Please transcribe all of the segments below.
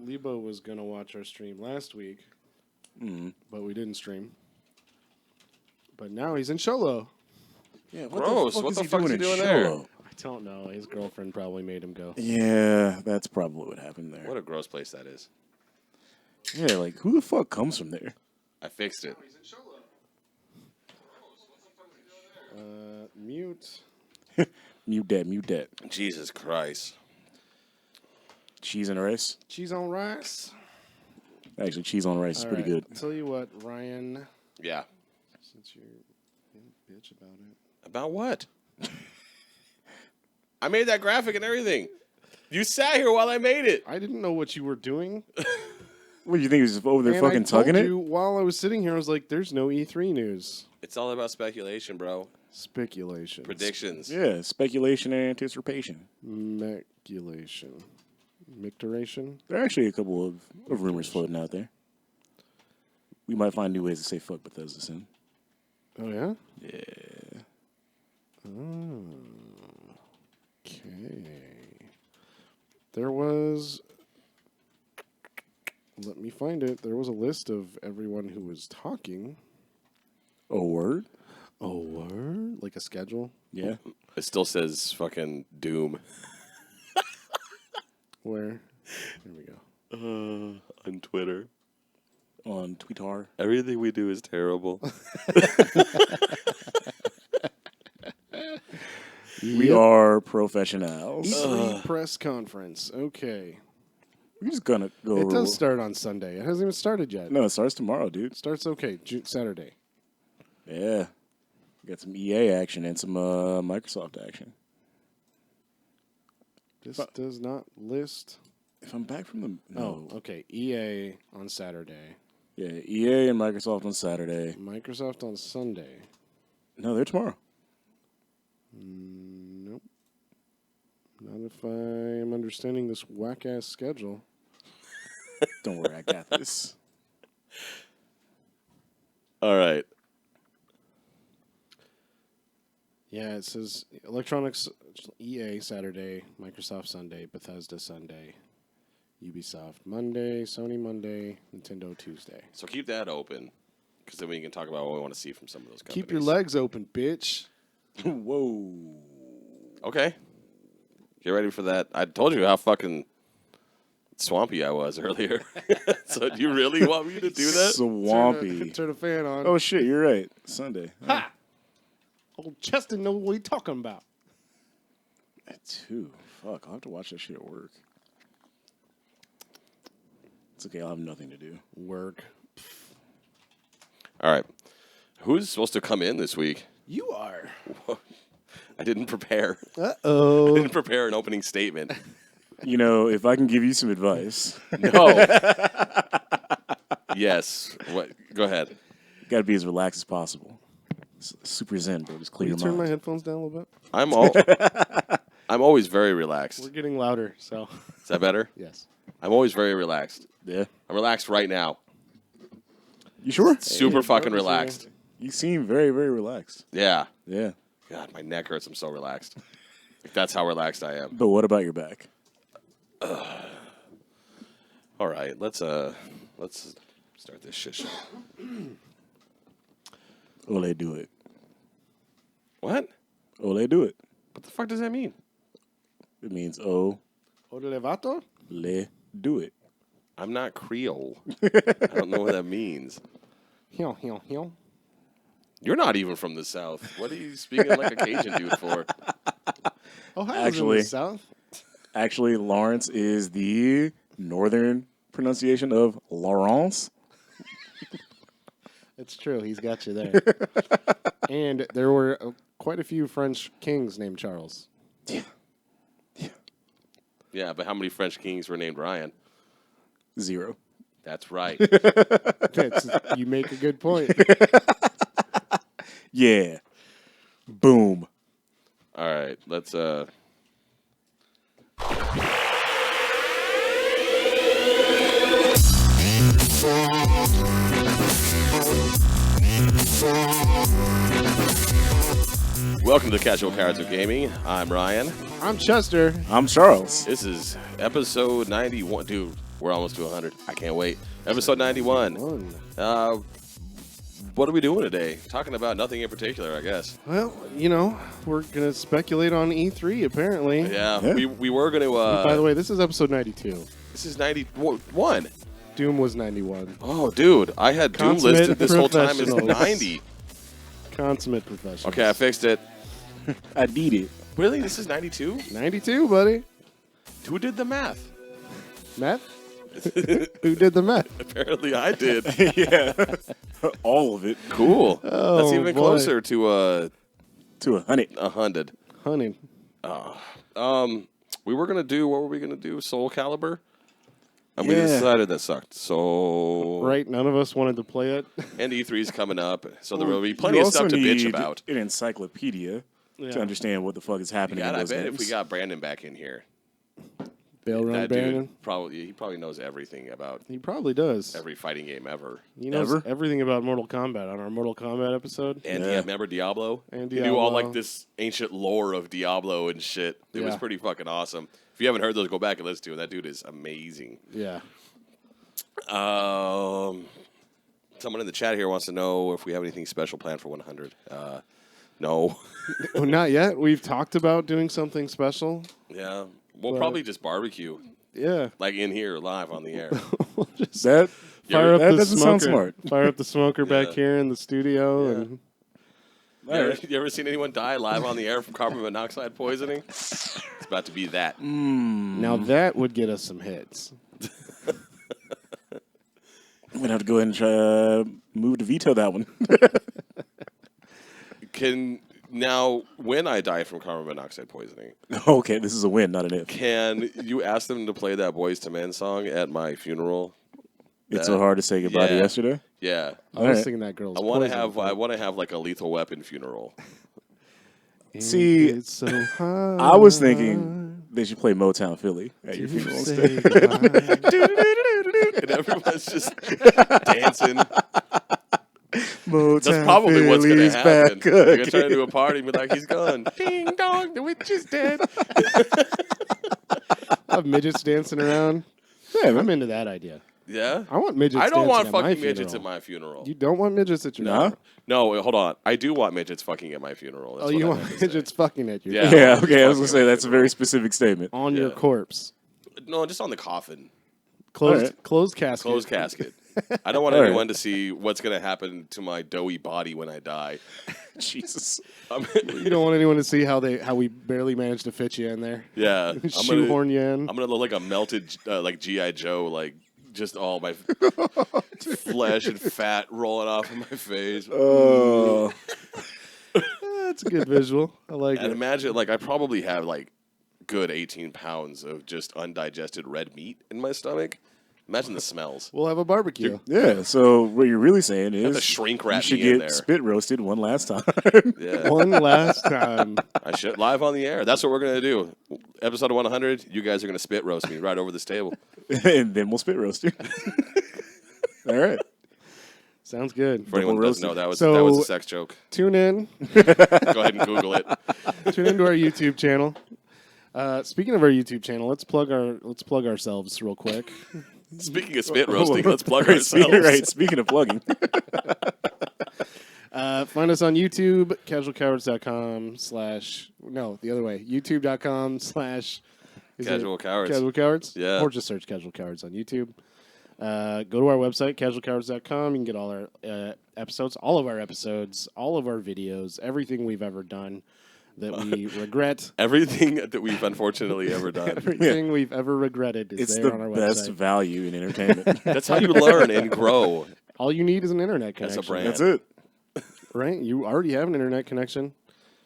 Lebo was going to watch our stream last week, but we didn't stream. But now he's in Cholo. Yeah, Gross. What the fuck is he doing there? I don't know. His girlfriend probably made him go. Yeah, that's probably what happened there. What a gross place that is. Yeah, like, who the fuck comes from there? I fixed it. He's in Cholo. Mute. Mute that. Jesus Christ. Cheese and rice? Cheese on rice. Actually, cheese on rice is pretty good. I'll tell you what, Ryan. Yeah. Since you're being a bitch about it. About what? I made that graphic and everything. You sat here while I made it. I didn't know what you were doing. What do you think? He was just over there And fucking tugging I it? told you while I was sitting here, I was like, there's no E3 news. It's all about speculation, bro. Speculation. Predictions. Yeah, speculation and anticipation. Speculation. Micturation? There are actually a couple of rumors floating out there. We might find new ways to say fuck Bethesda soon. Oh, yeah? Yeah. Oh. Okay. There was... Let me find it. There was a list of everyone who was talking. Oh, word? Oh, word? Like a schedule? Yeah. It still says fucking Doom. Where? Here we go. On Twitter. On Twitter. Everything we do is terrible. We are professionals. E3 press conference. Okay. We're just gonna go. It does start on Sunday. It hasn't even started yet. No, it starts tomorrow, dude. It starts okay. Saturday. Yeah. Got some EA action and some Microsoft action. This does not list. If I'm back from the... No. Oh, okay. EA on Saturday. Yeah, EA and Microsoft on Saturday. Microsoft on Sunday. No, they're tomorrow. Nope. Not if I am understanding this whack-ass schedule. Don't worry, I got this. All right. Yeah, it says Electronics EA Saturday, Microsoft Sunday, Bethesda Sunday, Ubisoft Monday, Sony Monday, Nintendo Tuesday. So keep that open, because then we can talk about what we want to see from some of those companies. Keep your legs open, bitch. Whoa. Okay. Get ready for that. I told you how fucking swampy I was earlier. So do you really want me to do that? Swampy. Turn the fan on. Oh, shit, you're right. Sunday. Ha! Old Chester know what he's talking about. At 2. Fuck, I'll have to watch that shit at work. It's okay, I'll have nothing to do. Work. All right. Who's supposed to come in this week? You are. I didn't prepare. Uh-oh. I didn't prepare an opening statement. You know, if I can give you some advice. No. Yes. What? Go ahead. You gotta be as relaxed as possible. Super zen, bro. Just clear Can you your turn my mind. headphones down a little bit? I'm always very relaxed. We're getting louder, so. Is that better? Yes. I'm always very relaxed. Yeah. I'm relaxed right now. You sure? Super fucking relaxed. You seem very, very relaxed. Yeah. Yeah. God, my neck hurts. I'm so relaxed. Like, that's how relaxed I am. But what about your back? All right, let's start this shit show. Ole, do it. What? Ole, do it. What the fuck does that mean? It means oh, Olevato? le, do it. I'm not Creole. I don't know what that means. Heel. You're not even from the South. What are you speaking like a Cajun dude for? Ohio's in the South. Actually, Lawrence is the northern pronunciation of Lawrence. It's true. He's got you there. And there were quite a few French kings named Charles. Yeah. Yeah, but how many French kings were named Ryan? 0. That's right. You make a good point. Yeah. Boom. All right, let's Welcome to Casual Cards of Gaming. I'm Ryan. I'm Chester. I'm Charles. This is episode 91. Dude, We're almost to 100. I can't wait. Episode 91. What are we doing today? Talking about nothing in particular, I guess. Well, you know, we're going to speculate on E3, apparently. Yeah. We were going to... By the way, this is episode 92. This is 91. Doom was 91. Oh, dude. I had Doom Consummate listed this whole time as professionals. 90. Consummate professional. Okay, I fixed it. I need it. Really? This is 92? 92, buddy. Who did the math? Matt? Who did the math? Apparently I did. Yeah. All of it. Cool. Oh, That's even boy. closer to To 100. 100. Honey. We were gonna do, what were we gonna do? Soul Calibur, and we Yeah. decided that sucked. So Right, none of us wanted to play it. and E3's coming up, so there will be plenty You of also stuff to bitch need about. an encyclopedia to understand what the fuck is happening Yeah, in I those bet games. if we got Brandon back in here, Bail Run that Bannon. dude he probably knows everything about He probably does. every fighting game ever. He knows Ever? everything about Mortal Kombat on our Mortal Kombat episode. And Yeah. yeah, remember Diablo? And He knew all Diablo. like this ancient lore of Diablo and shit. It was Yeah. pretty fucking awesome. If you haven't heard those, go back and listen to it. That dude is amazing. Yeah. Someone in the chat here wants to know if we have anything special planned for 100. No. Well, not yet. We've talked about doing something special. Yeah. We'll But- probably just barbecue, Yeah. like in here, live on the air. We'll just That, fire up that the doesn't smoker. sound smart. Fire up the smoker back Yeah. here in the studio. Yeah. And You ever seen anyone die live on the air from carbon monoxide poisoning? It's about to be that. now that would get us some hits. I'm going to have to go ahead and try move to veto that one. Now, when I die from carbon monoxide poisoning, Okay, this is a win, not an if. can you ask them to play that Boys to Men song at my funeral? It's so hard to say goodbye to Yeah. yesterday. Yeah. I was Alright. thinking that girl's I want to poison. have like a Lethal Weapon funeral. See, It's so hard I was thinking they should play Motown Philly at your to funeral say instead. goodbye. And everyone's just dancing. Motown That's probably what's going to Philly's happen. back You're going to again. turn into a party and be like, he's gone. Ding dong, the witch is dead. I have midgets dancing around. Yeah, man. I'm into that idea. Yeah? I want midgets. I don't want dancing at my fucking midgets at funeral. my funeral. You don't want midgets at your No? funeral? No, wait, hold on. I do want midgets fucking at my funeral. That's Oh, what you I want meant to say. midgets fucking at your Yeah. Yeah, okay, I was Fucking going to say that's a very specific statement. on your Yeah. corpse. No, just on the coffin. Closed casket. Closed casket. I don't want All right. anyone to see what's going to happen to my doughy body when I die. Jesus. You don't want anyone to see how we barely managed to fit you in there. Yeah. I'm Shoehorn you in. gonna look like a melted, like G.I. Joe, like just all my flesh and fat rolling off of my face. Oh. That's a good visual. I like And it. imagine, like, I probably have like good 18 pounds of just undigested red meat in my stomach. Imagine the smells. We'll have a barbecue. Yeah, so what you're really saying Have is to shrink you wrap should me in get there. spit roasted one last time. Yeah. One last time. I should live on the air. That's what we're gonna do. Episode 100. You guys are gonna spit roast me right over this table. And then we'll spit roast you. All right. Sounds good. For anyone who doesn't roasted. know, that So- was a sex joke. Tune in. Go ahead and Google it. Tune into our YouTube channel. Speaking of our YouTube channel, let's plug ourselves real quick. Speaking of spit roasting, let's plug Right, ourselves. speaking of plugging. Find us on YouTube, casualcowards.com / no, the other way, youtube.com / Casual Cowards. Casual Cowards? Yeah. Or just search Casual Cowards on YouTube. Go to our website, casualcowards.com. You can get all our episodes, all of our videos, everything we've ever done that we regret. Everything that we've unfortunately ever done. Everything we've ever regretted is It's there the on our best website. value in entertainment. That's how you learn and grow. All you need is an internet That's connection. a brand. That's it. Right? You already have an internet connection.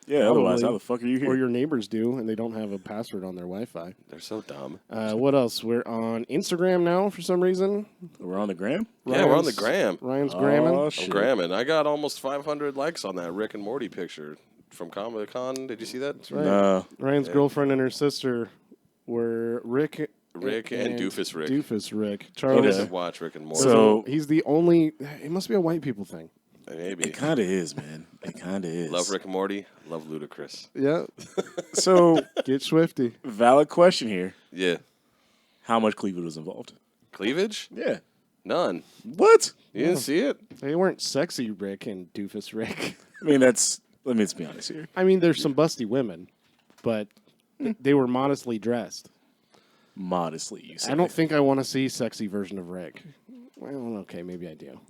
Yeah, otherwise, Probably. how the fuck are you Or here? your neighbors do, and they don't have a password on their Wi-Fi. They're so dumb. What else? We're on Instagram now for some reason. We're on the gram? Yeah, we're on the Ryan's- gram. Ryan's gramming. Oh, I'm shit. gramming. I got almost 500 likes on that Rick and Morty picture from Comic Con. Did you see that? Right. No. Ryan's Yeah. girlfriend and her sister were Rick And Doofus Rick. Doofus Rick. He Charles. doesn't watch Rick and Morty. So- he's the only. It must be a white people thing. Maybe. It kind of is, man. It kind of is. Love Rick and Morty. Love Ludacris. Yeah. So, Get Swifty. valid question here. Yeah. How much Cleveland was involved? Cleavage? Yeah. None. What? You didn't see it? They weren't sexy Rick and Doofus Rick. I mean, let's be honest here. I mean, there's some busty women, but they were modestly dressed. Modestly, you say. I don't think I want to see sexy version of Rick. Well, okay, maybe I do.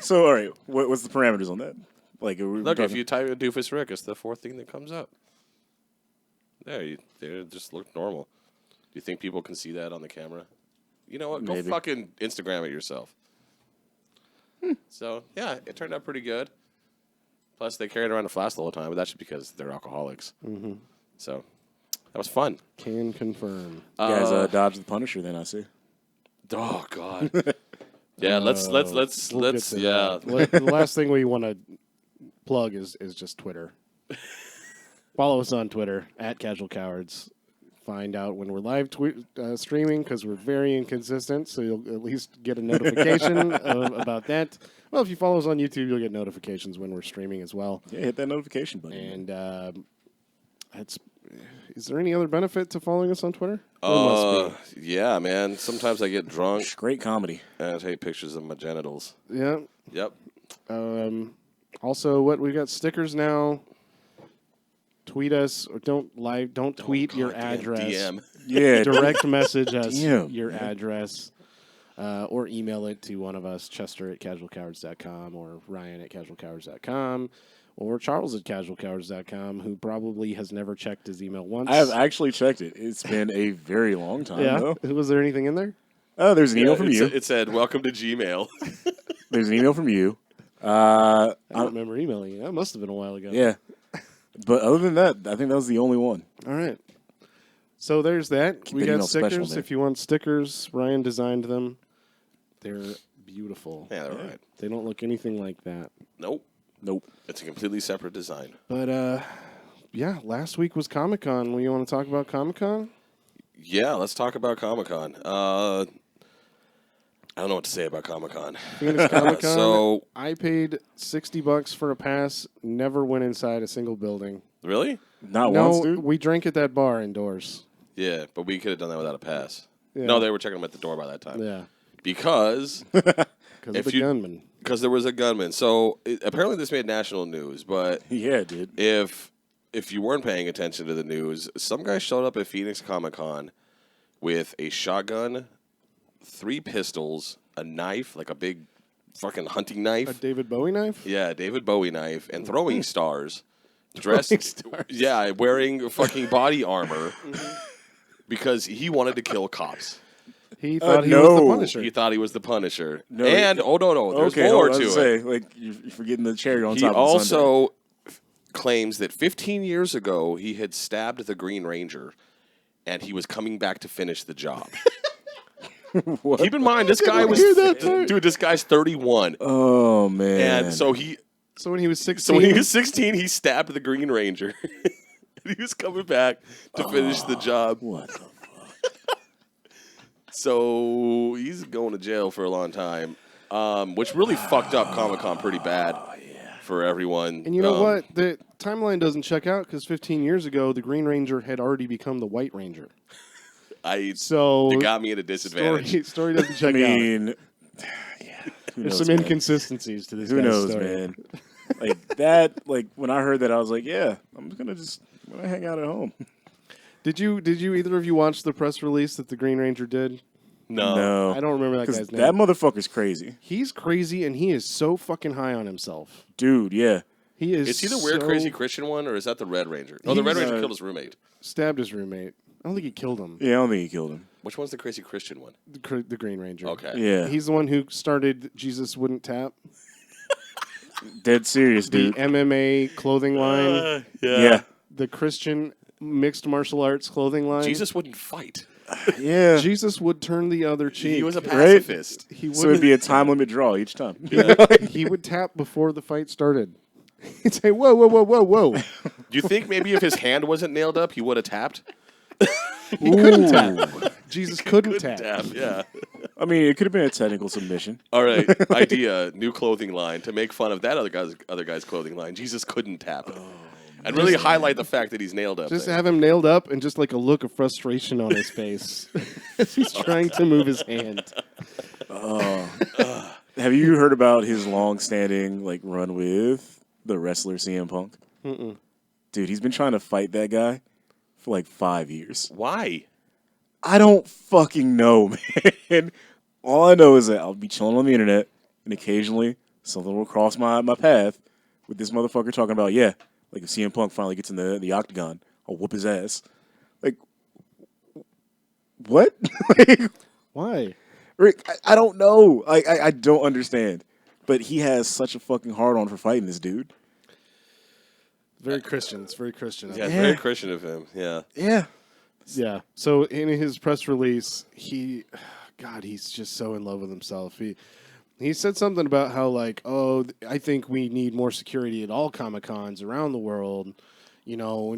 So, all right, what's the parameters on that? Like, Look, if you type in Doofus Rick, it's the fourth thing that comes up. There, they just look normal. Do you think people can see that on the camera? You know what? Go Maybe. fucking Instagram it yourself. So, yeah, it turned out pretty good. Plus, they carried around a flask the whole time, but that's just because they're alcoholics. Mm-hmm. So, that was fun. Can confirm. you guys dodge the Punisher, then I see. Oh, God. Yeah, let's We'll get to yeah. that. The last thing we want to plug is just Twitter. Follow us on Twitter at Casual Cowards. Find out when we're live streaming because we're very inconsistent, so you'll at least get a notification about that. Well, if you follow us on YouTube, you'll get notifications when we're streaming as well. Yeah, hit that notification button. And is there any other benefit to following us on Twitter? There must be. Yeah, man. Sometimes I get drunk It's great comedy. and I take pictures of my genitals. Yeah. Yep. Also, we got stickers now. Tweet us or don't tweet your address. DM. Yeah. Direct message us Damn, your address or email it to one of us, Chester at casualcowards.com or Ryan at casualcowards.com or Charles at casualcowards.com, who probably has never checked his email once. I have actually checked it. It's been a very long time, Yeah. though. Was there anything in there? Oh, there's an email from you. It said, "Welcome to Gmail." There's an email from you. I don't remember emailing you. That must have been a while ago. Yeah. But other than that, I think that was the only one. All right. So there's that. Keep We that got email special stickers. there. If you want stickers, Ryan designed them. They're beautiful. Yeah, they're right. They don't look anything like that. Nope. Nope. It's a completely separate design. But yeah, last week was Comic-Con. You want to talk about Comic-Con? Yeah, let's talk about Comic-Con. I don't know what to say about Comic-Con. Phoenix Comic-Con. So, I paid $60 for a pass. Never went inside a single building. really? Not No, once, dude. we drank at that bar indoors. Yeah, but we could have done that without a pass. Yeah. No, they were checking them at the door by that time. Yeah, Because because of If the you- gunman. there was a gunman. So, apparently this made national news, but Yeah, dude. if you weren't paying attention to the news, some guy showed up at Phoenix Comic-Con with a shotgun, 3 pistols, a knife, like a big fucking hunting A knife. David Bowie knife? Yeah, David Bowie knife, and throwing stars. Dressed, Throwing stars. yeah, wearing fucking body armor because he wanted to kill cops. He thought he was the no. Punisher. He thought he was the Punisher. No, and, no, there's Okay, more I was to gonna it. say, like, you're forgetting the cherry on He top of the sundae. also claims that 15 years ago he had stabbed the Green Ranger and he was coming back to finish the job. What? Keep in mind, this guy was... hear that part. Dude, this guy's 31. Oh, man. And so when he was 16, when he was 16, he stabbed the Green Ranger. And he was coming back to finish the job. What the So he's going to jail for a long time, which really fucked up Comic-Con pretty bad for everyone. and you know what? The timeline doesn't check out because 15 years ago, the Green Ranger had already become the White Ranger. So you got me at a disadvantage. story doesn't check I out. mean, yeah. Who There's knows, some man? inconsistencies to this Who guy's knows, story. man? Like that. Like when I heard that, I was like, yeah, I'm gonna hang out at home. Did you either of you watch the press release that the Green Ranger did? No. I don't remember that because guy's name. that motherfucker's crazy, He's crazy and he is so fucking high on himself. dude. Yeah, He is. Is he the weird, so- crazy Christian one, or is that the Red Ranger? No, the Red He's, Ranger killed his roommate. Stabbed his roommate. I don't think he killed him. yeah. I don't think he killed him. Which one's the crazy Christian one? The Green Ranger. Okay. Yeah, He's the one who started Jesus Wouldn't Tap, dead serious, the dude. MMA clothing line, Yeah, the Christian mixed martial arts clothing line. Jesus wouldn't fight. yeah. Jesus would turn the other cheek. He was a Right? pacifist. He So it'd be a time limit draw each time. he would tap before the fight started. He'd say, "Whoa, whoa, whoa, whoa, whoa!" Do you think maybe if his hand wasn't nailed up, he would have tapped? He couldn't tap. Jesus couldn't Couldn't tap. yeah. I mean, it could have been a technical submission. All right, idea, new clothing line to make fun of that other guy's clothing line. Jesus couldn't tap. And really highlight the fact that he's nailed up. Just there. have him nailed up and just like a look of frustration on his face as he's trying to move his hand. Have you heard about his long-standing like run with the wrestler CM Punk? Mm-mm. Dude, he's been trying to fight that guy for like 5 years. Why? I don't fucking know, man. All I know is that I'll be chilling on the internet, and occasionally something will cross my path with this motherfucker talking about, yeah, like if CM Punk finally gets in the octagon, I'll whoop his ass. Like, what? Like, Why? Rick, I don't know. I don't understand. But he has such a fucking hard-on for fighting this dude. Very Christian. It's very Christian. Yeah, it's very Christian of him. Yeah. Yeah. Yeah. So in his press release, he's just so in love with himself. He said something about how like, I think we need more security at all Comic-Cons around the world. You know,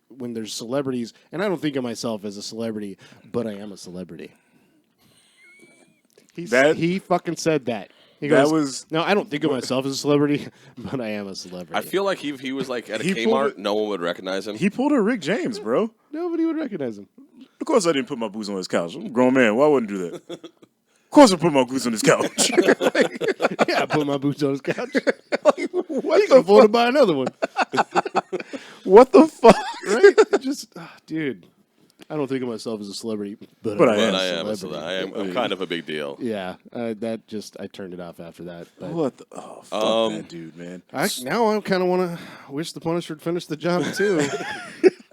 when there's celebrities, and I don't think of myself as a celebrity, but I am a celebrity. He fucking said that. He goes, no, I don't think of myself as a celebrity, but I am a celebrity. I feel like he was like at a He pulled Kmart, no one would recognize him. He pulled a Rick James, bro. Nobody would recognize him. Of course I didn't put my boots on his couch. I'm a grown man. Why wouldn't I do that? Of course I put my boots on his couch. Yeah, I put my boots on his couch. What He can afford to buy another one. What the fuck? Right? Just, dude, I don't think of myself as a celebrity, but I But am I a am. celebrity. I'm kind of a big deal. Yeah, I turned it off after that. But What the? Oh, fuck that dude, man. now I kind of want to wish the Punisher would finish the job too.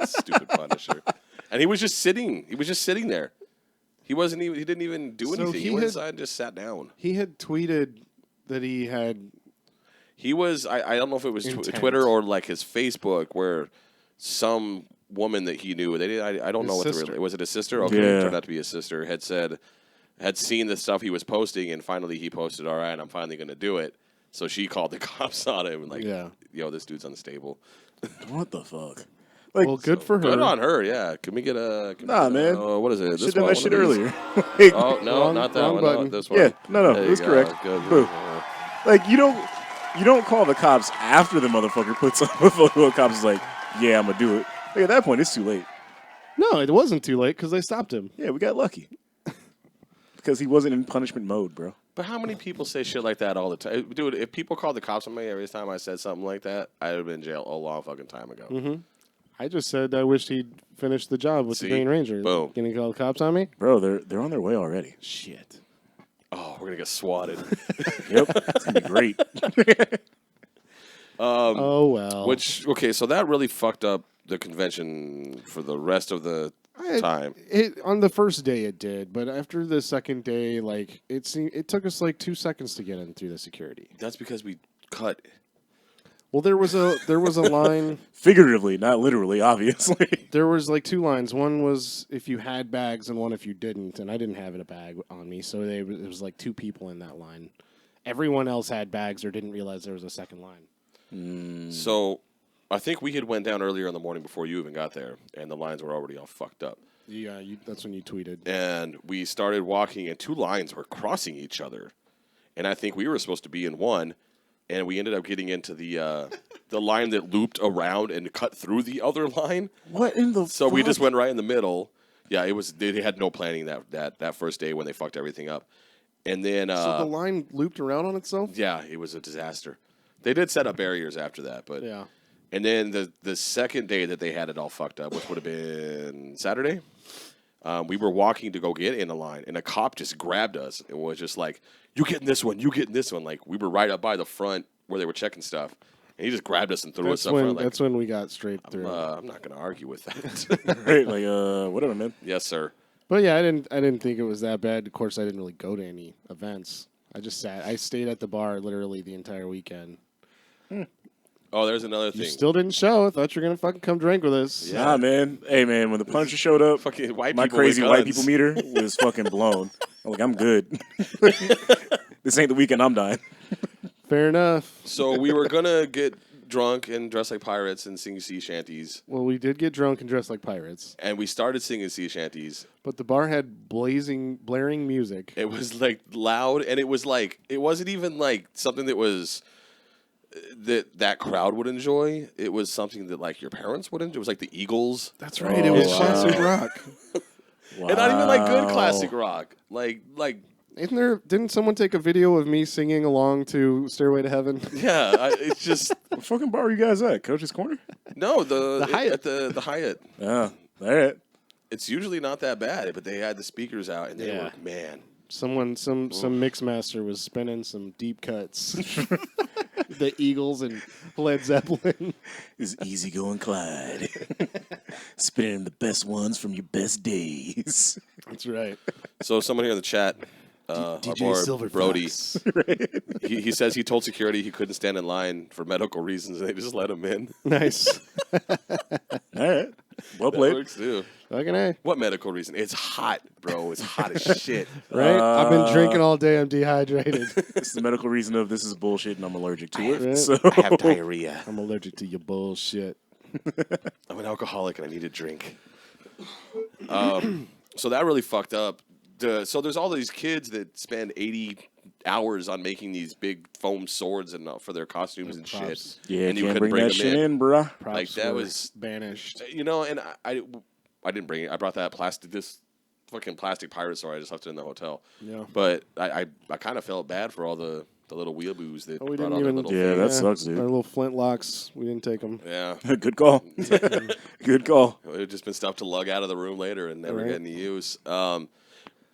Stupid Punisher. And he was just sitting. He was just sitting there. He wasn't even. He didn't even do So anything. he He went had- inside and just sat down. He had tweeted that he had. He was. I don't know if it was Intent. Twitter or like his Facebook, where some woman that he knew. They did. I don't His know what sister. the was it his sister? Okay, Yeah. it turned out to be his sister. Had seen the stuff he was posting, and finally he posted, "All right, I'm finally going to do it." So she called the cops on him and like, Yeah. "Yo, this dude's unstable." What the fuck? Like, Well, good for her. Good on her. Yeah. Can we get a? Nah, man. What is it? should This done one? that shit One of these? earlier. Like, Oh no, Wrong- not that wrong one. button. No, this one. yeah, no, There you that's go. correct. Good. Boo. Like you don't call the cops after the motherfucker puts up a photo. The cops is like, yeah, I'm gonna do it. Like, at that point, it's too late. No, it wasn't too late because they stopped him. Yeah, we got lucky because he wasn't in punishment mode, bro. But how many people say shit like that all the time? Dude, if people called the cops on me every time I said something like that, I'd have been in jail a long fucking time ago. Mm-hmm. I just said I wished he'd finished the job with See? the Green Ranger. Boom. Gonna call the cops on me? Bro, they're on their way already. Shit. Oh, we're gonna get swatted. Yep, it's gonna be great. Oh well. So that really fucked up the convention for the rest of the time. On the first day it did, but after the second day, like it took us like 2 seconds to get in through the security. That's because we cut. Well, there was a line. Figuratively, not literally, obviously. There was like two lines. One was if you had bags, and one if you didn't. And I didn't have a bag on me, so it was like two people in that line. Everyone else had bags or didn't realize there was a second line. So I think we had went down earlier in the morning before you even got there, and the lines were already all fucked up. Yeah, that's when you tweeted. And we started walking, and two lines were crossing each other. And I think we were supposed to be in one, and we ended up getting into the line that looped around and cut through the other line. What in the? So we fuck? just went right in the middle. Yeah, it was. They had no planning that first day when they fucked everything up. And then So the line looped around on itself? yeah, it was a disaster. They did set up barriers after that, but Yeah. And then the second day that they had it all fucked up, which would have been Saturday, we were walking to go get in the line, and a cop just grabbed us and was just like, "You getting this one? You getting this one?" Like we were right up by the front where they were checking stuff, and he just grabbed us and threw us up front. Like, That's when we got straight through. I'm not going to argue with that. Right, like whatever, man. Yes, sir. But yeah, I didn't think it was that bad. Of course, I didn't really go to any events. I stayed at the bar literally the entire weekend. Oh, there's another You thing. still didn't show. I thought you were gonna fucking come drink with us. Yeah. Nah, man. Hey, man. When the Punisher showed up, Fucking white my people crazy with white guns. people meter was fucking blown. I'm like, I'm good. This ain't the weekend I'm dying. Fair enough. So we were gonna get drunk and dress like pirates and sing sea shanties, Well, we did get drunk and dressed like pirates, and we started singing sea shanties. but the bar had blaring music. It was like loud, and it was like it wasn't even like something that was that crowd would enjoy. It was something that like your parents would enjoy. It was like the Eagles. That's right. It was classic rock. And not even like good classic rock. Like Didn't someone take a video of me singing along to Stairway to Heaven? yeah, it's just What fucking bar are you guys at? Coach's Corner? no the Hyatt. at the Hyatt. Yeah. All right. It's usually not that bad, but they had the speakers out and they Yeah. were man. Some mix master was spinning some deep cuts. The Eagles and Led Zeppelin. This easygoing Clyde. Spinning the best ones from your best days. That's right. So someone here in the chat, our boy Brody, he says he told security he couldn't stand in line for medical reasons, and they just let him in. Nice. All right. Well That played. works too. Fucking A. What medical reason? It's hot, bro. It's hot as shit. Right? I've been drinking all day. I'm dehydrated. It's the medical reason of this is bullshit and I'm allergic to it. Right. So I have diarrhea. I'm allergic to your bullshit. I'm an alcoholic and I need a drink. So that really fucked up. So there's all these kids that spend 80 hours on making these big foam swords and for their costumes and props. shit. yeah, and you can't couldn't bring that them shit in, bruh. Props Like, that were was- banished. You know, and I didn't bring it. I brought that this fucking plastic pirate sword. I just left it in the hotel. Yeah. But I kind of felt bad for all the little weeaboos that Oh, we brought didn't all their even- little Yeah, things. that sucks, dude. Our little flintlocks, we didn't take them. Yeah. Good call. Good call. It had just been stuff to lug out of the room later and never Right. get any use.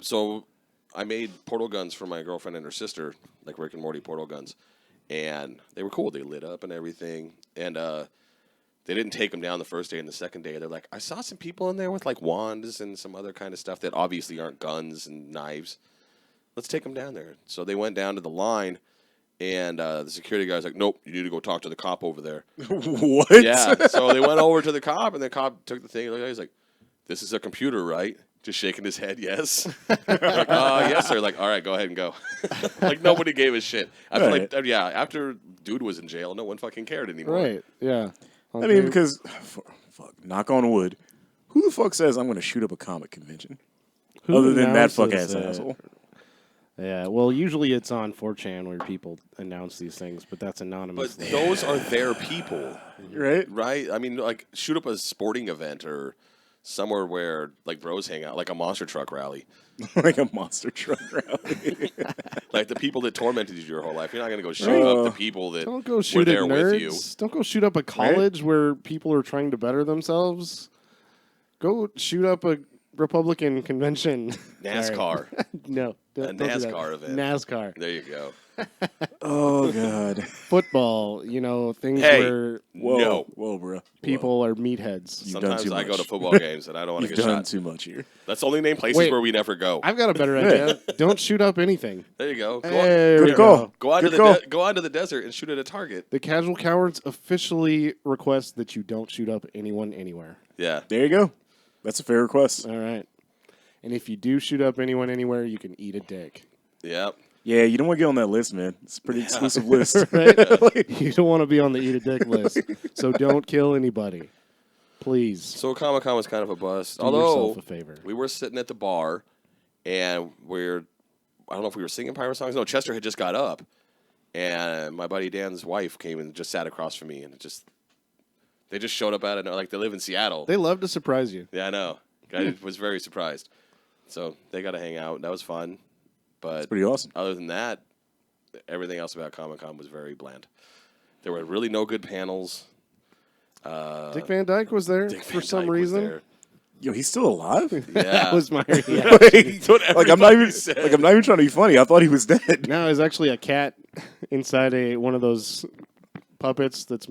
So I made portal guns for my girlfriend and her sister, like Rick and Morty portal guns. And they were cool. They lit up and everything. And they didn't take them down the first day and the second day. They're like, I saw some people in there with like wands and some other kind of stuff that obviously aren't guns and knives. Let's take them down there. So they went down to the line. And the security guy's like, nope, you need to go talk to the cop over there. What? Yeah. So they went over to the cop, and the cop took the thing. And he's like, this is a computer, right? Just shaking his head, yes. Like, yes, sir. Like, all right, go ahead and go. Like, nobody gave a shit. After, Right. after dude was in jail, no one fucking cared anymore. Right. Yeah. I mean, because, fuck, knock on wood, who the fuck says I'm going to shoot up a comic convention? Who Other than that fuck announces ass it? asshole. Yeah, well, usually it's on 4chan where people announce these things, but that's anonymous. But those are their people, Right? right? I mean, like, shoot up a sporting event or somewhere where, like, bros hang out, like a monster truck rally. Like a monster truck rally. Like, the people that tormented you your whole life. You're not going to go shoot up the people that Don't go were shoot at there with you. nerds. Don't go shoot up a college where people are trying to better themselves. Go shoot up a Republican convention. NASCAR. No. Don't do that. NASCAR event. NASCAR. There you go. Oh, God. Football, things Hey. where Whoa. No. Whoa, bro. people are meatheads. You've done Sometimes too I go much. to football games and I don't want to You've get done shot. too much here. Let's only name places Wait. where we never go. I've got a better idea. Don't shoot up anything. There you go. There we Good call. go. Go out to Good call. go out to the desert and shoot at a target. The Casual Cowards officially request that you don't shoot up anyone anywhere. Yeah. There you go. That's a fair request. All right. And if you do shoot up anyone anywhere, you can eat a dick. Yep. Yeah, you don't want to get on that list, man. It's a pretty exclusive list. Right? You don't want to be on the eat a dick list. So don't kill anybody. Please. So Comic-Con was kind of a bust. Do Although yourself a favor. we were sitting at the bar and I don't know if we were singing pirate songs. No, Chester had just got up. And my buddy Dan's wife came and just sat across from me and they just showed up out of like they live in Seattle. They love to surprise you. Yeah, I know. I was very surprised. So they got to hang out. That was fun. But Pretty awesome. other than that, everything else about Comic-Con was very bland. There were really no good panels. Dick Van Dyke was there Dick for Van some Dyke was reason. there. Yo, he's still alive? Yeah. That was my reaction. That's what like I'm not even everybody said. like I'm not even trying to be funny. I thought he was dead. No, it's actually a cat inside one of those puppets that's,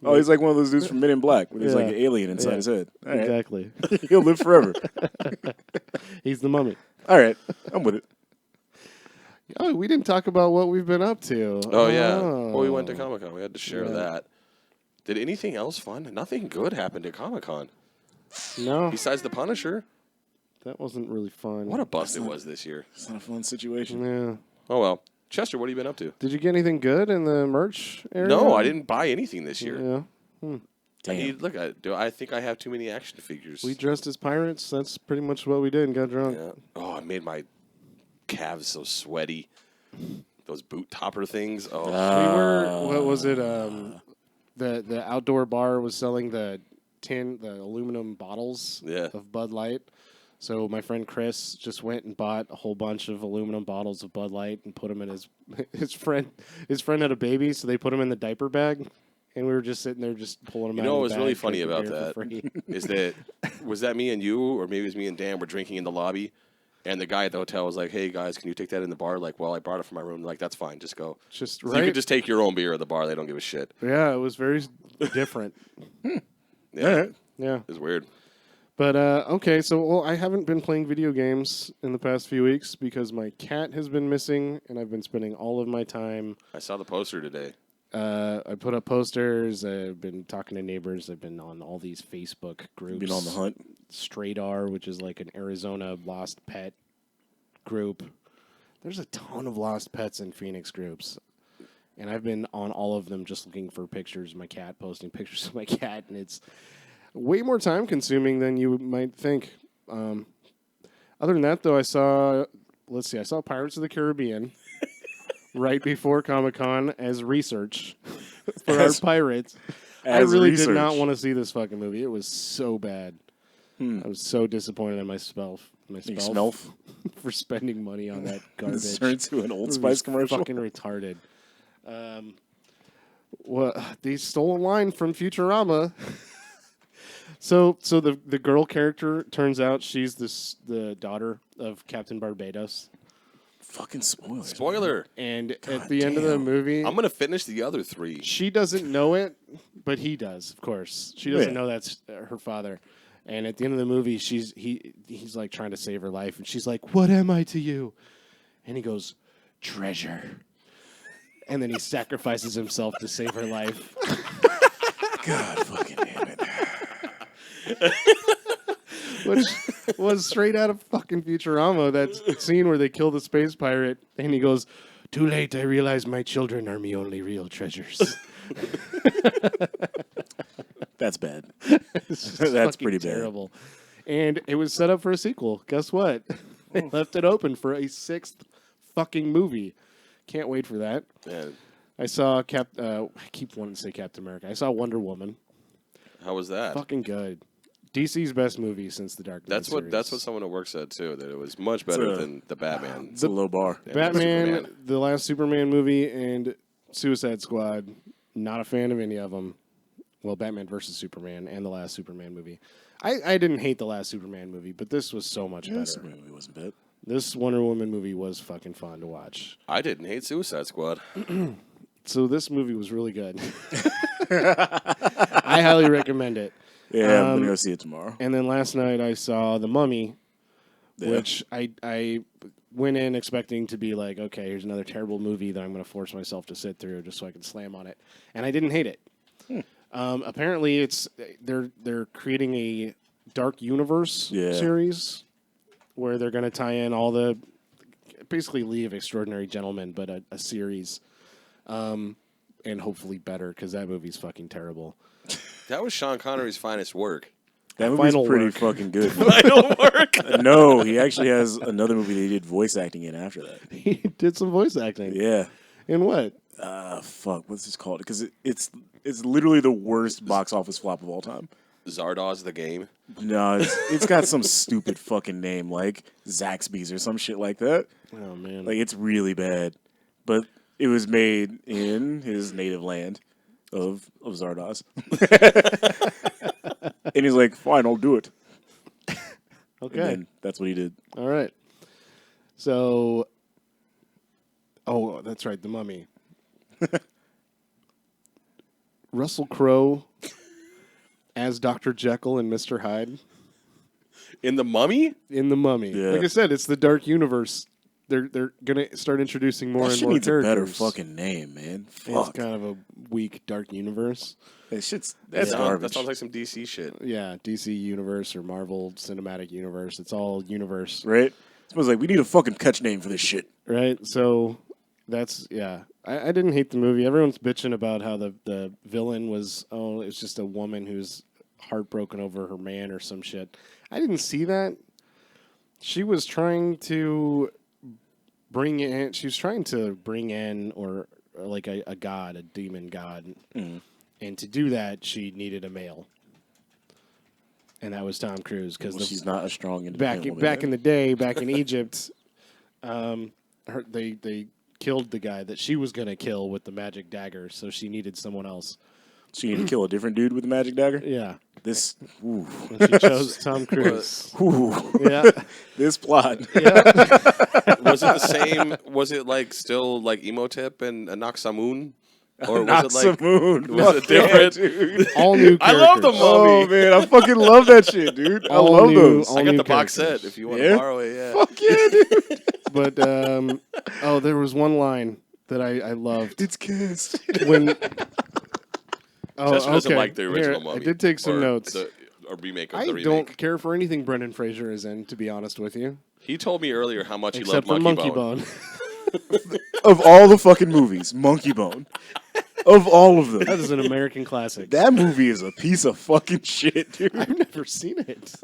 Oh, he's like one of those dudes from Men in Black, where there's like Yeah. an alien inside Yeah. his head. All right. Exactly. He'll live forever. He's the mummy. All right, I'm with it. Oh, we didn't talk about what we've been up to. Oh, yeah. Well, we went to Comic-Con. We had to share Yeah. that. Did anything else fun? Nothing good happened at Comic-Con. No, Besides the Punisher. that wasn't really fun. What a bust it was this year. It's not a fun situation. Yeah. Oh, well. Chester, what have you been up to? Did you get anything good in the merch area? No, I didn't buy anything this year. Yeah. I think I have too many action figures. We dressed as pirates. That's pretty much what we did and got drunk. Yeah. Oh, I made my calves so sweaty. those boot topper things. Oh, We were. What was it? The outdoor bar was selling the aluminum bottles Yeah. of Bud Light. So my friend Chris just went and bought a whole bunch of aluminum bottles of Bud Light and put them in his friend. His friend had a baby, so they put him in the diaper bag, and we were just sitting there just pulling them out. You know of what the was really bag, funny drinking about beer for free. is that was that me and you, or maybe it was me and Dan were drinking in the lobby, and the guy at the hotel was like, "Hey guys, can you take that in the bar?" Like, well, I brought it from my room. Like, that's fine, just go. Just So right. you could just take your own beer at the bar. They don't give a shit. Yeah, it was very different. Yeah, Yeah. it's weird. But okay, so I haven't been playing video games in the past few weeks because my cat has been missing, and I've been spending all of my time. I saw the poster today. I put up posters. I've been talking to neighbors. I've been on all these Facebook groups. Been on the hunt. Stradar, which is like an Arizona lost pet group. There's a ton of lost pets in Phoenix groups, and I've been on all of them just looking for pictures of my cat, posting pictures of my cat, and it's way more time consuming than you might think. Other than that, though, I saw Pirates of the Caribbean right before Comic-Con as research for our pirates. I really did not want to see this fucking movie. It was so bad. I was so disappointed in myself for spending money on that garbage. This turned to an Old It Spice was commercial. Fucking retarded. They stole a line from Futurama. So the girl character turns out she's the daughter of Captain Barbados. Fucking spoilers. Spoiler. And at the end of the movie, I'm gonna finish the other 3. she doesn't know it, but he does, of course. She doesn't Yeah. know that's her father. And at the end of the movie, he's like trying to save her life, and she's like, "What am I to you?" And he goes, "Treasure." And then he sacrifices himself to save her life. God fucking damn it. Which was straight out of fucking Futurama. That scene where they kill the space pirate, and he goes, "Too late, I realize my children are my only real treasures." That's bad. It's just That's fucking pretty bad. terrible. And it was set up for a sequel. Guess what? They left it open for a 6th fucking movie. Can't wait for that. Man, I saw I keep wanting to say Captain America. I saw Wonder Woman. how was that? Fucking good. DC's best movie since the Dark Knight That's what series. someone at work said too. That it was much better than the Batman. It's a low bar. Yeah, Batman, Superman. the last Superman movie, and Suicide Squad. Not a fan of any of them. Well, Batman versus Superman and the last Superman movie. I didn't hate the last Superman movie, but this was so much better. This movie wasn't bad. This Wonder Woman movie was fucking fun to watch. I didn't hate Suicide Squad. So this movie was really good. I highly recommend it. Yeah, I'm gonna go see it tomorrow. And then last night I saw The Mummy, Yeah. which I went in expecting to be like, okay, here's another terrible movie that I'm going to force myself to sit through just so I can slam on it. And I didn't hate it. Apparently, they're creating a Dark Universe series where they're going to tie in all the basically League of Extraordinary Gentlemen, but a series, and hopefully better because that movie's fucking terrible. That was Sean Connery's finest work. That movie's Final pretty work. fucking good. Final work. No, he actually has another movie that he did voice acting in after that. He did some voice acting. Yeah. In what? Fuck, what's this called? Because it's literally the worst box office flop of all time. Zardoz the Game. No, it's got some stupid fucking name like Zaxby's or some shit like that. Oh man! Like it's really bad, but it was made in his native land of Zardoz. And he's like, "Fine, I'll do it." Okay, And then that's what he did. all right. So, oh, that's right, The Mummy. Russell Crowe as Dr. Jekyll and Mr. Hyde In The Mummy? in The Mummy. Yeah. Like I said, it's the Dark Universe. They're gonna start introducing more That and shit more needs a characters. better fucking name, man. It's Fuck. kind of a weak Dark Universe. That's That garbage. sounds like some DC shit. Yeah, DC Universe or Marvel Cinematic Universe. It's all universe, Right? Someone's like, we need a fucking catch name for this shit. right? So that's yeah. I didn't hate the movie. Everyone's bitching about how the villain was it's just a woman who's heartbroken over her man or some shit. I didn't see that. She was trying to bring in. She was trying to bring in or like a god, a demon god, and to do that, she needed a male, and that was Tom Cruise because she's not a strong back independent back woman, in the day, back in Egypt, they killed the guy that she was gonna kill with the magic dagger, so she needed someone else. She needed to kill a different dude with a magic dagger. Yeah, This, ooh, and she chose Tom Cruise. ooh. Yeah, This plot. Was it the same? Was it like still like Emotep and Anaxamun? Or was it like Moon. was it different? Dude. all new. I love the characters. Oh Mummy. man, I fucking love that shit, dude. I All love new- those. all I got new the box characters. set if you want Yeah? to borrow it. Yeah. Fuck yeah, dude. But there was one line that I loved It's kissed. when. Oh, Chester doesn't okay. like the original Here, Mummy. I did take some or notes. A remake of I the remake. don't care for anything Brendan Fraser is in, to be honest with you, He told me earlier how much except he for loved Monkey Bone. Bone. Of all the fucking movies, Monkey Bone. Of all of them. That is an American classic. That movie is a piece of fucking shit, dude. I've never seen it.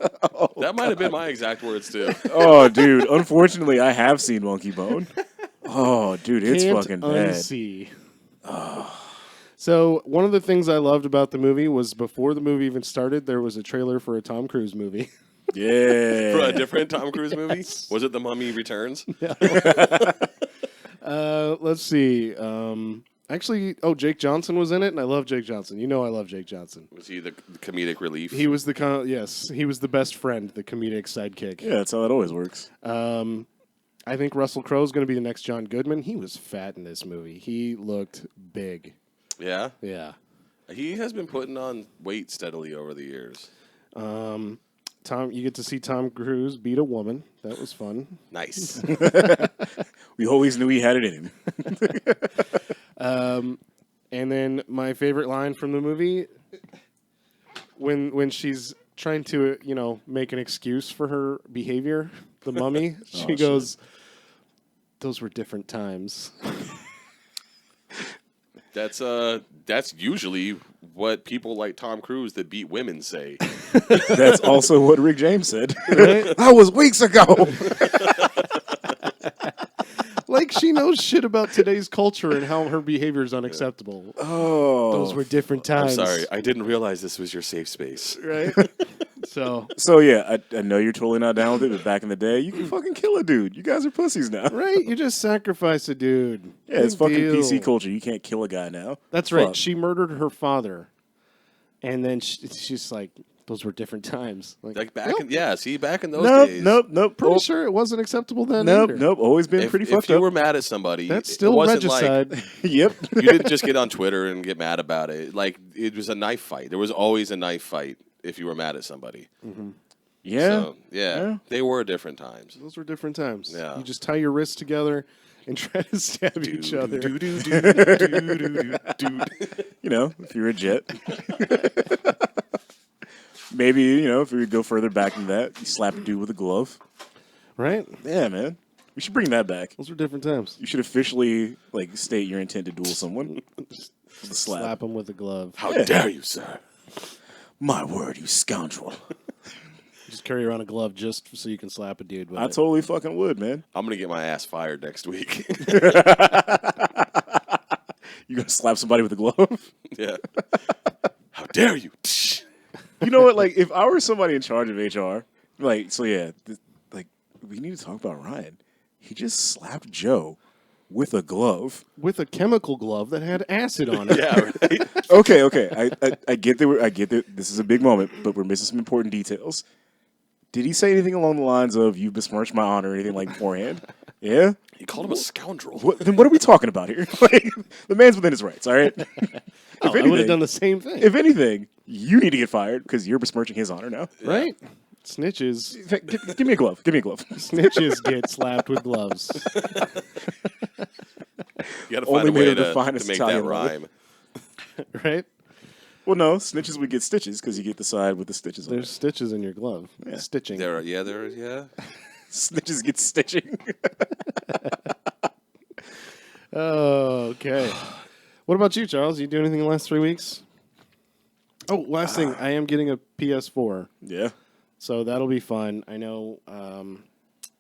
That might have been my exact words too. Oh, dude. Unfortunately, I have seen Monkey Bone. Oh, dude, it's Can't fucking bad. unsee. So one of the things I loved about the movie was before the movie even started, there was a trailer for a Tom Cruise movie. Yeah. For a different Tom Cruise movie? Was it The Mummy Returns? Let's see. Actually, Jake Johnson was in it, and I love Jake Johnson. You know I love Jake Johnson. Was he the comedic relief? He was he was the best friend, the comedic sidekick. Yeah, that's how it always works. I think Russell Crowe's going to be the next John Goodman. He was fat in this movie. He looked big. Yeah? Yeah. He has been putting on weight steadily over the years. You get to see Tom Cruise beat a woman. That was fun. Nice. We always knew he had it in him. And then my favorite line from the movie, when she's trying to, make an excuse for her behavior, the mummy, she goes, "Those were different times." That's usually what people like Tom Cruise that beat women say. That's also what Rick James said. Right? That was weeks ago. Like she knows shit about today's culture and how her behavior is unacceptable. Oh. Those were different I'm times. sorry, I didn't realize this was your safe space. Right? So yeah, I know you're totally not down with it, but back in the day, you can fucking kill a dude. You guys are pussies now. right, you just sacrifice a dude. Yeah, it's Big fucking deal. PC culture. You can't kill a guy now. That's right. Fuck. She murdered her father, and then she's like, "Those were different times." Like back nope. in back in those Nope, days. nope. Pretty sure it wasn't acceptable then. Nope, either. nope. Always been pretty If fucked you up. were mad at somebody, That's it still wasn't regicide. like Yep. you didn't just get on Twitter and get mad about it. Like it was a knife fight. There was always a knife fight if you were mad at somebody. Yeah. So, Yeah. they were different times. Those were different times. Yeah. You just tie your wrists together and try to stab each other. You know, if you're a jet. Maybe, if we go further back than that, you slap a dude with a glove. Right? Yeah, man. We should bring that back. Those were different times. You should officially state your intent to duel someone. With a slap. Slap them with a glove. How dare you, sir? My word, you scoundrel. Just carry around a glove just so you can slap a dude with I it. totally fucking would, man. I'm gonna get my ass fired next week. You gonna slap somebody with a glove? Yeah. How dare you? You know what? If I were somebody in charge of HR, we need to talk about Ryan. He just slapped Joe with a glove. With a chemical glove that had acid on it. Yeah, right. Okay. I get that. I get that. This is a big moment, but we're missing some important details. Did he say anything along the lines of "you besmirched my honor" or anything like beforehand? Yeah. He called him a scoundrel. Then what are we talking about here? The man's within his rights. All right. I would have done the same thing. If anything, you need to get fired because you're besmirching his honor now. Right? Snitches. Give me a glove. Give me a glove. Snitches get slapped with gloves. You got to Only find a made way of the to finest make Italian that leather. rhyme. Right? Well, no, snitches would get stitches because you get the side with the stitches on There's stitches in your glove. Yeah. Stitching. Yeah. it. Snitches get stitching. Oh, okay. What about you, Charles? You do anything in the last 3 weeks? Oh, last thing. I am getting a PS4. Yeah. So that'll be fun. I know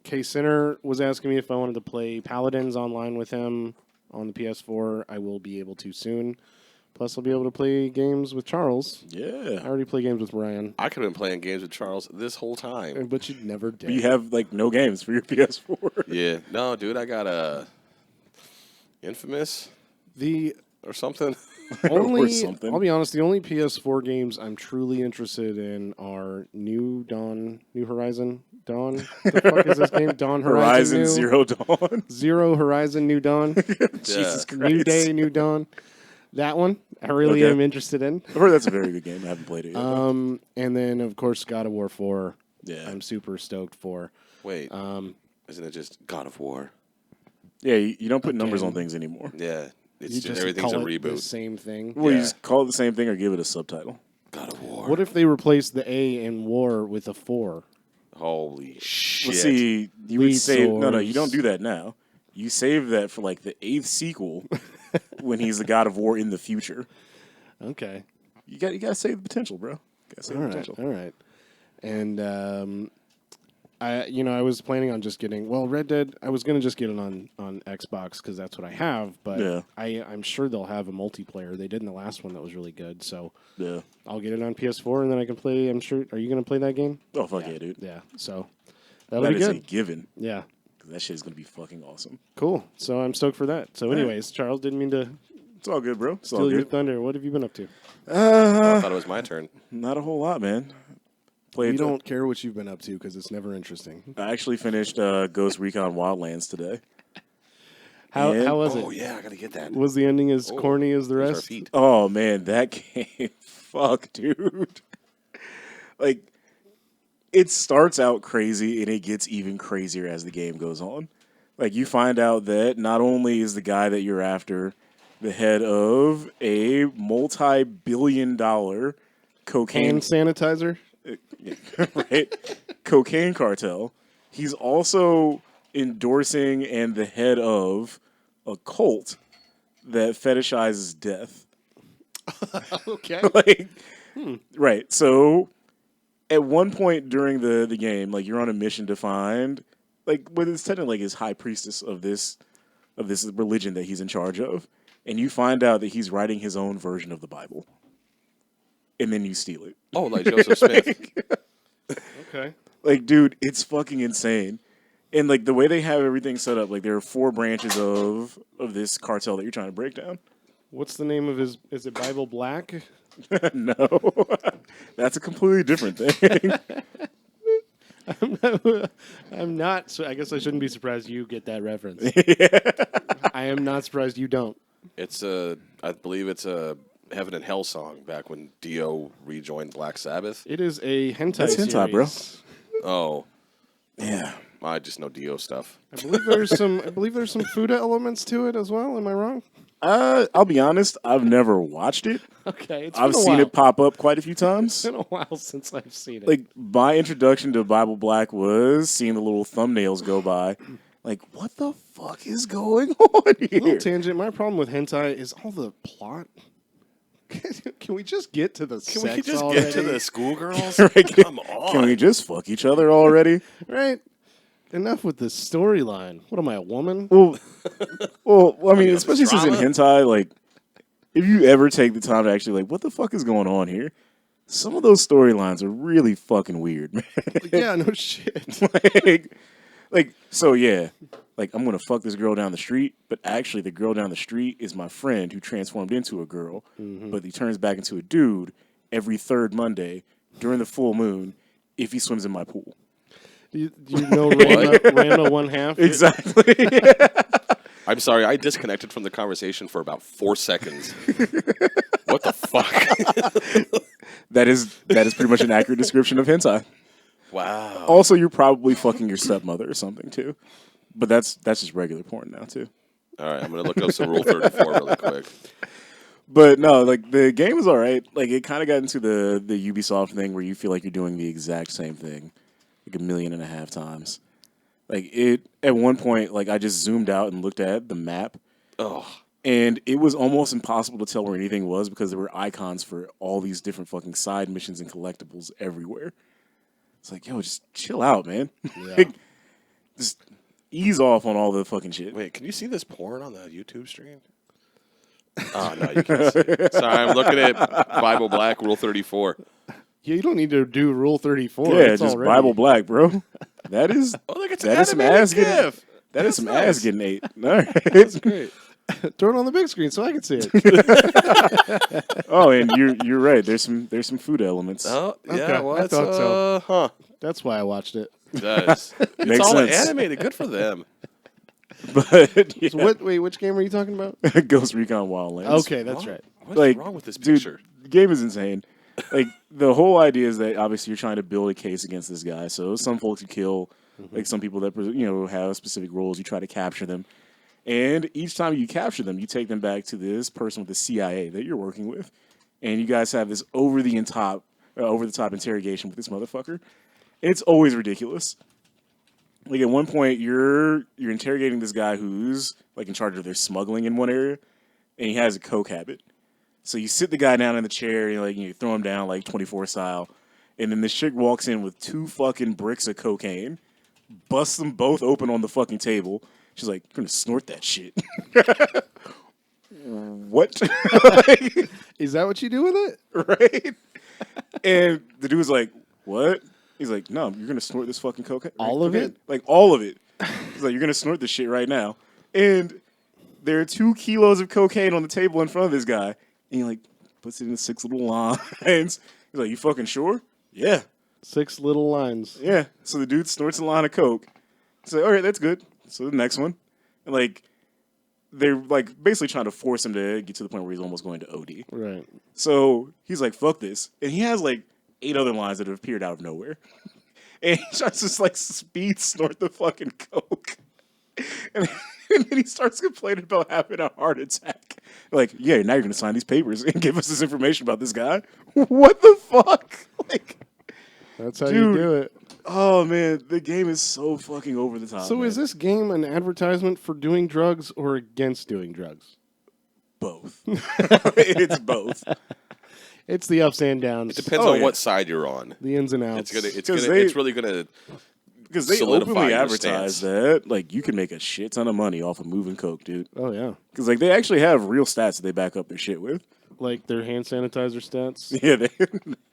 K Sinner was asking me if I wanted to play Paladins online with him on the PS4. I will be able to soon. Plus, I'll be able to play games with Charles. I Yeah. already play games with Ryan, I could have been playing games with Charles this whole time. but you never did. But you have like no games for your PS4. Yeah. No, dude, I got a Infamous The or something. only, something. I'll be honest, the only PS4 games I'm truly interested in are New Horizon, Dawn. The fuck is this game? Dawn Horizon, Horizon New? Zero Dawn. Zero Horizon, New Dawn. Jesus Christ. New Day, New Dawn. That one I really Okay. am interested in. I've heard that's a very good game. I haven't played it yet. And then of course God of War 4. Yeah. I'm super stoked for. Wait. Isn't it just God of War? Yeah, you don't put numbers Again. on things anymore. Yeah. It's You just, just everything's a call it the reboot. same thing. Well, you Yeah. just call it the same thing or give it a subtitle. God of War. What if they replace the A in war with a 4? Holy shit. Well, see, you would Lead save. No, you don't swords. do that now. You save that for like the 8th sequel when he's the God of War in the future. Okay. You gotta save the potential, bro. Gotta save All the right. potential. All right. And I was planning on just getting Red Dead. I was gonna just get it on Xbox because that's what I have. But Yeah. I'm sure they'll have a multiplayer. They did in the last one that was really good. So Yeah. I'll get it on PS4 and then I can play. I'm sure. Are you gonna play that game? Oh fuck yeah, dude. Yeah. So that'll That be is a good. given. Yeah. 'Cause that shit is gonna be fucking awesome. Cool. So I'm stoked for that. So, anyways, Charles, didn't mean to It's all good, bro. It's all steal your good. thunder. What have you been up to? I thought it was my turn. Not a whole lot, man. We Played. don't care what you've been up to because it's never interesting. I actually finished Ghost Recon Wildlands today. How And- was it? Oh, yeah, I got to get that. Was the ending as Oh, corny as the There's our rest? feet. Oh man, that game, fuck, dude. Like, it starts out crazy and it gets even crazier as the game goes on. Like, you find out that not only is the guy that you're after the head of a multi-billion-dollar Hand cocaine sanitizer? right? Cocaine cartel. He's also endorsing and the head of a cult that fetishizes death. Okay. Like, right. So, at one point during the game, like you're on a mission to find, like, what is technically like his high priestess of this religion that he's in charge of, and you find out that he's writing his own version of the Bible, and then you steal it. Oh, like Joseph Smith. Okay. Like, dude, it's fucking insane. And like the way they have everything set up, like there are 4 branches of this cartel that you're trying to break down. What's the name of his? Is it Bible Black? No, that's a completely different thing. I'm not. So I guess I shouldn't be surprised you get that reference. I am not surprised you don't. It's I believe it's a Heaven and Hell song back when Dio rejoined Black Sabbath. It is a hentai. That's hentai, bro. series. Oh, Yeah. I just know Dio stuff. I believe there's some. I believe there's some Fuda elements to it as well. Am I wrong? I'll be honest, I've never watched it. Okay. It's I've been a seen while. it pop up quite a few times. It's been a while since I've seen it. Like, my introduction to Bible Black was seeing the little thumbnails go by. Like, what the fuck is going on Little here? tangent. My problem with hentai is all the plot. Can we just get to the Can sex we just already? get to the schoolgirls? Right, Come on. Can we just fuck each other already? Right? Enough with the storyline. What am I, a woman? Well, I mean, know, especially since in drama. hentai, like, if you ever take the time to actually, like, what the fuck is going on here? Some of those storylines are really fucking weird, man. Yeah, no shit. So yeah, like, I'm gonna fuck this girl down the street, but actually, the girl down the street is my friend who transformed into a girl, but he turns back into a dude every 3rd Monday during the full moon if he swims in my pool. Do you know Randall one half? Exactly. I'm sorry, I disconnected from the conversation for about 4 seconds. What the fuck? That is pretty much an accurate description of hentai. Wow. Also, you're probably fucking your stepmother or something too, but that's just regular porn now too. All right, I'm going to look up some Rule 34 really quick. But no, like the game is all right. Like it kind of got into the Ubisoft thing where you feel like you're doing the exact same thing, like 1.5 million times. Like it at one point, like I just zoomed out and looked at the map, Oh, and it was almost impossible to tell where anything was because there were icons for all these different fucking side missions and collectibles everywhere. It's like, yo, just chill out, man. Yeah. Like, just ease off on all the fucking shit. Wait, can you see this porn on the YouTube stream? Oh, no, you can't see it. Sorry, I'm looking at Bible Black, Rule 34. Yeah, you don't need to do Rule 34. Yeah, It's just already... Bible Black, bro. That is Oh, look, it's that an is some animated ass getting. GIF. That is some nice. ass getting ate. All right. That's great. Throw it on the big screen so I can see it. Oh, and you're right. There's some food elements. Oh, yeah, Okay, well, I thought so. Huh. That's why I watched it. It does. It's Makes all sense. animated. Good for them. But yeah. So wait, which game are you talking about? Ghost Recon Wildlands. Okay, that's right. What's Like, wrong with this dude, picture? the game is insane. Like the whole idea is that obviously you're trying to build a case against this guy. So some folks you kill, like some people that have specific roles. You try to capture them, and each time you capture them, you take them back to this person with the CIA that you're working with, and you guys have this over the top interrogation with this motherfucker. It's always ridiculous. Like at one point, you're interrogating this guy who's like in charge of their smuggling in one area, and he has a coke habit. So you sit the guy down in the chair, and you throw him down like 24 style, and then this chick walks in with 2 fucking bricks of cocaine, busts them both open on the fucking table. She's like, "You're gonna snort that shit." What? Is that what you do with it? Right? And the dude's like, "What?" He's like, "No, you're gonna snort this fucking cocaine. All of it? Like all of it." He's like, "You're gonna snort this shit right now." And there are 2 kilos of cocaine on the table in front of this guy, and he like puts it in 6 little lines. He's like, "You fucking sure?" "Yeah, 6 little lines. yeah." So the dude snorts a line of coke. He's like, "All right, that's good." So the next one, and like they're like basically trying to force him to get to the point where he's almost going to OD. Right. So he's like, "Fuck this," and he has like 8 other lines that have appeared out of nowhere. And he tries to like speed snort the fucking coke. And then he starts complaining about having a heart attack. Like, "Yeah, now you're gonna sign these papers and give us this information about this guy." What the fuck? Like, That's how Dude. you do it. oh man, the game is so fucking over the top. So man. is this game an advertisement for doing drugs or against doing drugs? both? It's both. It's the ups and downs. It depends Oh, on yeah. what side you're on. The ins and outs. It's really gonna Because they solidify openly your advertise stance. that like you can make a shit ton of money off of moving coke, dude. Oh, yeah. Because like they actually have real stats that they back up their shit with. Like their hand sanitizer stats. Yeah, they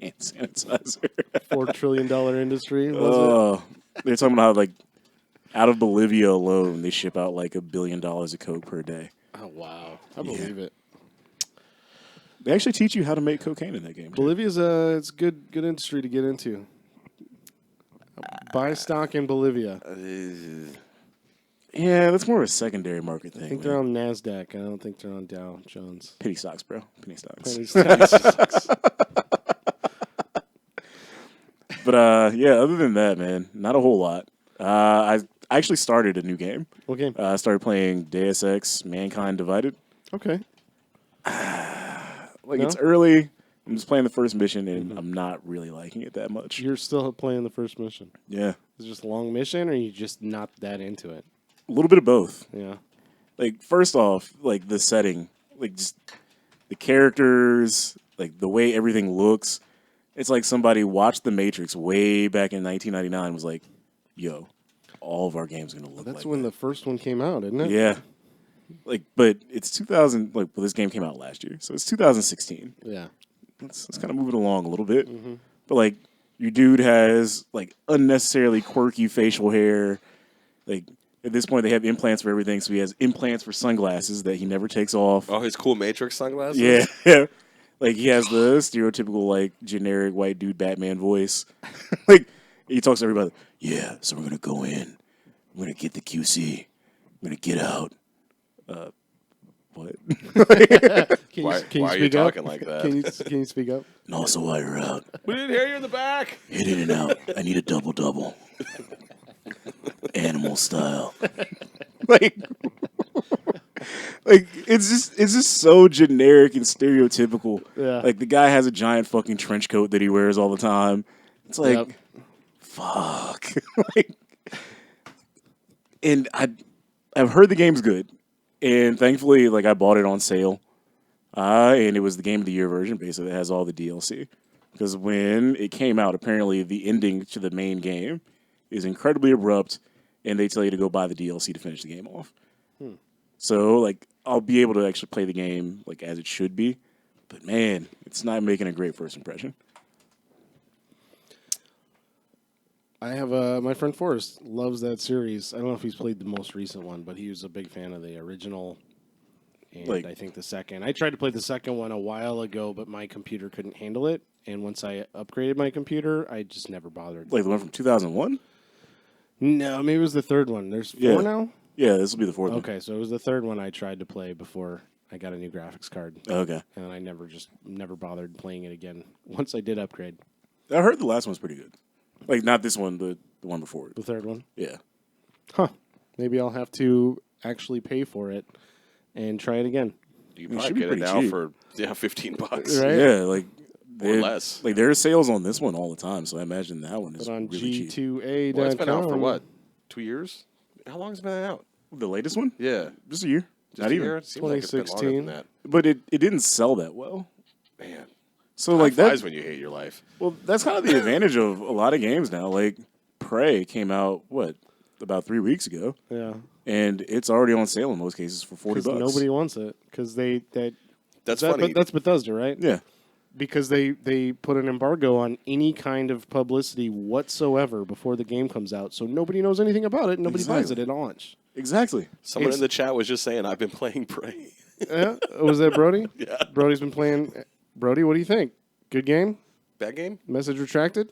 hand sanitizer. $4 trillion industry. Was Oh, they're talking about how like out of Bolivia alone, they ship out like $1 billion of coke per day. it? Oh, wow. I believe it. They actually teach you how to make cocaine in that game. too. Bolivia's it's good industry to get into. Buy stock in Bolivia. Yeah, that's more of a secondary market thing. I think man. they're on NASDAQ. I don't think they're on Dow Jones. Penny stocks, bro. Penny stocks. But yeah, other than that, man, not a whole lot. I actually started a new game. What game? I started playing Deus Ex: Mankind Divided. Okay. Like No? it's early. I'm just playing the first mission, and I'm not really liking it that much. You're still playing the first mission. Yeah, Is it just a long mission, or are you just not that into it? a little bit of both. Yeah. Like first off, like the setting, like just the characters, like the way everything looks. It's like somebody watched The Matrix way back in 1999 and was like, "Yo, all of our games are gonna look That's like when that." the first one came out, isn't it? Yeah. Like, but it's 2000. Like, well, this game came out last year, so it's 2016. Yeah. Let's kind of move it along a little bit. But like, your dude has like unnecessarily quirky facial hair. Like at this point, they have implants for everything, so he has implants for sunglasses that he never takes off. Oh, his cool Matrix sunglasses? Yeah, yeah. Like he has the stereotypical like generic white dude Batman voice. Like he talks to everybody. "Yeah, so we're gonna go in. We're gonna get the QC. We're gonna get out." What? Can Why you are you speak up? talking like that? Can you speak up? And also while you're out, We didn't hear you in the back. hit in and out. I need a double. Animal style. like it's just so generic and stereotypical. Yeah. Like the guy has a giant fucking trench coat that he wears all the time. It's like Yep. fuck. Like, and I've heard the game's good. And thankfully, like I bought it on sale. And it was the Game of the Year version, basically. It has all the DLC. Because when it came out, apparently the ending to the main game is incredibly abrupt and they tell you to go buy the DLC to finish the game off. So, like, I'll be able to actually play the game, like, as it should be. But, man, it's not making a great first impression. I have my friend Forrest loves that series. I don't know if he's played the most recent one, but he was a big fan of the original. And Like- I think the second. I tried to play the second one a while ago, but my computer couldn't handle it. And once I upgraded my computer, I just never bothered. Like the one from 2001? No, maybe it was the third one. There's 4 Yeah. now? Yeah, this will be the fourth Okay, so it was the third one I tried to play before I got a new graphics card. one. Okay. And I never bothered playing it again once I did upgrade. I heard the last one's pretty good. Like, not this one, but the one before it. The third one? Yeah. Huh. Maybe I'll have to actually pay for it and try it again. You can It probably should be get it pretty now cheap. for $15. Right? Yeah, like... Or less. Like, there are sales on this one all the time, so I imagine that one is But on really cheap. G2A.com. Well, it's been out for what? 2 years? How long has it been out? The latest one? Yeah. Just a year. Just Not a even. year? It seems like it's been longer 2016. than that. But it didn't sell that well. Man. So, like, High that... fives when you hate your life. Well, that's kind of the advantage of a lot of games now. Like, Prey came out, about 3 weeks ago, Yeah. and it's already on sale in most cases for $40. Because nobody wants it. Because That's funny. That's Bethesda, right? Yeah. Because they put an embargo on any kind of publicity whatsoever before the game comes out, so nobody knows anything about it. And nobody buys it Exactly. at launch. Exactly. Someone It's- in the chat was just saying, I've been playing Prey. Yeah, was that Brody? Yeah. Brody's been playing. Brody, what do you think? Good game? Bad game? Message retracted?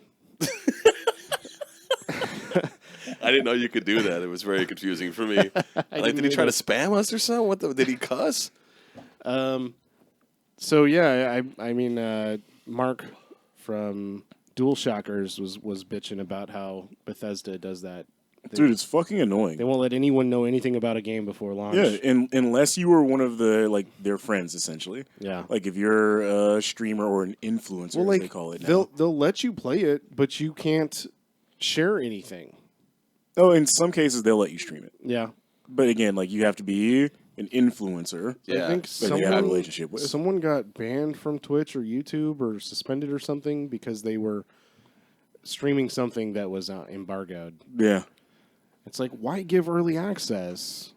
I didn't know you could do that. It was very confusing for me. Like, did he try to spam us or something? Did he cuss? So yeah, I mean, Mark from Dual Shockers was bitching about how Bethesda does that. Dude, it's fucking annoying. They won't let anyone know anything about a game before launch. Yeah, unless you were one of their friends, essentially. Yeah. Like, if you're a streamer or an influencer, Well, as they call it now. they'll let you play it, but you can't share anything. Oh, in some cases, they'll let you stream it. Yeah. But again, like, you have to be an influencer. Yeah. I think That they have a relationship with. someone got banned from Twitch or YouTube or suspended or something because they were streaming something that was embargoed. Yeah. It's like, why give early access?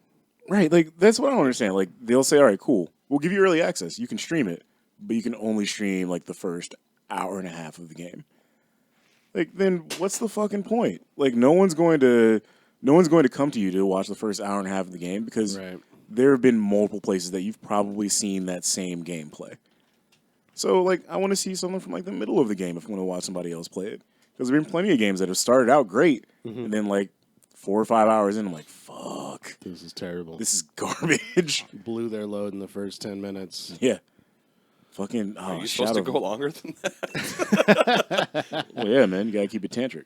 Right, like, that's what I don't understand. Like, they'll say, all right, cool, we'll give you early access. You can stream it, but you can only stream, like, the first hour and a half of the game. Like, then what's the fucking point? Like, no one's going to come to you to watch the first hour and a half of the game because Right. there have been multiple places that you've probably seen that same gameplay. So, like, I want to see something from, like, the middle of the game if I want to watch somebody else play it. Because there have been plenty of games that have started out great, and then, like, 4 or 5 hours in, I'm like, fuck, This is terrible. this is garbage. Blew their load in the first 10 minutes. Yeah. Fucking, Are you supposed to go longer than that? Well, yeah, man, you gotta keep it tantric.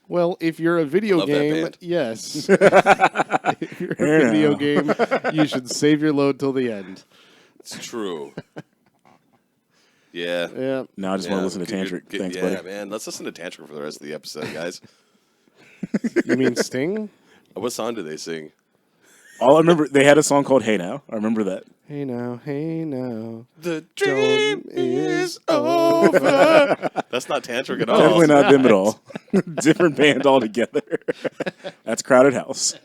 Well, if you're a video Love that game, band. yes. If you're a video game, you should save your load till the end. It's true. Yeah. Yeah. Now I just want to listen to tantric. Thanks, yeah, buddy. man. Let's listen to Tantric for the rest of the episode, guys. You mean Sting? What song do they sing? All I remember, they had a song called "Hey Now." I remember that. Hey now, hey now. The dream is over. That's not Tantric at all. Definitely not them at all. Different band altogether. That's Crowded House.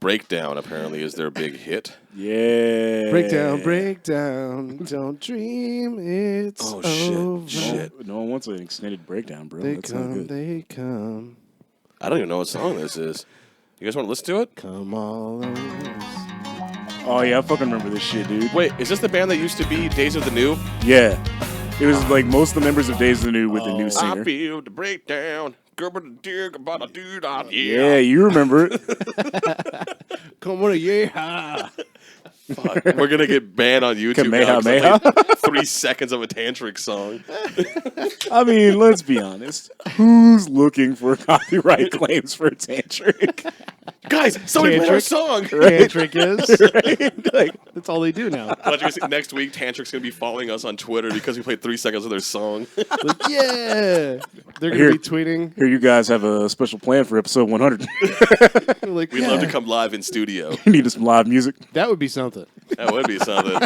Breakdown apparently is their big hit. Yeah. Break down. Don't dream it's Oh, shit. over. Shit. No one wants an extended breakdown, bro. They That's not come, good. they come. I don't even know what song this is. You guys want to listen to it? Come all over us. Oh yeah, I fucking remember this shit, dude. Wait, is this the band that used to be Days of the New? Yeah. It was like most of the members of Days of the New with the new I singer. feel the breakdown. Yeah, you remember it. Come on, yeah. Fuck. We're gonna get banned on YouTube now 'cause Kamehameha. that's like 3 seconds of a Tantric song. I mean, let's be honest. Who's looking for copyright claims for tantric? Guys, somebody play our Tantric? song. Tantric is. Right? Like, That's all they do now. Next week, Tantric's gonna be following us on Twitter because we played 3 seconds of their song. Like, yeah. They're going Here. to be tweeting. here, you guys have a special plan for episode 100. Like, We'd love to come live in studio. You need some live music. That would be something. That would be something.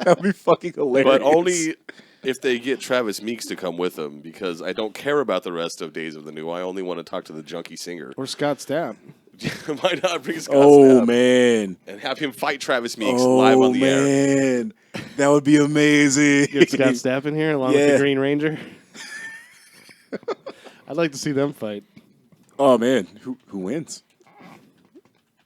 That'd be fucking hilarious. But only if they get Travis Meeks to come with them, because I don't care about the rest of Days of the New. I only want to talk to the junkie singer. Or Scott Stapp. Why not bring Scott Oh Stapp man. and have him fight Travis Meeks live on the air? Man. That would be amazing. Get Scott Stapp in here along with Yeah. the Green Ranger. I'd like to see them fight. Oh man, who wins?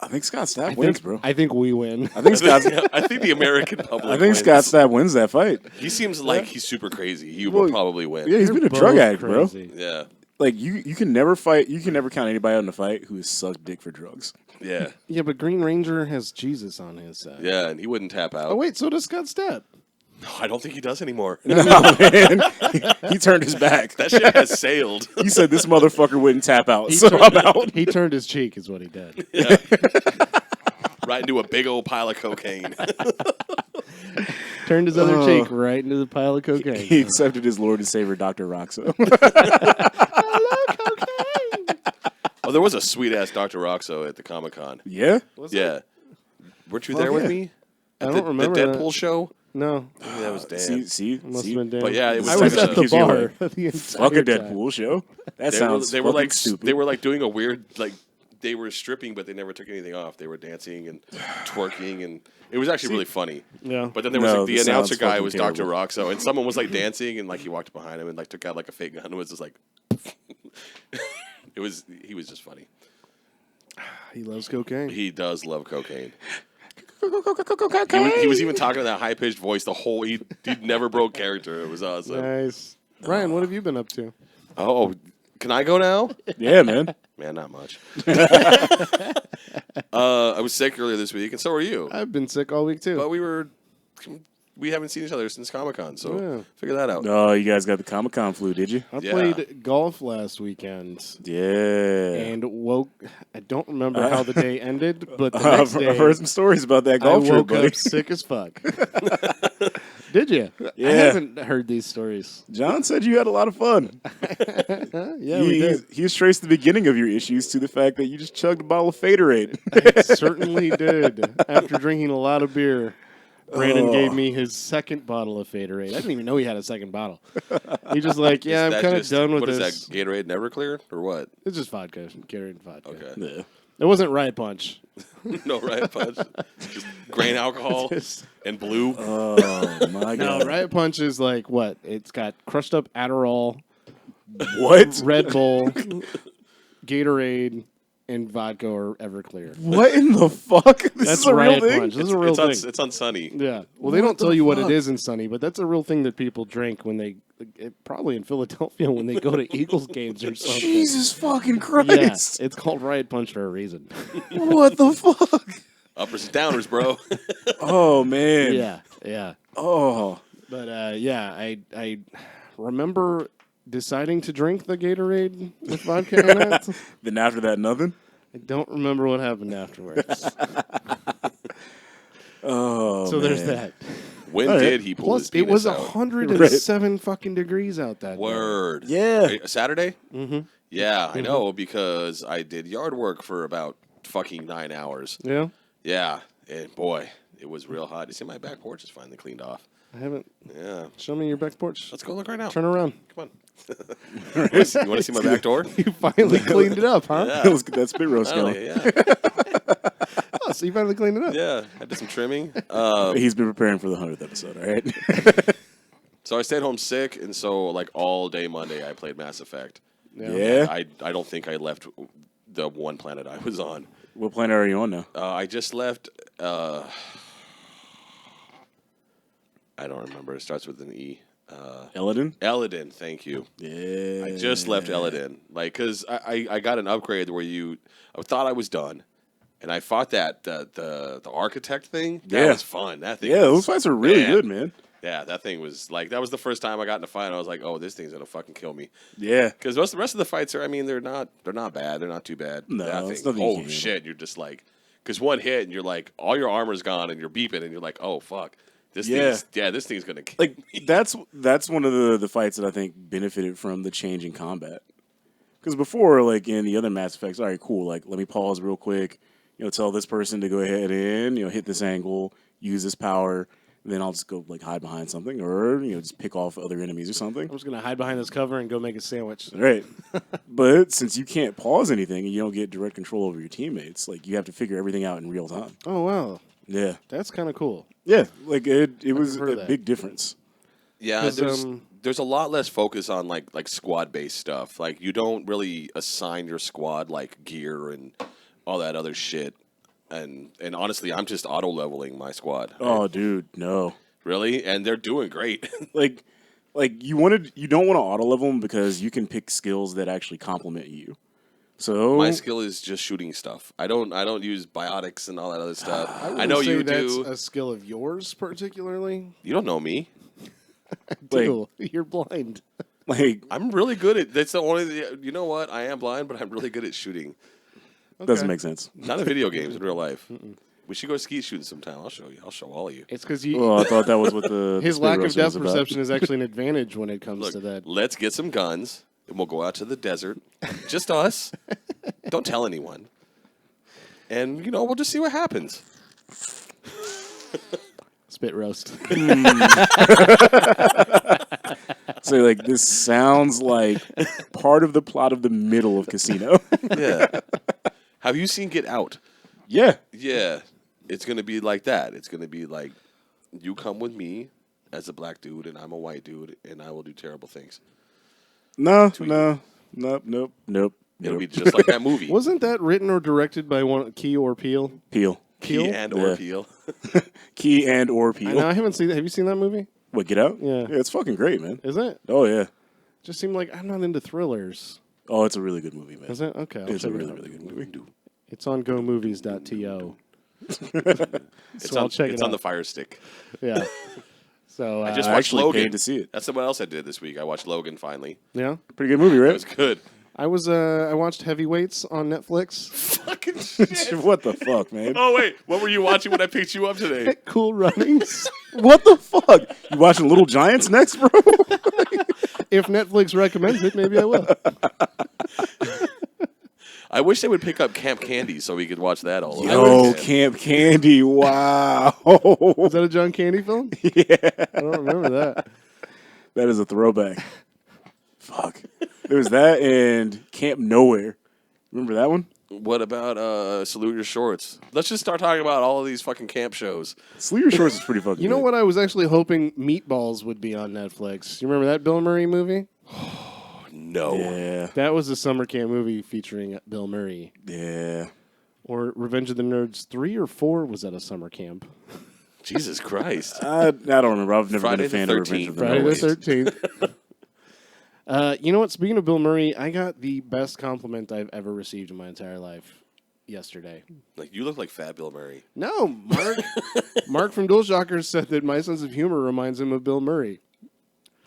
I think Scott Stapp wins, bro. I think we win. I think Scott. I think the American public. I think wins. Scott Stapp wins that fight. He seems like he's super crazy. He Well, will probably win. Yeah, he's been a They're drug both addict, bro. crazy. Yeah. Like you can never fight. You can never count anybody out in a fight who has sucked dick for drugs. Yeah. Yeah, but Green Ranger has Jesus on his side. Yeah, and he wouldn't tap out. Oh, wait, so does Scott Stapp. No, I don't think he does anymore. No, man, he turned his back. That shit has sailed. He said this motherfucker wouldn't tap out, so I'm out. He turned his cheek, is what he did. Right into a big old pile of cocaine. Turned his other cheek right into the pile of cocaine. He accepted his Lord and Savior, Dr. Roxo. Oh, there was a sweet ass Dr. Roxo at the Comic-Con. Yeah? Yeah. Weren't you there with yeah. me? I At don't remember the that. Deadpool show? No, Maybe that was Dan. See? must have been Dan. But yeah, it was I was like at a- the bar gives the Fuck a entire time. Deadpool show. That They sounds were like stupid. they were like doing a weird like they were stripping, but they never took anything off. They were dancing and twerking, and it was actually really funny. Yeah, But then there was No, like the this announcer sounds guy fucking was terrible. Dr. Roxo, and someone was like dancing, and like he walked behind him and like took out like a fake gun and was just like, he was just funny. he loves cocaine. He does love cocaine. He was even talking in that high pitched voice the whole. He never broke character. It was awesome. Nice. Ryan, what have you been up to? Oh, can I go now? Yeah, man. Man, not much. I was sick earlier this week, and so are you. I've been sick all week too. But we haven't seen each other since Comic-Con, so Yeah. figure that out. Oh, you guys got the Comic-Con flu, did you? I Yeah. played golf last weekend Yeah. and woke. I don't remember how the day ended, but the I've next day heard some stories about that I golf trip, woke buddy. up sick as fuck. Did you? I Yeah. haven't heard these stories. John said you had a lot of fun. Yeah, we did. He's traced the beginning of your issues to the fact that you just chugged a bottle of Faderade. Certainly did. After drinking a lot of beer, Brandon gave me his second bottle of Faderade. I didn't even know he had a second bottle. He's just like, yeah, Is I'm that kind of just- done with what this. is that, Gatorade Everclear or what? It's just vodka, Gatorade vodka. Okay. Yeah. It wasn't Riot Punch. No, Riot Punch. Just grain alcohol Just- and blue. Oh my No, god! Riot Punch is like what? It's got crushed up Adderall, What? Red Bull, Gatorade, and vodka or Everclear. What in the fuck? This That's is a real Riot thing. Punch. This is a real thing. It's on Sunny. Yeah. Well, they don't tell the you what fuck? it is in Sunny, but that's a real thing that people drink when they, probably in Philadelphia, when they go to Eagles games or something. Jesus fucking Yeah, Christ! it's called Riot Punch for a reason. What the fuck? Uppers and downers, bro. Oh man. Yeah. Oh. But yeah, I remember deciding to drink the Gatorade with vodka in it. Then after that, nothing. I don't remember what happened afterwards. Oh. So there's man. that. When All right. did he pull Plus, his it penis was out? 107 fucking degrees out that day. Word. Yeah. Wait, Saturday? Mm-hmm. Yeah, I know because I did yard work for about fucking 9 hours. Yeah, Yeah, and boy, it was real hot. You see, my back porch is finally cleaned off. I haven't. Yeah, Show me your back porch. let's go look right now. Turn around. Come on. You want to see my back door? You finally cleaned it up, huh? Yeah. Let's get that spit roast Finally, going. yeah, Oh, so you finally cleaned it up. yeah. I did some trimming. He's been preparing for the 100th episode. All right. So I stayed home sick, and so like all day Monday I played Mass Effect. Yeah. I don't think I left the one planet I was on. What planet are you on now? I just left. I don't remember. It starts with an E. Eladin. Eladin, thank you. Yeah. I just left Eladin, like, cause I got an upgrade where I thought I was done, and I fought the architect thing. That Yeah. was fun. That thing. Yeah, was, those fights are really man. good, man. Yeah, that thing was like that was the first time I got in a fight. And I was like, oh, this thing's gonna fucking kill me. Yeah. Because the rest of the fights are, I mean, they're not bad. They're not too bad. No, that it's thing, nothing you oh can't handle. shit, you're just like, because one hit and you're like, all your armor's gone and you're beeping and you're like, oh fuck, this thing's gonna kill Like me. that's one of the fights that I think benefited from the change in combat. Because before, like in the other Mass Effects, all right, cool. Like let me pause real quick. Tell this person to go ahead and hit this angle, use this power. And then I'll just go like hide behind something, or just pick off other enemies or something. I'm just gonna hide behind this cover and go make a sandwich. Right. But since you can't pause anything and you don't get direct control over your teammates, like you have to figure everything out in real time. Oh wow, Yeah. that's kind of cool. Yeah. Like it was heard a of that. big difference. Yeah, 'Cause, there's a lot less focus on like squad based stuff. Like you don't really assign your squad like gear and all that other shit. And honestly, I'm just auto leveling my squad. Oh, dude, no. Really? And they're doing great. Like you don't want to auto level them because you can pick skills that actually complement you. So My skill is just shooting stuff. I don't use biotics and all that other stuff. I wouldn't know say you that's do. a skill of yours particularly. You don't know me. Dude, you're blind. like I'm really good at. That's the only. You know what? I am blind, but I'm really good at shooting. doesn't make sense. Not in video games, in real life. We should go ski shooting sometime. I'll show you. I'll show all of you. It's because Oh, I thought that was what the his Spit lack of Roasting was depth about. perception is actually an advantage when it comes Look, to that. let's get some guns, and we'll go out to the desert. Just us. Don't tell anyone. And, we'll just see what happens. Spit roast. So like this sounds like part of the plot of the middle of Casino. Yeah. Have you seen Get Out? Yeah. Yeah. It's going to be like that. It's going to be like, you come with me as a black dude, and I'm a white dude, and I will do terrible things. Nope. It'll be just like that movie. Wasn't that written or directed by Key or Peele? Peel. Peele? Key and or Yeah. Peel. Key and or I Peel. know. I haven't seen that. Have you seen that movie? What, Get Out? Yeah. It's fucking great, man. Is it? Oh yeah. Just seemed like I'm not into thrillers. Oh, it's a really good movie, man. Is it? Okay. I'll It's a check it really, out. really good movie. It's on gomovies.to. It's, I'll on, check it's it on out. the Fire Stick. Yeah. So I just I watched actually Logan. paid to see it. That's what else I did this week. I watched Logan finally. yeah, Pretty good movie, It right? was good. I watched Heavyweights on Netflix. Fucking shit. What the fuck, man? Oh, wait. What were you watching when I picked you up today? Cool Runnings. What the fuck? You watching Little Giants next, bro? If Netflix recommends it, maybe I will. I wish they would pick up Camp Candy so we could watch that all over Yo, again. Camp Candy! Wow, Is that a John Candy film? yeah, I don't remember that. that is a throwback. Fuck, there was that and Camp Nowhere. Remember that one? What about Salute Your Shorts? Let's just start talking about all of these fucking camp shows. Salute Your Shorts is pretty fucking. You know good. what? I was actually hoping Meatballs would be on Netflix. You remember that Bill Murray movie? No. Yeah, That was a summer camp movie featuring Bill Murray. yeah. Or Revenge of the Nerds 3 or 4 was at a summer camp. Jesus Christ. I don't remember. I've never Friday been a the fan of Revenge 13th. of the Friday Nerds. the 13th. You know what? Speaking of Bill Murray, I got the best compliment I've ever received in my entire life yesterday. Like, you look like Fat Bill Murray. No, Mark from Dual Shockers said that my sense of humor reminds him of Bill Murray.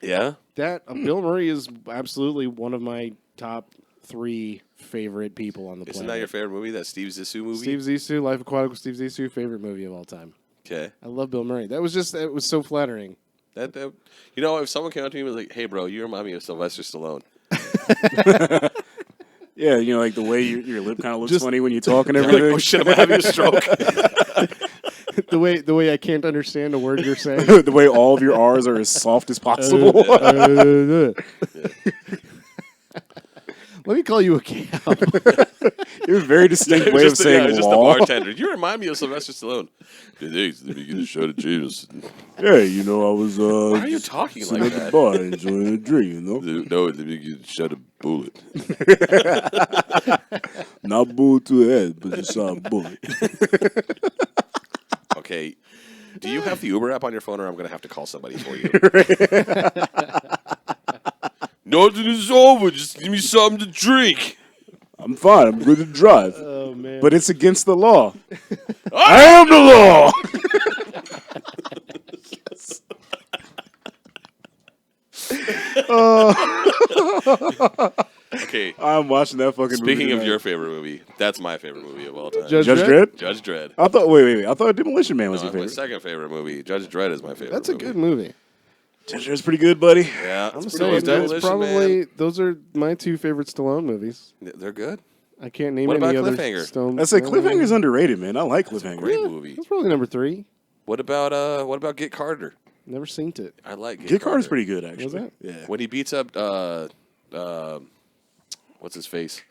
Yeah? That Bill Murray is absolutely one of my top 3 favorite people on the Isn't planet. that your favorite movie, that Steve Zissou movie? Steve Zissou, Life Aquatic with Steve Zissou, favorite movie of all time. Okay. I love Bill Murray. It was so flattering. That, if someone came up to me and was like, hey, bro, you remind me of Sylvester Stallone. Yeah, like the way your lip kind of looks Just- funny when you talk and I'm like, everything. oh, shit, am I having a stroke? the way I can't understand a word you're saying. The way all of your R's are as soft as possible. Let me call you a cab. It was a very distinct It was way of just, saying it was just the law. bartender. You remind me of Sylvester Stallone. Hey, let me get a shot of Jameson. Yeah, I was. Why are you talking sitting like at the that? bar enjoying a drink, No, let me get a shot of bullet. Not bullet to the head, but just a bullet. Okay. Do you have the Uber app on your phone, or I'm going to have to call somebody for you? Nothing is over. Just give me something to drink. I'm fine. I'm good to drive. Oh man. But it's against the law. I am the law. Okay. I'm watching that fucking movie. Speaking of tonight. your favorite movie, that's my favorite movie of all time. Judge Judge Dredd? Dredd? Judge Dredd. I thought. Wait. I thought Demolition Man was No, your my favorite. second favorite movie. Judge Dredd is my favorite. That's a movie. good movie. Judge Dredd's pretty good, buddy. Yeah, I'm it's saying pretty that's Demolition probably Man. those are my 2 favorite Stallone movies. They're good. I can't name What any about other Cliffhanger? Stone. I say Cliffhanger's underrated, man. I like Cliffhanger. Great movie. That's probably number 3. What about Get Carter? Never seen it. I like Get Carter's pretty good, actually. Was it? Yeah. When he beats up what's his face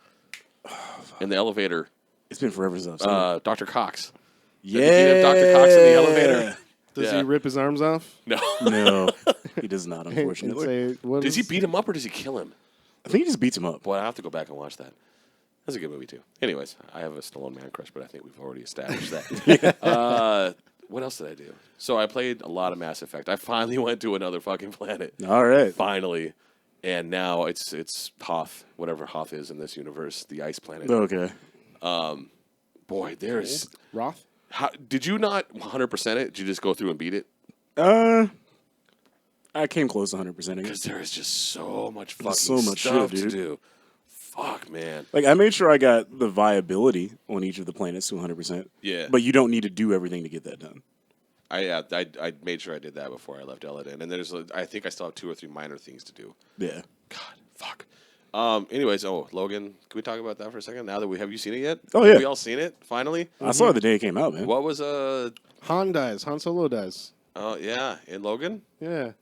in the elevator, It's been forever since I've seen it. Dr. Cox. Yeah. Did he beat up Dr. Cox in the elevator? Does Yeah. he rip his arms off? No. No, he does not, And unfortunately. say, what Does he is- beat him up or does he kill him? I think he just beats him up. Boy, I have to go back and watch that. That's a good movie too. Anyways, I have a Stallone man crush, but I think we've already established that. What else did I do? So I played a lot of Mass Effect. I finally went to another fucking planet. All right. Finally. And now it's Hoth, whatever Hoth is in this universe, the ice planet. Okay. Boy, there's... Roth? Did you not 100% it? Did you just go through and beat it? I came close to 100%ing it. Because there is just so much fucking so much stuff shit, to dude. do. Fuck, man. Like, I made sure I got the viability on each of the planets to 100%. Yeah. But you don't need to do everything to get that done. I made sure I did that before I left Eladin. And I think I still have 2 or 3 minor things to do. Yeah. God, fuck. Anyways, Logan, can we talk about that for a second? Now that have you seen it yet? Oh, yeah. Have we all seen it, finally? I saw it the day it came out, man. What was, Han dies. Han Solo dies. oh, yeah, in Logan? Yeah.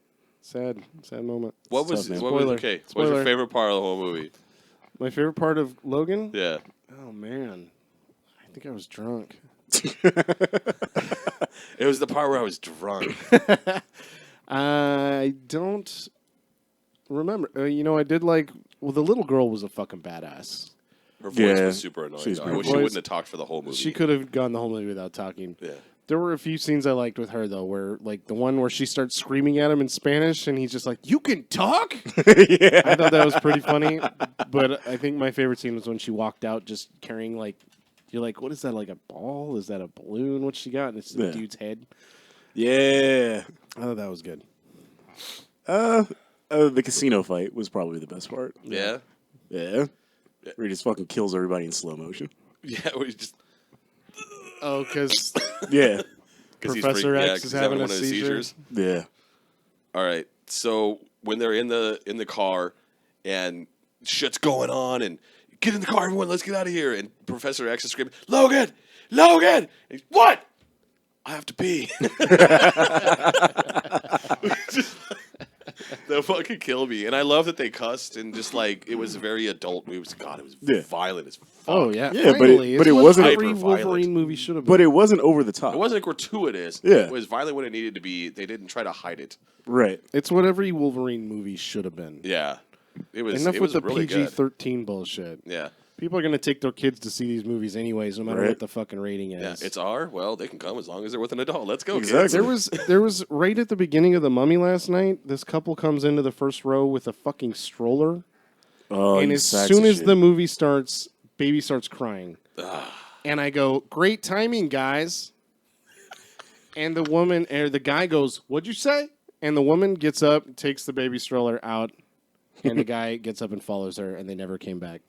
Sad moment. What was, tough, man. what was, Spoiler. okay, what's Spoiler. your favorite part of the whole movie? My favorite part of Logan? Yeah. Oh, man. I think I was drunk. It was the part where I was drunk. I don't remember. I did like... Well, the little girl was a fucking badass. Her voice Yeah, was super annoying. she's Though. I pretty wish she voice- wouldn't have talked for the whole movie. She could have gone the whole movie without talking. Yeah. There were a few scenes I liked with her, though, where, like, the one where she starts screaming at him in Spanish, and he's just like, "You can talk?" Yeah. I thought that was pretty funny. But I think my favorite scene was when she walked out just carrying, like, you're like, what is that, like a ball? Is that a balloon? What's she got? And it's the Yeah. dude's head. Yeah. I thought that was good. The casino fight was probably the best part. Yeah? Yeah. Where he just fucking kills everybody in slow motion. Yeah, we just... Oh, because Yeah. Professor X is having a one of his seizure? seizures. Yeah. All right. So when they're in the car and shit's going on and get in the car, everyone, let's get out of here. And Professor X is screaming, Logan! Logan! And he's, what? I have to pee. That fucking killed me. And I love that they cussed and just like it was a very adult movie. God, it was Yeah. violent as fuck. oh yeah, Yeah, but finally. it- but It's it what wasn't- every hyper-violent. Wolverine movie should have been. But it wasn't over the top. It wasn't gratuitous. Yeah. It was violent when it needed to be. They didn't try to hide it. Right. It's what every Wolverine movie should have been. Yeah. It was Enough it with was the really good. PG-13 bullshit. Yeah. People are gonna take their kids to see these movies anyways, no matter Right. what the fucking rating is. Yeah, it's R. Well, they can come as long as they're with an adult. Let's go, Exactly. kids. There was right at the beginning of The Mummy last night. This couple comes into the first row with a fucking stroller, Oh, and you as sacks soon of as shit. the movie starts, baby starts crying, and I go, "Great timing, guys!" And the woman or the guy goes, "What'd you say?" And the woman gets up, takes the baby stroller out, and the guy gets up and follows her, and they never came back.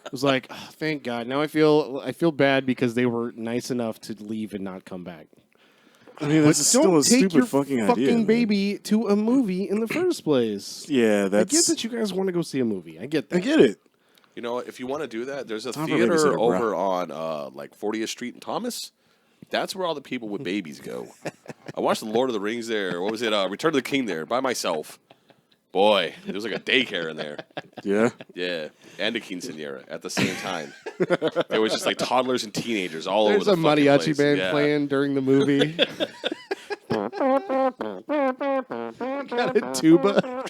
It was like, oh, thank God. Now I feel bad because they were nice enough to leave and not come back. I mean, that's Don't still a take stupid your fucking idea. man. baby to a movie in the first place. Yeah, I that's. get that you guys want to go see a movie. I get that. I get it. You know what? If you want to do that, there's a Time for theater babysitter, bro. over on like 40th Street in Thomas. That's where all the people with babies go. I watched The Lord of the Rings there. What was it? Return of the King there by myself. Boy, there was like a daycare in there. Yeah. Yeah, and a quinceañera at the same time. There was just like toddlers and teenagers all There's over the a fucking mariachi place. band Yeah. playing during the movie. Got a tuba.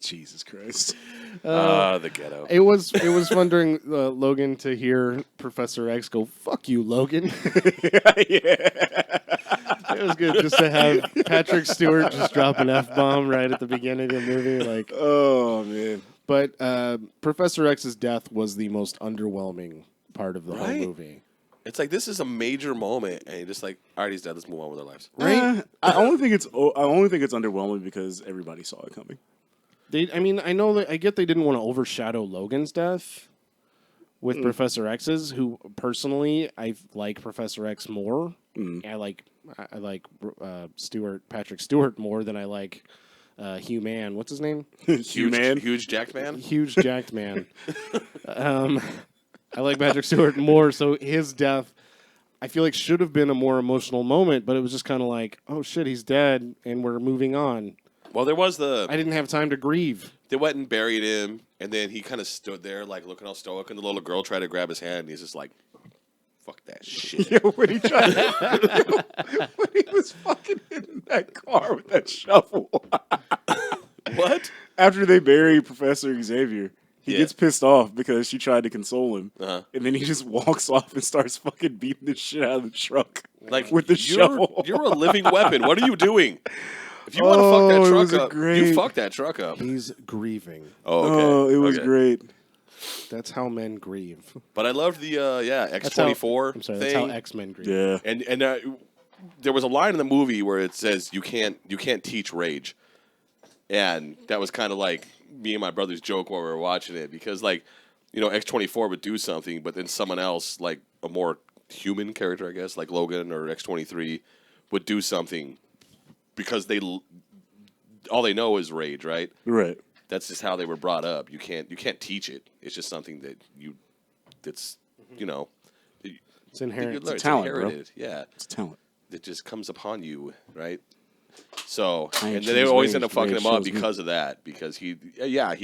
Jesus Christ. The ghetto. It was fun during Logan to hear Professor X go, "Fuck you, Logan." It was good just to have Patrick Stewart just drop an F-bomb right at the beginning of the movie. Like, Oh man. but Professor X's death was the most underwhelming part of the whole Right? movie. It's like this is a major moment, and you're just like, all right, he's dead. Let's move on with our lives. Right? I only think it's underwhelming because everybody saw it coming. I know that I get they didn't want to overshadow Logan's death with Professor X's. Who personally I like Professor X more. I like Patrick Stewart more than I like Hugh Man. What's his name? Huge jacked man. Huge jacked man. I like Patrick Stewart more. So his death, I feel like should have been a more emotional moment, but it was just kind of like, oh shit, he's dead, and we're moving on. Well, there was the... I didn't have time to grieve. They went and buried him, and then he kind of stood there, like, looking all stoic, and the little girl tried to grab his hand, and he's just like, fuck that shit. Yo, when he tried when he was fucking in that car with that shovel. What? After they bury Professor Xavier, he Yeah. gets pissed off because she tried to console him. Uh-huh. And then he just walks off and starts fucking beating the shit out of the truck. Like, with the shovel. You're a living weapon. What are you doing? If you want to fuck it that was truck up, great- you fuck that truck up. He's grieving. Oh, okay. Oh, it was Okay. great. That's how men grieve. But I loved the That's how- X-24 I'm sorry, thing. that's how X-Men grieve. Yeah. And there was a line in the movie where it says you can't teach rage, and that was kind of like me and my brother's joke while we were watching it, because like, you know, X-24 would do something, but then someone else, like a more human character, I guess, like Logan or X-23, would do something because all they know is rage, right? Right. That's just how they were brought up. You can't teach it. It's just something that's you know, It's inherent. you learn. It's talent, bro. inherited. Yeah. It's talent. It just comes upon you, right? So, I ain't and then they choose always rage, end up fucking rage him up shows me. because of that. Because he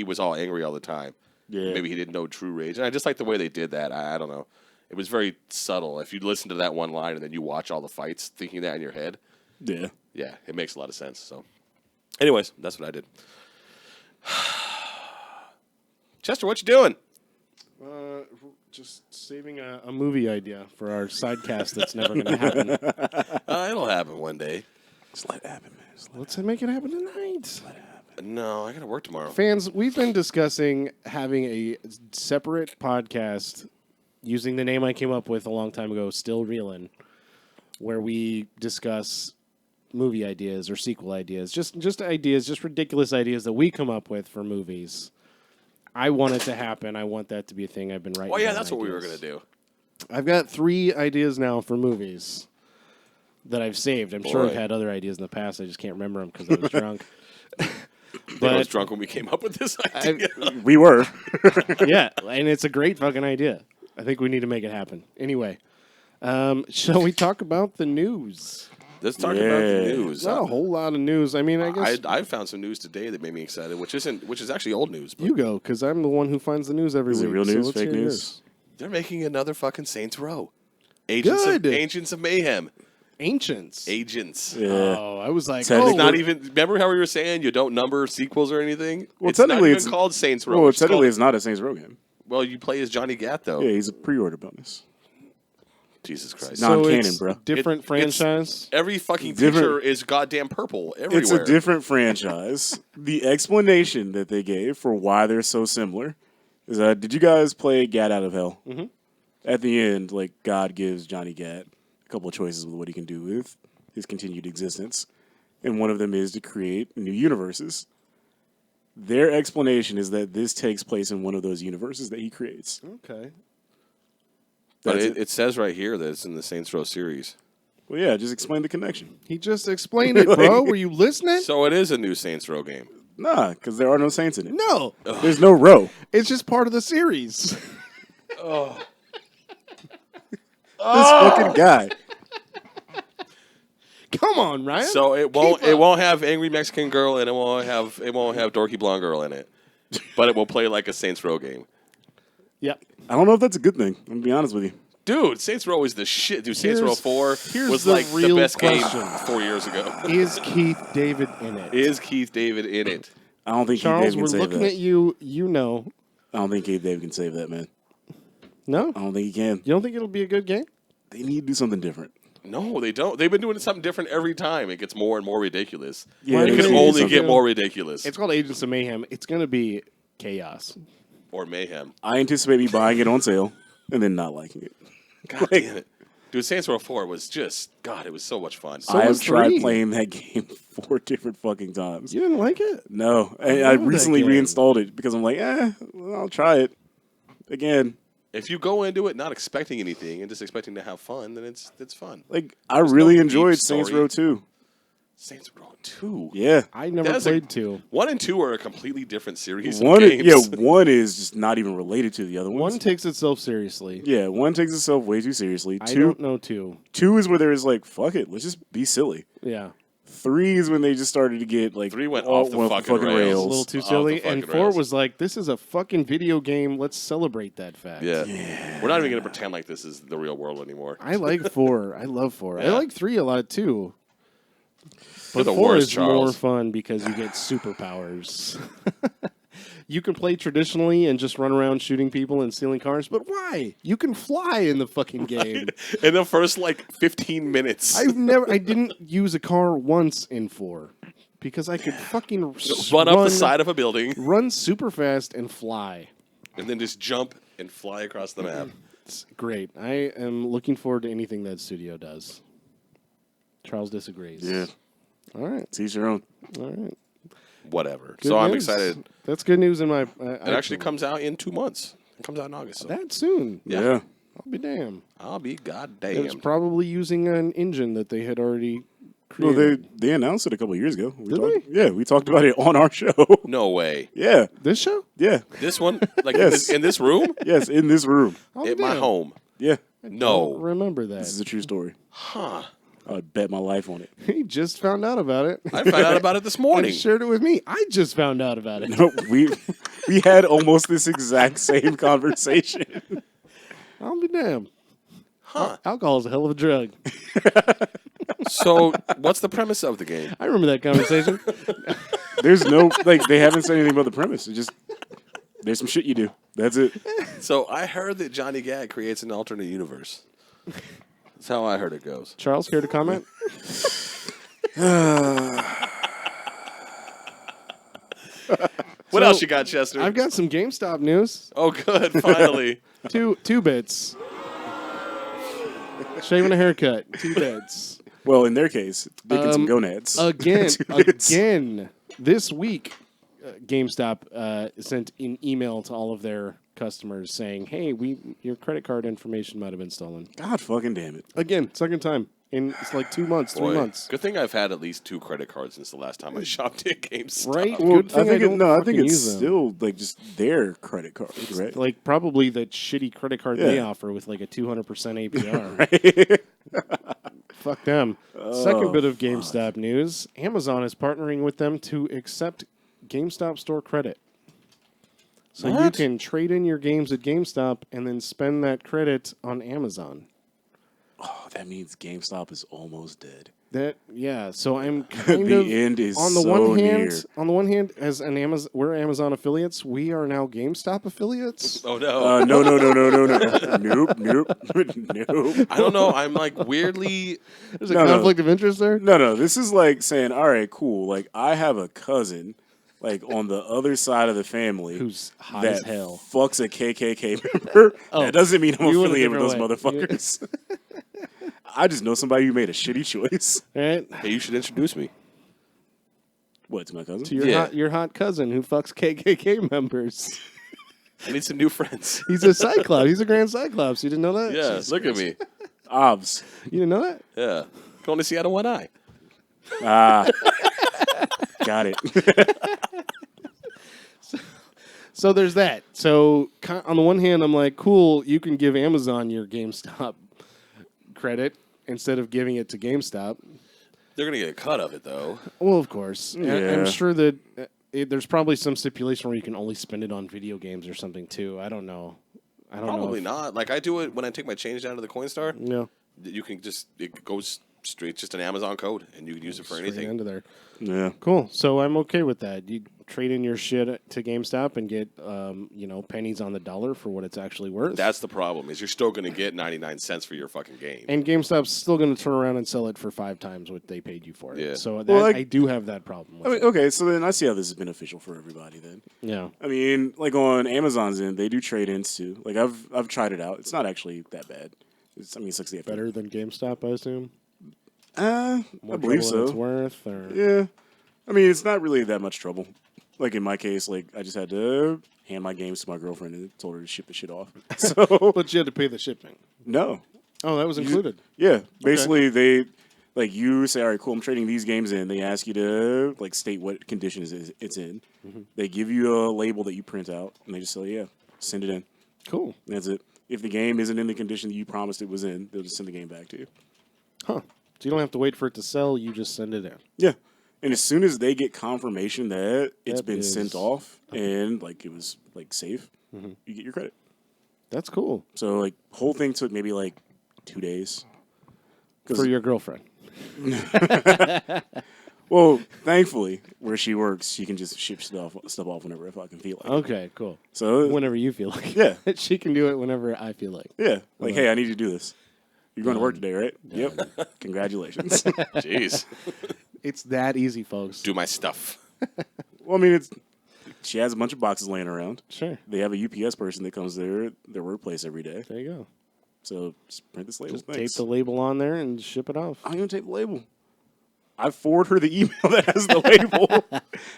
was all angry all the time. Yeah. Maybe he didn't know true rage, and I just like the way they did that. I don't know. It was very subtle. If you listen to that one line and then you watch all the fights, thinking that in your head, Yeah. yeah, it makes a lot of sense. So, anyways, that's what I did. Chester, what you doing? Just saving a movie idea for our sidecast that's never going to happen. It'll happen one day. Just let it happen, man. Just let Let's make it happen tonight. No, I gotta work tomorrow. Fans, we've been discussing having a separate podcast using the name I came up with a long time ago, Still Reelin', where we discuss movie ideas or sequel ideas, just ideas, just ridiculous ideas that we come up with for movies. I want it to happen. I want that to be a thing. I've been writing. Oh yeah, down that's what we were ideas. gonna do. I've got 3 ideas now for movies that I've saved. I'm sure I've Boy. had other ideas in the past. I just can't remember them because I was drunk. I was drunk when we came up with this idea. We were. Yeah, and it's a great fucking idea. I think we need to make it happen. Anyway, shall we talk about the news? Let's talk about the Yeah. news. Not a whole lot of news. I mean, I guess I found some news today that made me excited, which is actually old news. But you go, because I'm the one who finds the news every Is week. it real so news, let's fake hear news? yours. they're making another fucking Saints Row. Good. Agents of Mayhem. Ancients. Agents. Yeah. Oh, I was like, Technically- It's not even. Remember how we were saying you don't number sequels or anything? Well, it's not technically even it's- called Saints Row. Well, It's technically, called- it's not a Saints Row game. well, you play as Johnny Gat though. Yeah, he's a pre-order bonus. Jesus Christ. not- non-canon, it's bro. different franchise. Every fucking Different- picture is goddamn purple everywhere. It's a different franchise. The explanation that they gave for why they're so similar is did you guys play Gat Out of Hell? Mm-hmm. At the end, like, God gives Johnny Gat a couple of choices with what he can do with his continued existence. And one of them is to create new universes. Their explanation is that this takes place in one of those universes that he creates. Okay. But That's it says right here that it's in the Saints Row series. Well, yeah, just explain the connection. He just explained it, bro. Were you listening? So it is a new Saints Row game. Nah, because there are no saints in it. No. There's no row. It's just part of the series. This fucking guy. Come on, Ryan. So it won't Keep up. have angry Mexican girl and it won't have dorky blonde girl in it. But it will play like a Saints Row game. Yep. I don't know if that's a good thing. I'm going to be honest with you. Dude, Saints Row is the shit. Dude, Saints Row Here's- 4 here's was the like the real best question. game 4 years ago. Is Keith David in it? Is Keith David in it? I don't think Keith Charles, David we're can save looking that. at you. You know. I don't think Keith David can save that, man. No? I don't think he can. You don't think it'll be a good game? They need to do something different. No, they don't. They've been doing something different every time. It gets more and more ridiculous. Yeah, Why It do can they do only something? get more ridiculous. It's called Agents of Mayhem. It's going to be chaos. Or mayhem. I anticipate me buying it on sale and then not liking it. God damn it. Dude, Saints Row 4 was just, God, it was so much fun. So I have was tried 3. playing that game 4 different fucking times. You didn't like it? No, I love that recently game. reinstalled it because I'm like, well, I'll try it again. If you go into it not expecting anything and just expecting to have fun, then it's fun. Like, I There's really no enjoyed deep Saints story. Row 2. Saints Row 2. Yeah. I never played 2. 1 and 2 are a completely different series One, of games. one is just not even related to the other ones. 1 takes itself seriously. Yeah, 1 takes itself way too seriously. I don't know 2. 2 is where there's like, fuck it, let's just be silly. Yeah. 3 is when they just started to get like 3 went off the fucking rails. A little too Off the silly. fucking And 4 rails. was like, this is a fucking video game. Let's celebrate that fact. Yeah. We're not even going to pretend like this is the real world anymore. I like 4. I love 4. I Yeah. like 3 a lot too. You're But the 4 worst, is Charles. more fun because you get superpowers. You can play traditionally and just run around shooting people and stealing cars, but why? You can fly in the fucking game. In the first, 15 minutes. I didn't use a car once in 4 because I could fucking run up the side of a building, run super fast and fly. and then just jump and fly across the map. It's great. I am looking forward to anything that studio does. Charles disagrees. Yeah. All right. Teach your own. All right. Whatever. Good So I'm news. excited. That's good news in my. It actually comes out in 2 months. It comes out in August. So that soon. Yeah. I'll be damned. I'll be It's goddamn. probably using an engine that they had already Well, created. they announced it a couple years ago. Did they? Yeah, we talked about it on our show. No way. Yeah. This show? Yeah. This one, Yes. in this room, Yes, in this room. I'll be at my damned. home. Yeah. Don't No. remember This is that. a true story. Huh. I would bet my life on it. He just found out about it. I found out about it this morning. And shared it with me. I just found out about it. No, we had almost this exact same conversation. I'll be damned. Huh. Alcohol is a hell of a drug. So, what's the premise of the game? I remember that conversation. There's no they haven't said anything about the premise. It just there's some shit you do. That's it. So, I heard that Johnny Gag creates an alternate universe. That's how I heard it goes. Charles, care to comment? What else you got, Chester? I've got some GameStop news. Oh, good. Finally. Two bits. Shaving a haircut. 2 bits. Well, in their case, dick and some gonads. Again, 2 bits. this week, GameStop sent an email to all of their customers saying, "Hey, your credit card information might have been stolen." God fucking damn it. Again, second time in it's like 2 months, 3 Boy, months. good thing I've had at least 2 credit cards since the last time I shopped at GameStop. Right? Well, Good thing I don't I fucking think it's use them. still like just their credit card, right? Like probably the shitty credit card they Yeah. offer with like a 200% APR. Fuck them. Second bit of GameStop news: Amazon is partnering with them to accept GameStop store credit. So you What? can trade in your games at GameStop and then spend that credit on Amazon. Oh, that means GameStop is almost dead. So I'm kind The of end is on the so one hand. near. On the one hand, as an Amazon, we're Amazon affiliates. We are now GameStop affiliates. Oh, no. No. Nope. I don't know. I'm weirdly. There's a No. conflict of interest there. No. This is like saying, all right, cool. Like, I have a cousin, on the other side of the family Who's hot that as hell. fucks a KKK member. Oh, that doesn't mean I'm you went a affiliated with those different way. motherfuckers. I just know somebody who made a shitty choice. Right? Hey, you should introduce me. What, to my cousin? To your Yeah. your hot cousin who fucks KKK members. I need some new friends. He's a Cyclops. He's a Grand Cyclops. You didn't know that? Yeah, Jesus look at Christ. me. Obs. You didn't know that? Yeah. Can only see out of one eye. Ah. Got it. So there's that. So on the one hand, I'm like, cool, you can give Amazon your GameStop credit instead of giving it to GameStop. They're going to get a cut of it, though. Well, of course. And Yeah. I'm sure that there's probably some stipulation where you can only spend it on video games or something, too. I don't know. Probably not. I do it when I take my change down to the Coinstar. No. You can it goes straight, just an Amazon code, and you can use it for Straight anything. into there. Yeah. Cool. So I'm okay with that. You trade in your shit to GameStop and get, pennies on the dollar for what it's actually worth. That's the problem, is you're still going to get 99 cents for your fucking game. And GameStop's still going to turn around and sell it for 5 times what they paid you for it. Yeah. So Well, I do have that problem with I mean, it. okay, so then I see how this is beneficial for everybody then. Yeah. I mean, on Amazon's end, they do trade-ins too. I've tried it out. It's not actually that bad. It's like the Better than GameStop, I assume? I More believe trouble than it's so. worth? Or... Yeah. I mean, it's not really that much trouble. In my case, I just had to hand my games to my girlfriend and told her to ship the shit off. So But you had to pay the shipping. no. Oh, that was included. Yeah. Basically, Like you say, all right, cool, I'm trading these games in. They ask you to like state what conditions it's in. They give you a label that you print out, and they just say, yeah, send it in. Cool. That's it. If the game isn't in the condition that you promised it was in, they'll just send the game back to you. Huh. So you don't have to wait for it to sell. You just send it in. Yeah. And as soon as they get confirmation that it's That been is- sent off and like it was like safe, you get your credit. That's cool. So like whole thing took maybe like 2 days. For your girlfriend. Well, thankfully, where she works, she can just ship stuff off whenever I fucking feel like. Okay, cool. So Whenever you feel like. Yeah. She can do it whenever I feel like. yeah, like hey, I need you to do this. You're going to work today, right? Yep. Congratulations. Jeez. It's that easy, folks. Do my stuff. Well, I mean, she has a bunch of boxes laying around. Sure. They have a UPS person that comes to their workplace every day. There you go. So just print this label. Just tape Thanks. the label on there and ship it off. I don't even tape the label. I forward her the email that has the label.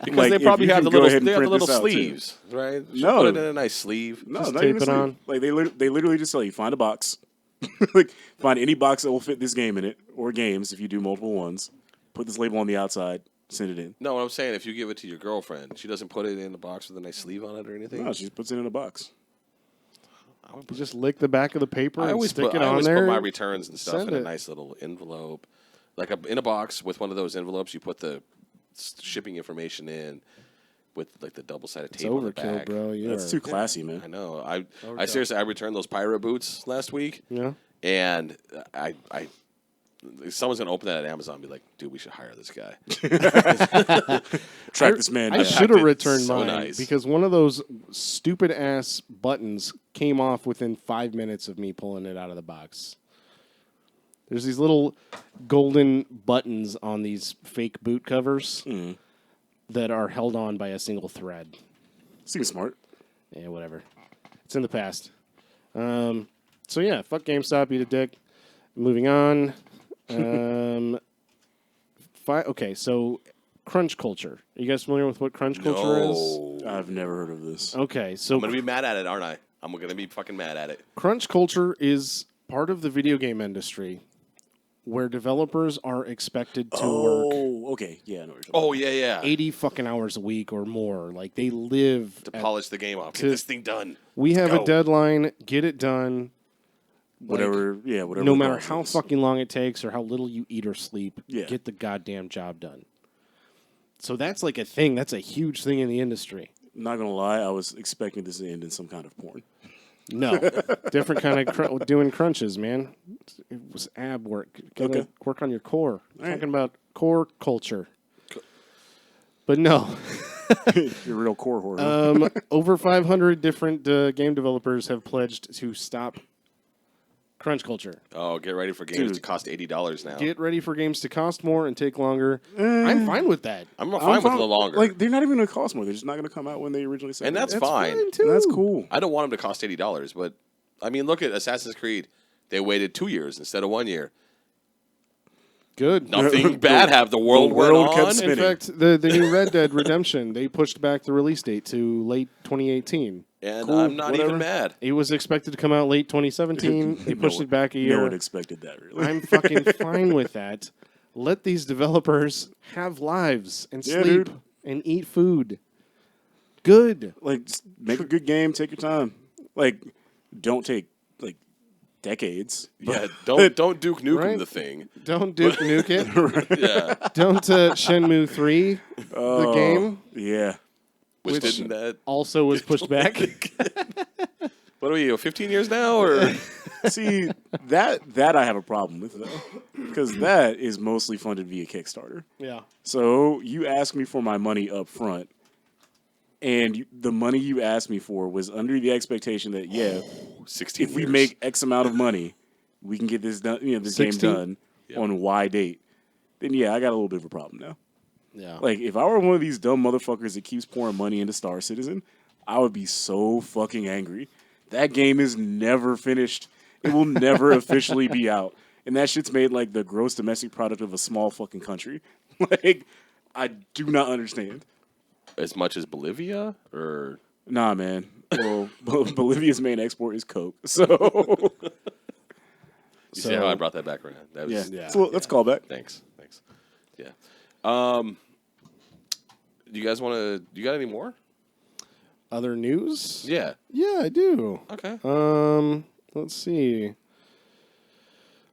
Because Like, they if probably you have can the go little, ahead and they have the print little this out, too. sleeves, right? She'll No. put it in a nice sleeve. No, Just not tape even it sleeve. on. Like they literally just tell you find a box, like find any box that will fit this game in it or games if you do multiple ones. Put this label on the outside. Send it in. No, what I'm saying, if you give it to your girlfriend, she doesn't put it in a box with a nice sleeve on it or anything. No, she just puts it in a box. You just lick the back of the paper I and always stick put it on put there. my returns and stuff Send in a it. nice little envelope, like in a box with one of those envelopes. You put the shipping information in with like the double-sided It's tape on the overkill, back. bro. You That's are- too classy, man. I know. I seriously, I returned those pirate boots last week, Yeah. and I someone's gonna open that at Amazon and be like, dude, we should hire this guy. Track this man I down. should have returned so mine nice. because one of those stupid ass buttons came off within 5 minutes of me pulling it out of the box. There's these little golden buttons on these fake boot covers that are held on by a single thread. Seems smart. Yeah, whatever. It's in the past. So yeah, fuck GameStop, eat a dick. Moving on. Okay, so crunch culture. Are you guys familiar with what crunch culture is? No, I've never heard of this. Okay, so I'm gonna be mad at it, aren't I? I'm gonna be fucking mad at it. crunch culture is part of the video game industry where developers are expected to work Oh, okay. Yeah, I know what you're talking Oh yeah, yeah. 80 fucking hours a week or more. Like they live To at- polish the game off, to- get this thing done. we have a go. deadline, get it done. Whatever, yeah, whatever. No the matter cost how is. fucking long it takes or how little you eat or sleep, Yeah. get the goddamn job done. So that's like a thing. That's a huge thing in the industry. Not gonna lie, I was expecting this to end in some kind of porn. No, different kind of doing crunches, man. It was ab work. Gotta Okay. work on your core. right. Talking about core culture. But no, You're a real core whore. huh? over 500 different game developers have pledged to stop crunch culture. Oh, get ready for games Dude. to cost $80 now. Get ready for games to cost more and take longer. I'm fine with that. I'm fine with the longer. Like they're not even gonna cost more. They're just not gonna come out when they originally said. And they that's would. fine. too. That's cool. I don't want them to cost $80, but I mean, look at Assassin's Creed. They waited 2 years instead of 1 year. Good. Nothing bad happened. The world went world kept on. spinning. In fact, the new Red Dead Redemption, they pushed back the release date to late 2018. And Cool, I'm not whatever. even mad. It was expected to come out late 2017. They pushed it back a No year. one expected that, really. I'm fucking fine with that. Let these developers have lives and Yeah, sleep dude. and eat food. Good. Like, just make a good game. Take your time. Like, don't take like decades. Yeah, don't Duke Nukem Right. the thing. Don't Duke Nuke it. Yeah, Don't Shenmue 3, the game, Yeah. which Which- didn't that? also was pushed back. What are we? 15 years now, or See, that I have a problem with though, because that is mostly funded via Kickstarter. Yeah. So you ask me for my money up front, and the money you asked me for was under the expectation that 16 if we years. make X amount of money, we can get this done. This game 16? done Yep. on Y date. Then I got a little bit of a problem now. Yeah. Like if I were one of these dumb motherfuckers that keeps pouring money into Star Citizen, I would be so fucking angry. That game is never finished. It will never officially be out. And that shit's made like the gross domestic product of a small fucking country. Like, I do not understand. as much as Bolivia, or Nah, man. Well, Bolivia's main export is Coke. So You So see how I brought that back around? That was, Yeah. Yeah, So let's call back. Thanks. Yeah. Do you guys want to? You got any more? other news? Yeah. Yeah, I do. Okay. Let's see.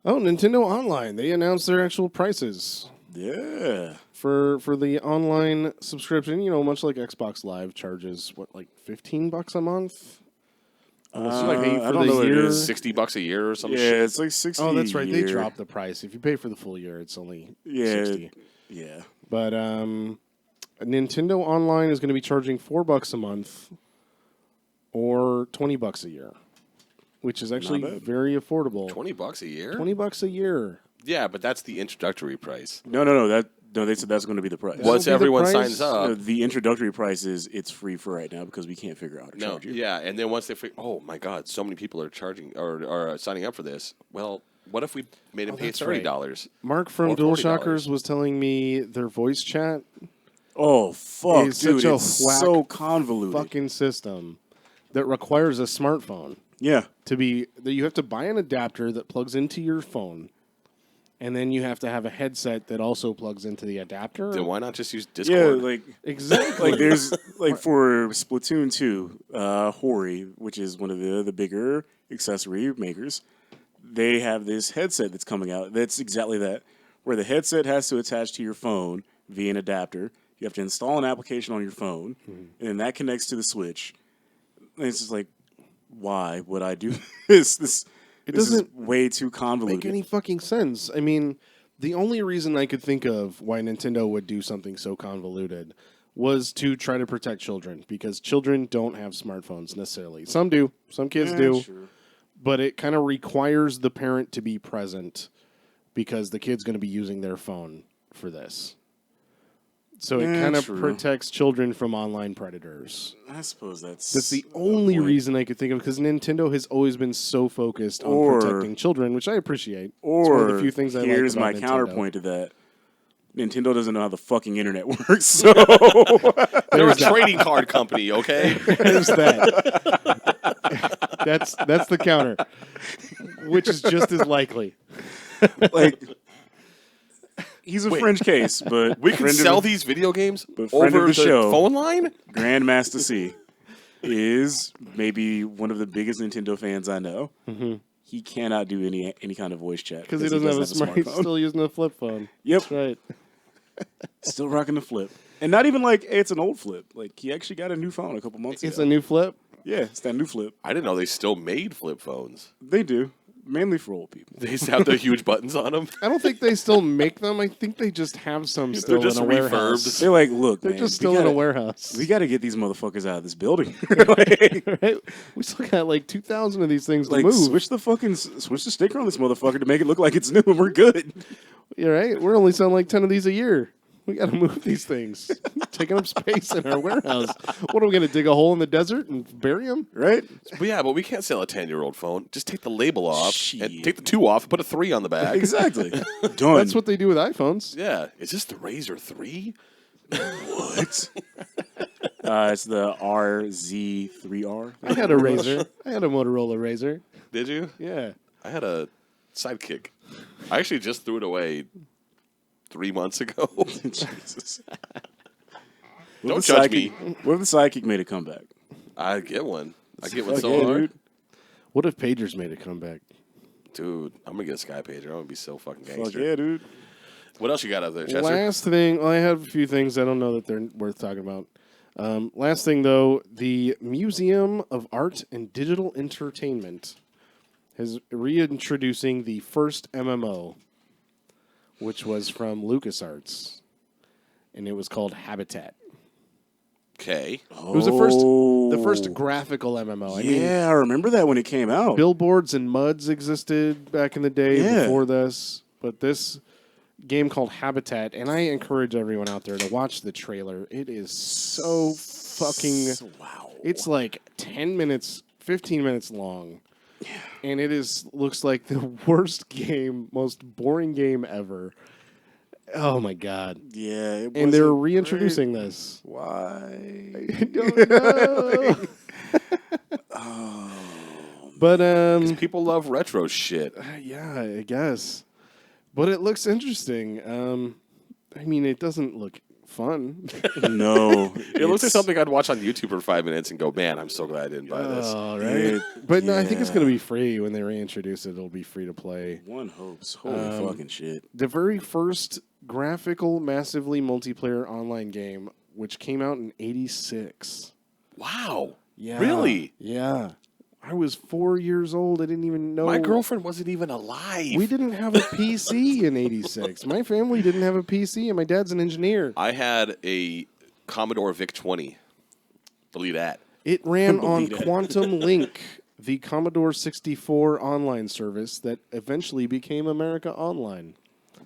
Oh, Nintendo Online. They announced their actual prices Yeah. for the online subscription. You know, much like Xbox Live charges what, like $15 a month. Unless you pay I for don't the know what it year. is. $60 a year or some Yeah, shit. it's like 60. Oh, that's right. a They year. dropped the price. If you pay for the full year, it's only Yeah. $60. Yeah. But Nintendo Online is going to be charging $4 a month or $20 a year, which is actually bad. very affordable. $20 a year? $20 a year. Yeah, but that's the introductory price. No. They said that's going to be the price. Once be the everyone price? signs up. The introductory price is it's free for right now because we can't figure out how to No, charge you. yeah, and then once they oh my God, so many people are charging or are signing up for this. Well, what if we made them pay that's right. $30? Mark from Or DualShockers $40. was telling me their voice chat Oh fuck, is dude! such a It's whack so convoluted. fucking system that requires a smartphone Yeah. to be that you have to buy an adapter that plugs into your phone, and then you have to have a headset that also plugs into the adapter. Then why not just use Yeah, Discord? like Exactly. like there's like for Splatoon 2, Hori, which is one of the bigger accessory makers, they have this headset that's coming out. That's exactly that, where the headset has to attach to your phone via an adapter. You have to install an application on your phone, and then that connects to the Switch. And it's just like, why would I do this? This is doesn't way too convoluted. make any fucking sense. I mean, the only reason I could think of why Nintendo would do something so convoluted was to try to protect children, because children don't have smartphones necessarily. Some do. Some kids do. Sure. But it kind of requires the parent to be present because the kid's going to be using their phone for this. So it kind of true. protects children from online predators. I suppose that's The a only point. reason I could think of, because Nintendo has always been so focused on Or- protecting children, which I appreciate. It's Or one of the few things I like here's about my Nintendo. counterpoint to that. Nintendo doesn't know how the fucking internet works, so They're a trading card company, okay? There's that. That's the counter, which is just as likely. like he's a French case, but We can friend of sell the- these video games but friend of over the show. phone line? Grandmaster C is maybe one of the biggest Nintendo fans I know. Mm-hmm. He cannot do any kind of voice chat Because he doesn't have a smart. He's smartphone. still using a flip phone. Yep, That's right. still rocking the flip, and not even like it's an old flip. Like he actually got a new phone a couple months It's ago. a new flip. Yeah, it's that new flip. I didn't know they still made flip phones. They do, mainly for old people. They used to have the huge buttons on them. I don't think they still make them. I think they just have some still just in a warehouse. refurbed. They're like, look, They're man, just we still in a gotta- warehouse. We got to get these motherfuckers out of this building. like, Right? We still got like 2,000 of these things to like, move. switch the sticker on this motherfucker to make it look like it's new, and we're good. You're right. We're only selling like 10 of these a year. We got to move these things. Taking up space in our warehouse. What are we going to dig a hole in the desert and bury them? Right? But yeah, but we can't sell a 10-year-old phone. Just take the label off Shit. and take the 2 off and put a 3 on the back. Exactly. Done. That's what they do with iPhones. Yeah. Is this the Razor 3? What? It's the RZ3R. I had a Razor. I had a Motorola Razor. Did you? Yeah. I had a Sidekick. I actually just threw it away 3 months ago. Jesus. Don't judge me. What if the Sidekick made a comeback? I get one. I get one Fuck so yeah, hard. dude. What if pagers made a comeback? Dude, I'm going to get a Sky Pager. I'm going to be so fucking Fuck gangster. yeah, dude. What else you got out there, Chester? Last thing, well, I have a few things. I don't know that they're worth talking about. Last thing, though, the Museum of Art and Digital Entertainment is reintroducing the first MMO, which was from LucasArts, and it was called Habitat. Okay. It was the first graphical MMO. I mean, Yeah, I remember that when it came out. billboards and MUDs existed back in the day Yeah. before this, but this game called Habitat, and I encourage everyone out there to watch the trailer. It is so fucking... Wow. It's like 10 minutes, 15 minutes long. And it looks like the worst game, most boring game ever. Oh my god. Yeah, it And they're wasn't reintroducing great. this. Why? I don't know. But People love retro shit. yeah, I guess. But it looks interesting. I mean, it doesn't look fun. No. It looks like something I'd watch on YouTube for 5 minutes and go, man, I'm so glad I didn't buy this. Oh, right. But no, I think it's going to be free when they reintroduce it. It'll be free to play. One hopes. Holy fucking shit. The very first graphical, massively multiplayer online game, which came out in '86. Wow. Yeah. Really? Yeah. I was 4 years old. I didn't even know. My girlfriend wasn't even alive. We didn't have a PC in '86. My family didn't have a PC, and my dad's an engineer. I had a Commodore VIC-20. Believe that. It ran on Believe it. Quantum Link, the Commodore 64 online service that eventually became America Online.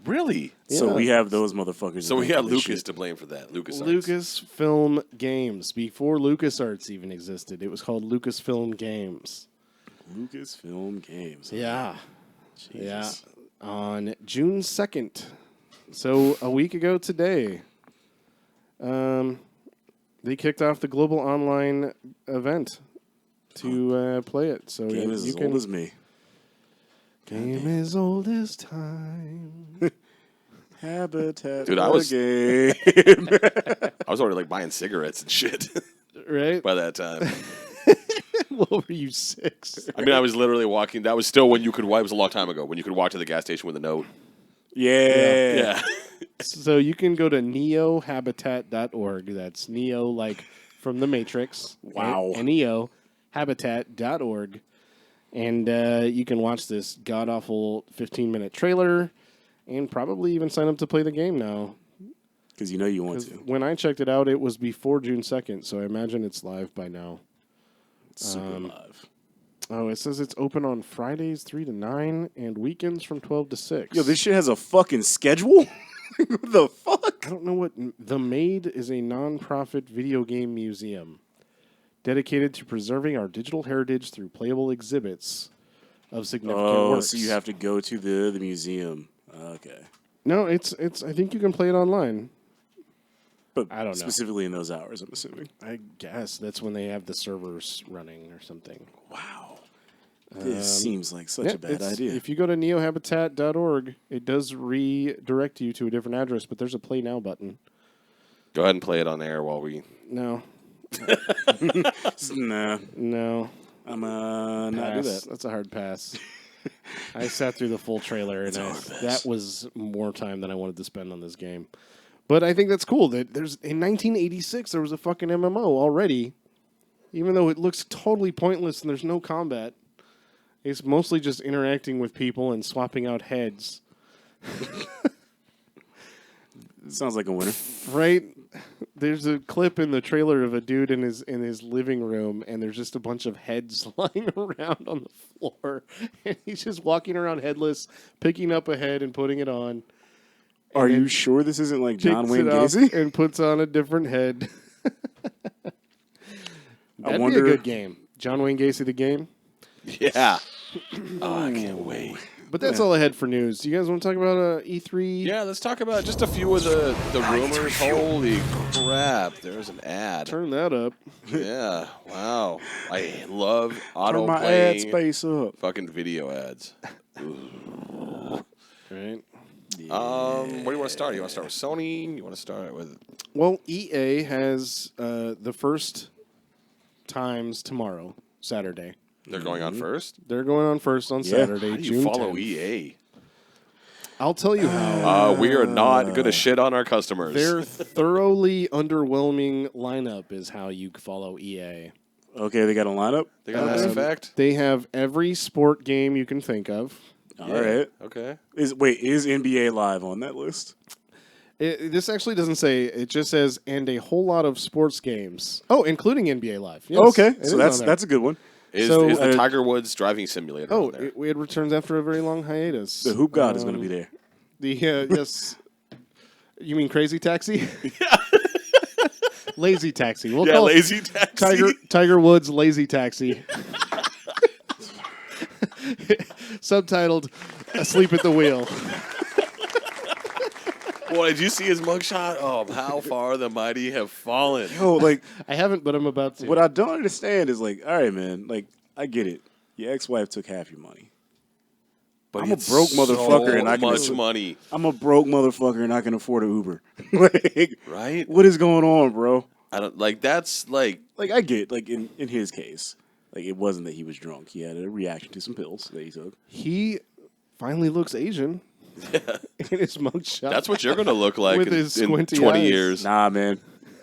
Really? So Yeah. we have those motherfuckers. So we that got make this Lucas shit. to blame for that. LucasArts. Lucasfilm Games. Before LucasArts even existed, it was called Lucasfilm Games. Lucasfilm Games. Yeah. Jesus. Yeah. On June 2nd. So a week ago today, they kicked off the global online event to play it. So Game is you as can, old as me. Game as old as time. Habitat. Dude, I for was- game. I was already like buying cigarettes and shit Right? by that time. What were you, 6? I mean, I was literally walking. That was still when you could. It was a long time ago when you could walk to the gas station with a note. Yeah. Yeah. So you can go to neohabitat.org. That's Neo, like from the Matrix. Wow. Neo habitat.org. And you can watch this god-awful 15-minute trailer and probably even sign up to play the game now. Because you know you want 'Cause to. when I checked it out, it was before June 2nd, so I imagine it's live by now. It's super live. Oh, it says it's open on Fridays 3 to 9 and weekends from 12 to 6. Yo, this shit has a fucking schedule? What the fuck? I don't know what... The Maid is a non-profit video game museum dedicated to preserving our digital heritage through playable exhibits of significant Oh, works. so you have to go to the museum. Okay. No, it's. I think you can play it online. But I don't know. specifically in those hours, I'm assuming. I guess that's when they have the servers running or something. Wow. This seems like such Yeah, a bad it's- idea. If you go to neohabitat.org, it does redirect you to a different address, but there's a Play Now button. Go ahead and play it on air while we. No, Nah, no. I'm not do Pass. that. That's a hard pass. I sat through the full trailer, and that was more time than I wanted to spend on this game. But I think that's cool that there's in 1986 there was a fucking MMO already, even though it looks totally pointless and there's no combat. It's mostly just interacting with people and swapping out heads. Sounds like a winner. Right? There's a clip in the trailer of a dude in his living room, and there's just a bunch of heads lying around on the floor, and he's just walking around headless, picking up a head and putting it on. Are then you sure this isn't like John Picks Wayne it up Gacy? and puts on a different head. That'd wonder- be a good game. John Wayne Gacy, the game. Yeah. Oh, I can't wait. But that's all I had for news. You guys want to talk about E3? Yeah, let's talk about just a few of the rumors. Holy crap! There's an ad. Turn that up. Yeah. Wow. I love auto Turn my ad playing space up. fucking video ads. Right. Where do you want to start? You want to start with Sony? You want to start with? Well, EA has the first times tomorrow, Saturday. They're going on first. They're going on first on Yeah. Saturday, How do you June follow 10th. EA? I'll tell you how. We are not gonna shit on our customers. Their thoroughly underwhelming lineup is how you follow EA. Okay, they got a lineup. They got Mass Effect. They have every sport game you can think of. All right. Okay. Is NBA Live on that list? This actually doesn't say. It just says and a whole lot of sports games. Oh, including NBA Live. Yes, Okay, it is so on there. that's a good one. Is So, the Tiger Woods driving simulator? Oh, on there? it returns after a very long hiatus. The Hoop God is going to be there. The yes. You mean Crazy Taxi? Lazy Taxi. We'll yeah, call it Lazy Taxi. Tiger Woods Lazy Taxi. Subtitled Asleep at the Wheel. Boy, did you see his mugshot? Oh, how far the mighty have fallen. Yo, like I haven't, but I'm about to. what I don't understand is like, all right, man, like I get it. your ex-wife took half your money. But I'm a it's broke motherfucker, so and I can much money, I'm a broke motherfucker, and I can afford an Uber. Like, right? what is going on, bro? I don't like. That's like Like, I get, like, in his case, like, it wasn't that he was drunk. He had a reaction to some pills that he took. He finally looks Asian in his mugshot. that's what you're gonna look like With in, his in squinty 20 eyes. years. Nah, man.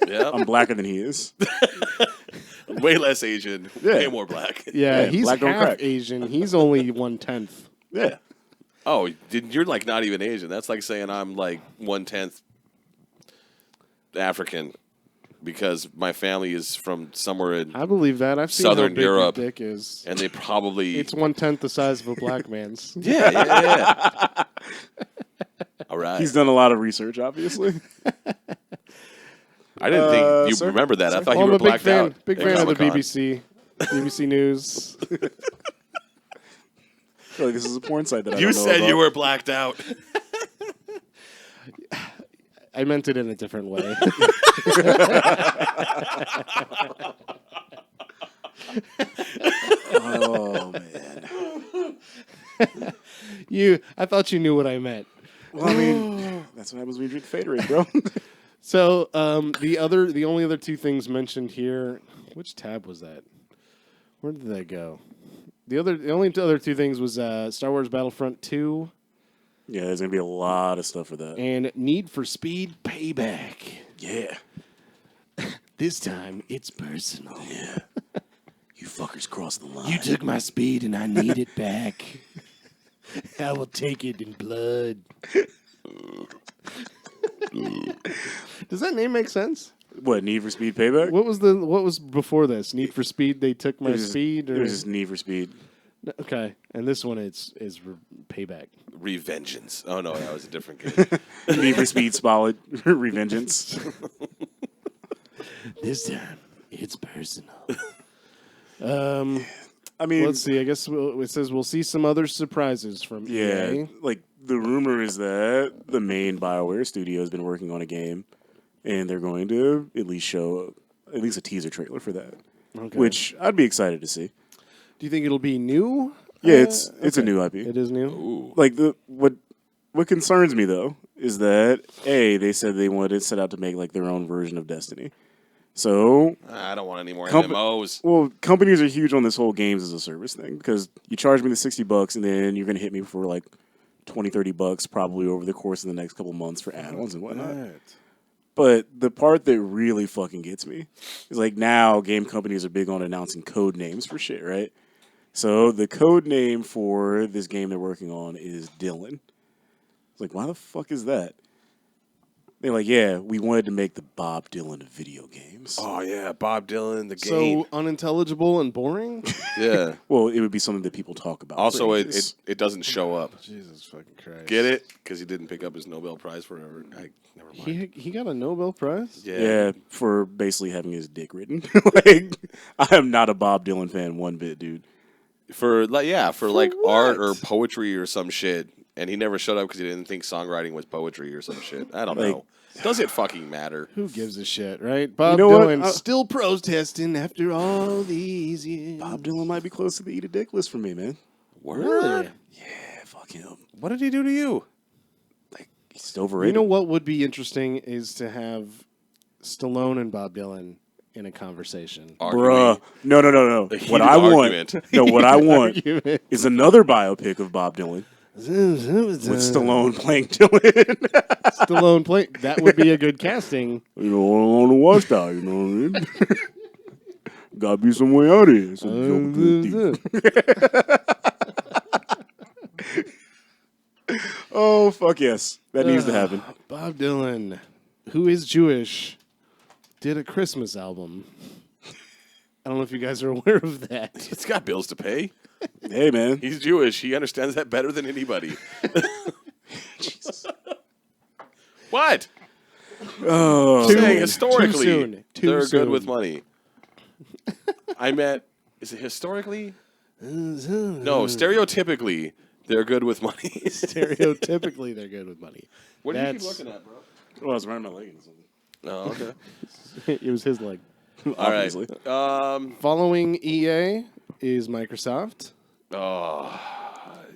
Yeah, I'm blacker than he is. way less Asian, Yeah. way more black. Yeah, Yeah, he's black don't half crack. Asian. He's only 1/10. Yeah. Oh, you're like not even Asian. That's like saying I'm like 1/10 African because my family is from somewhere in, I believe that. I've seen Southern how big Europe. your dick is. and they probably It's 1/10 the size of a black man's. yeah. All right, He's done a lot of research, obviously. I didn't think you sir? remember that. I thought Well, you I'm were a big blacked fan. out. Big at fan of the Comic-Con. BBC News. I feel like this is a porn site that I You don't know said about. you were blacked out. I meant it in a different way. Oh, man. I thought you knew what I meant. Well, I mean, that's what happens when you drink Faderade, bro. So the only other two things mentioned here. Which tab was that? Where did that go? The only other two things was Star Wars Battlefront 2 Yeah, there's going to be a lot of stuff for that. and Need for Speed Payback. Yeah. This time it's personal. Yeah. You fuckers crossed the line. You took my speed and I need it back. I will take it in blood. Does that name make sense? What, Need for Speed Payback? What was before this? Need for Speed, they took my speed? It was just Need for Speed. Okay, and this one is Payback. Revengeance. Oh no, that was a different game. Need for Speed Solid Revengeance. This time, it's personal. I mean, Let's see. I guess it says we'll see some other surprises from yeah, EA. like the rumor is that the main BioWare studio has been working on a game, and they're going to at least show at least a teaser trailer for that, Okay. which I'd be excited to see. Do you think it'll be new? Yeah, it's a okay. new IP. It is new. Ooh. Like what concerns me though is that they said they wanted to set out to make like their own version of Destiny. So, I don't want any more Compa- MMOs. well, companies are huge on this whole games as a service thing because you charge me the $60 and then you're going to hit me for like $20-$30 probably over the course of the next couple months for add-ons and whatnot. But the part that really fucking gets me is like now game companies are big on announcing code names for shit, right? So the code name for this game they're working on is Dylan. It's like, why the fuck is that? They're like, yeah, we wanted to make the Bob Dylan of video games. Oh yeah, Bob Dylan, the game. So unintelligible and boring? Yeah. Well, it would be something that people talk about. Also, for it ages. doesn't show up. Jesus fucking Christ. Get it? Because he didn't pick up his Nobel Prize for ever. Never mind. He got a Nobel Prize? Yeah, for basically having his dick written. Like, I am not a Bob Dylan fan one bit, dude. For like what? art or poetry or some shit, and he never showed up because he didn't think songwriting was poetry or some shit. I don't Like- know. Does it fucking matter? Who gives a shit, right? Bob know what? Dylan still protesting after all these years. Bob Dylan might be close to the eat a dick list for me, man. Really? Yeah, fuck him. What did he do to you? Like, he's overrated. You know what would be interesting is to have Stallone and Bob Dylan in a conversation. Bruh. No. The What heated I argument. want, no, what I want Argument. is another biopic of Bob Dylan with Stallone playing Dylan. Stallone play. That would be a good casting. You know, on the watchtower, you know what I mean? Gotta be some way out of here. So oh, fuck yes. That needs to happen. Bob Dylan, who is Jewish, did a Christmas album. I don't know if you guys are aware of that. He's got bills to pay. Hey, man. He's Jewish. He understands that better than anybody. What? Oh, Saying man. historically, Too soon. Too they're soon. good with money. I meant, is it historically? No, stereotypically, they're good with money. Stereotypically, they're good with money. What are you keep That's- looking at, bro? Oh, I was running my leg or something. Oh, okay. It was his leg. All right. Obviously. Following EA is Microsoft. Oh,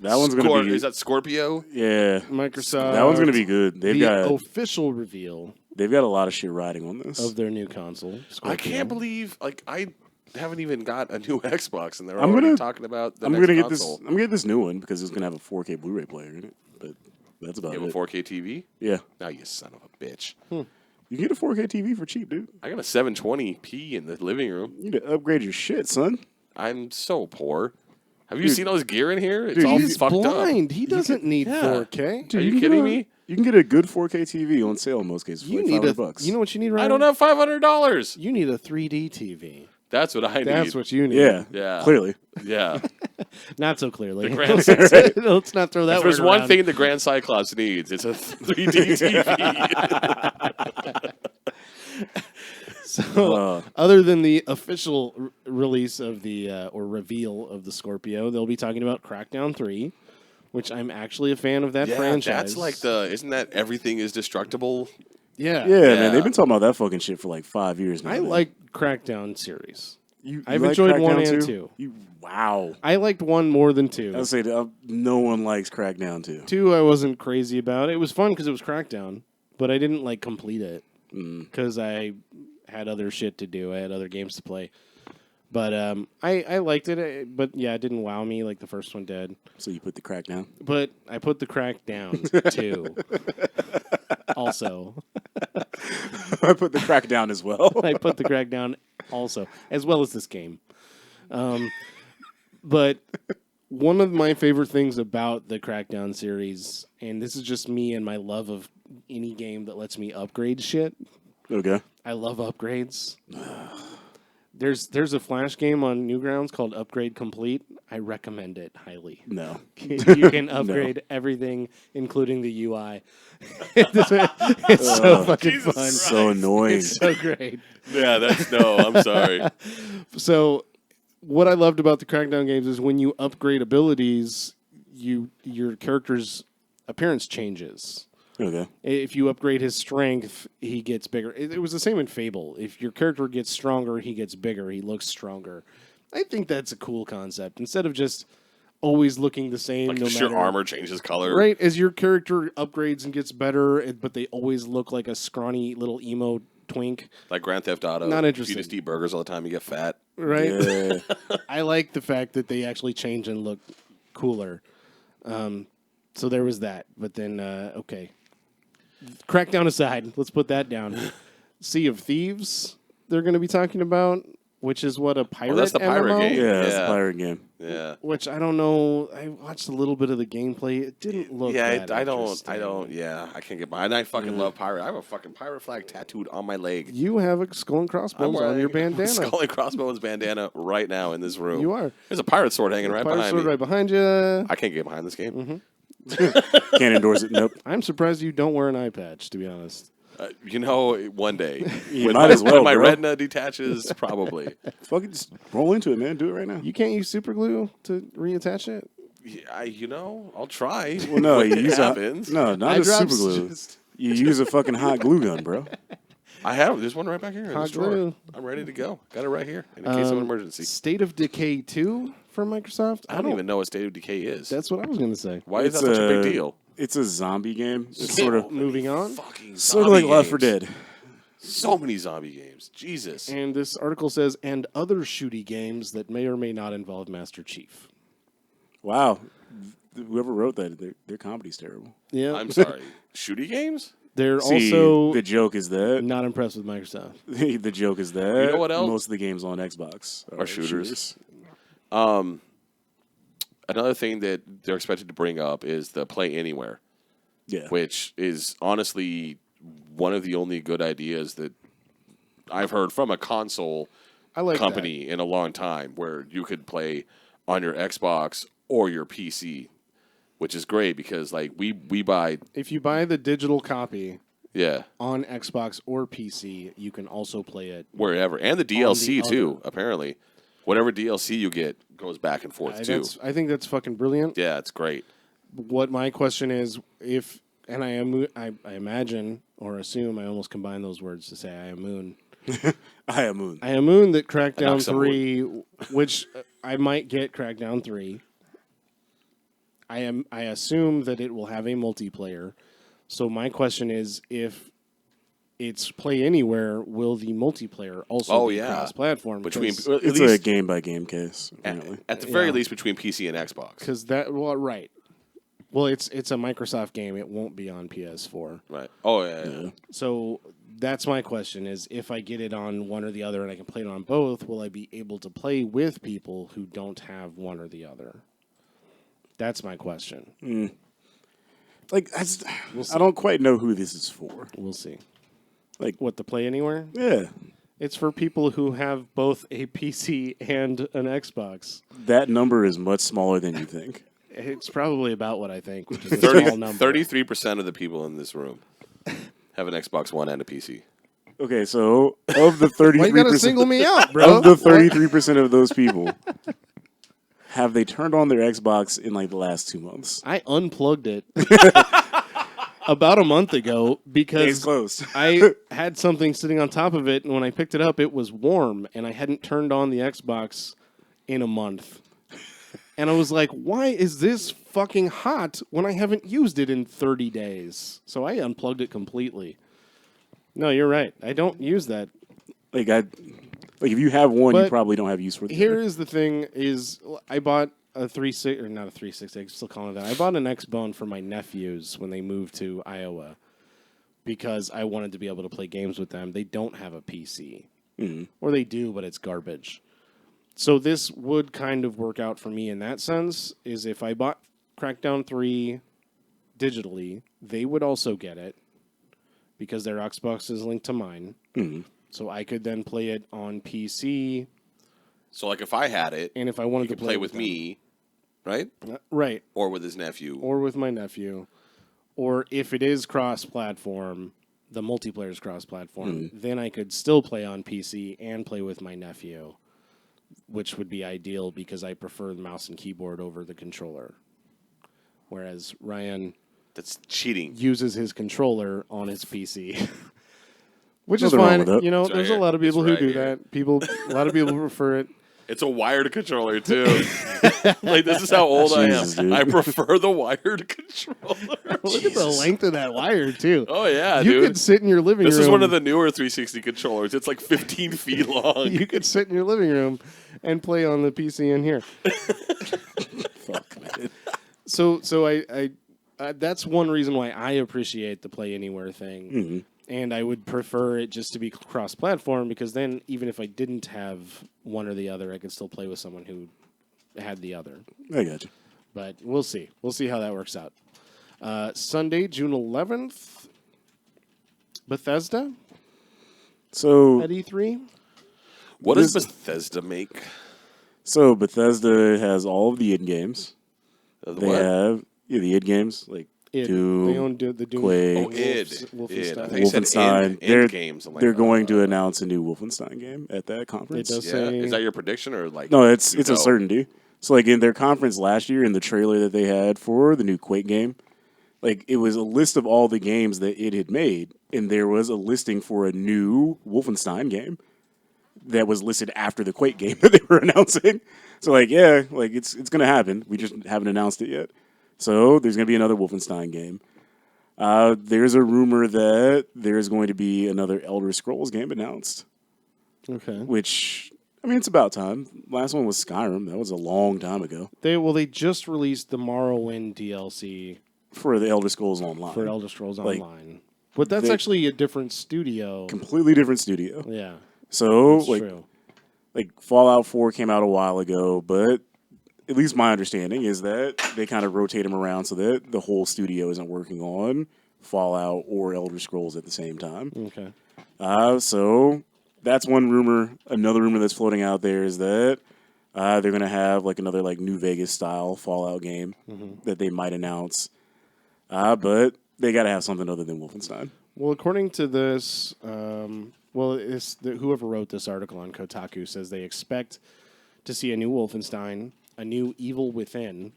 That one's gonna be. Is that Scorpio? Yeah, Microsoft. that one's gonna be good. The official reveal They've got a lot of shit riding on this. of their new console. Scorpio. I can't believe I haven't even got a new Xbox and they're I'm already gonna- talking about the I'm next gonna get console. this. I'm gonna get this new one because it's gonna have a 4K Blu-ray player in it. But that's about You have it. a 4K TV? Yeah, Now you son of a bitch. you can get a 4K TV for cheap, dude. I got a 720p in the living room. You need to upgrade your shit, son. I'm so poor. Have you Dude. seen all his gear in here? It's Dude, all He's fucked blind. He doesn't need yeah. 4K. Are you can kidding get me? You can get a good 4K TV on sale in most cases for You like need $500. You know what you need, right? up. I don't have $500. You need a 3D TV. That's what I need. That's what you need. Yeah, Yeah. clearly. Yeah. Not so clearly. The Grand Let's not throw that. If there's word one around. thing the Grand Cyclops needs, it's a 3D TV. So, other than the official release of the or reveal of the Scorpio, they'll be talking about Crackdown 3, which I'm actually a fan of that franchise. That's like isn't that everything is destructible? Yeah. Yeah, Yeah. man, they've been talking about that fucking shit for like 5 years now. I man. like Crackdown series. You I've like enjoyed 1 Crackdown and 2? 2. Wow. I liked 1 more than 2. I would say no one likes Crackdown 2. 2 I wasn't crazy about. It was fun because it was Crackdown, but I didn't like complete it because I had other shit to do. I had other games to play. But I liked it, but yeah, it didn't wow me like the first one did. So you put the Crackdown? But I put the Crackdown too. Also, I put the Crackdown as well. I put the Crackdown also, as well as this game. But one of my favorite things about the Crackdown series, and this is just me and my love of any game that lets me upgrade shit. Okay. I love upgrades. There's a Flash game on Newgrounds called Upgrade Complete. I recommend it highly. No. You can upgrade everything, including the UI. It's so fucking Jesus fun. So annoying. It's so great. Yeah, I'm sorry. So, what I loved about the Crackdown games is when you upgrade abilities, your character's appearance changes. Okay. If you upgrade his strength, he gets bigger. It was the same in Fable. If your character gets stronger, he gets bigger. He looks stronger. I think that's a cool concept. Instead of just always looking the same, Like no your matter armor changes color. right as your character upgrades and gets better, but they always look like a scrawny little emo twink. Like Grand Theft Auto. Not If interested. you just eat burgers all the time, you get fat. Right. Yeah. I like the fact that they actually change and look cooler. So there was that. But then, okay. Crackdown aside, let's put that down. Sea of Thieves, they're going to be talking about, which is what, a pirate that's the pirate MMO? game. Yeah, it's a Yeah. pirate game. Yeah. Which I don't know. I watched a little bit of the gameplay. It didn't look that I don't, interesting. yeah, I can't get behind. I fucking love pirate. I have a fucking pirate flag tattooed on my leg. You have a skull and crossbones on your bandana. Skull and crossbones bandana right now in this room. You are. There's a pirate sword hanging right Pirate behind sword me. right behind you. I can't get behind this game. Mm-hmm. Can't endorse it. Nope. I'm surprised you don't wear an eye patch, to be honest. You know, one day. You when might my, as well, when my bro. retina detaches, probably. Fucking just roll into it, man. Do it right now. You can't use super glue to reattach it? Yeah, I'll try. Well, no, when you it use happens. no, not Eye a super drops glue. just- You use a fucking hot glue gun, bro. I have. There's one right back here in Hot this drawer. glue. I'm ready to go. Got it right here in case of an emergency. State of Decay 2 from Microsoft? I don't even know what State of Decay is. That's what I was going to say. Why is It's that such a big deal? It's a zombie game. It's sort of Moving on. Fucking sort of like zombie Left 4 games. Dead. So many zombie games. Jesus. And this article says, and other shooty games that may or may not involve Master Chief. Wow. Whoever wrote that, their comedy's terrible. Yeah. I'm sorry. Shooty games? They're See, also the joke is that not impressed with Microsoft. the joke is that You know what else? most of the games on Xbox Are shooters. Another thing that they're expected to bring up is the Play Anywhere, Yeah. which is honestly one of the only good ideas that I've heard from a console I like company in a long time, where you could play on your Xbox or your PC, which is great because like we buy that. If you buy the digital copy yeah on Xbox or PC, you can also play it. wherever, and the DLC the too. Apparently, whatever DLC you get goes back and forth too. I think that's fucking brilliant. Yeah, it's great. What my question is, if and I imagine or assume, I almost combine those words to say I am moon. I am Moon. I am moon that Crackdown knocked some 3, which I might get Crackdown 3. I assume that it will have a multiplayer. So my question is, if it's Play Anywhere, will the multiplayer also be cross-platform? Between Because at It's least, a game-by-game case, apparently. at the very Yeah. least between PC and Xbox. that, well, right. Well, it's a Microsoft game. It won't be on PS4. Right. Oh yeah. So that's my question: is if I get it on one or the other, and I can play it on both, will I be able to play with people who don't have one or the other? That's my question. Like, I don't quite know who this is for. We'll see. Like, What, to Play Anywhere? yeah, It's for people who have both a PC and an Xbox. that number is much smaller than you think. It's probably about what I think, which is a small number. 33% of the people in this room have an Xbox One and a PC. Okay, so of the Why you gotta 33%, single me out, bro? of the 33% of those people, have they turned on their Xbox in like the last 2 months? I unplugged it about a month ago Case because closed. I had something sitting on top of it, and when I picked it up, it was warm, and I hadn't turned on the Xbox in a month. And I was like, why is this fucking hot when I haven't used it in 30 days? So I unplugged it completely. No, you're right. I don't use that. Like if you have one, you But probably don't have use for the Here other. is the thing: is I bought a 360, or not a 360. I'm still calling it that. I bought an Xbone for my nephews when they moved to Iowa because I wanted to be able to play games with them. They don't have a PC, or they do, but it's garbage. So this would kind of work out for me in that sense. Is if I bought Crackdown 3 digitally, they would also get it because their Xbox is linked to mine. So I could then play it on PC. So like if I had it, And if I wanted you to could play with them. me, right? Right. Or with his nephew. Or with my nephew. Or if it is cross-platform, the multiplayer is cross-platform, then I could still play on PC and play with my nephew, which would be ideal because I prefer the mouse and keyboard over the controller. Whereas Ryan That's cheating. uses his controller on his PC. Which is Nothing wrong fine. with that. You know, It's right there's here. a lot of people It's who right do here. that. A lot of people prefer it. It's a wired controller too. Like this is how old Jesus, I am. dude. I prefer the wired controller. Look at the length of that wire, too. Oh yeah, You dude. could sit in your living room. This is one of the newer 360 controllers. It's like 15 feet long. You could sit in your living room and play on the PC in here. Fuck, man. So I that's one reason why I appreciate the Play Anywhere thing. And I would prefer it just to be cross-platform because then even if I didn't have one or the other, I could still play with someone who had the other. I got you. But we'll see. We'll see how that works out. Sunday, June 11th, Bethesda So at E3. What does This- Bethesda make? So Bethesda has all of the id games. The They what? have the id games like Doom, They own the Doom. Quake. Oh, id. Wolfenstein. I think you said Wolfenstein. end They're games. I'm like, they're going to announce a new Wolfenstein game at that conference. It does Yeah. say Is that your prediction or like? No, it's you a know? certainty. So like in their conference last year, in the trailer that they had for the new Quake game, like it was a list of all the games that it had made, and there was a listing for a new Wolfenstein game that was listed after the Quake game that they were announcing. So like yeah, like it's gonna happen. We just haven't announced it yet. So there's gonna be another Wolfenstein game. There's a rumor that there's going to be another Elder Scrolls game announced, Okay. which I mean it's about time. Last one was Skyrim. That was a long time ago. They just released the Morrowind DLC For the Elder Scrolls Online. for Elder Scrolls Like, Online. But that's they- actually a different studio. Completely different studio. Yeah, So that's like true. Fallout 4 came out a while ago, but at least my understanding is that they kind of rotate them around so that the whole studio isn't working on Fallout or Elder Scrolls at the same time. Okay. So that's one rumor. Another rumor that's floating out there is that they're going to have like another like New Vegas style Fallout game that they might announce. But they got to have something other than Wolfenstein. Well, according to this, whoever wrote this article on Kotaku says they expect to see a new Wolfenstein, a new Evil Within.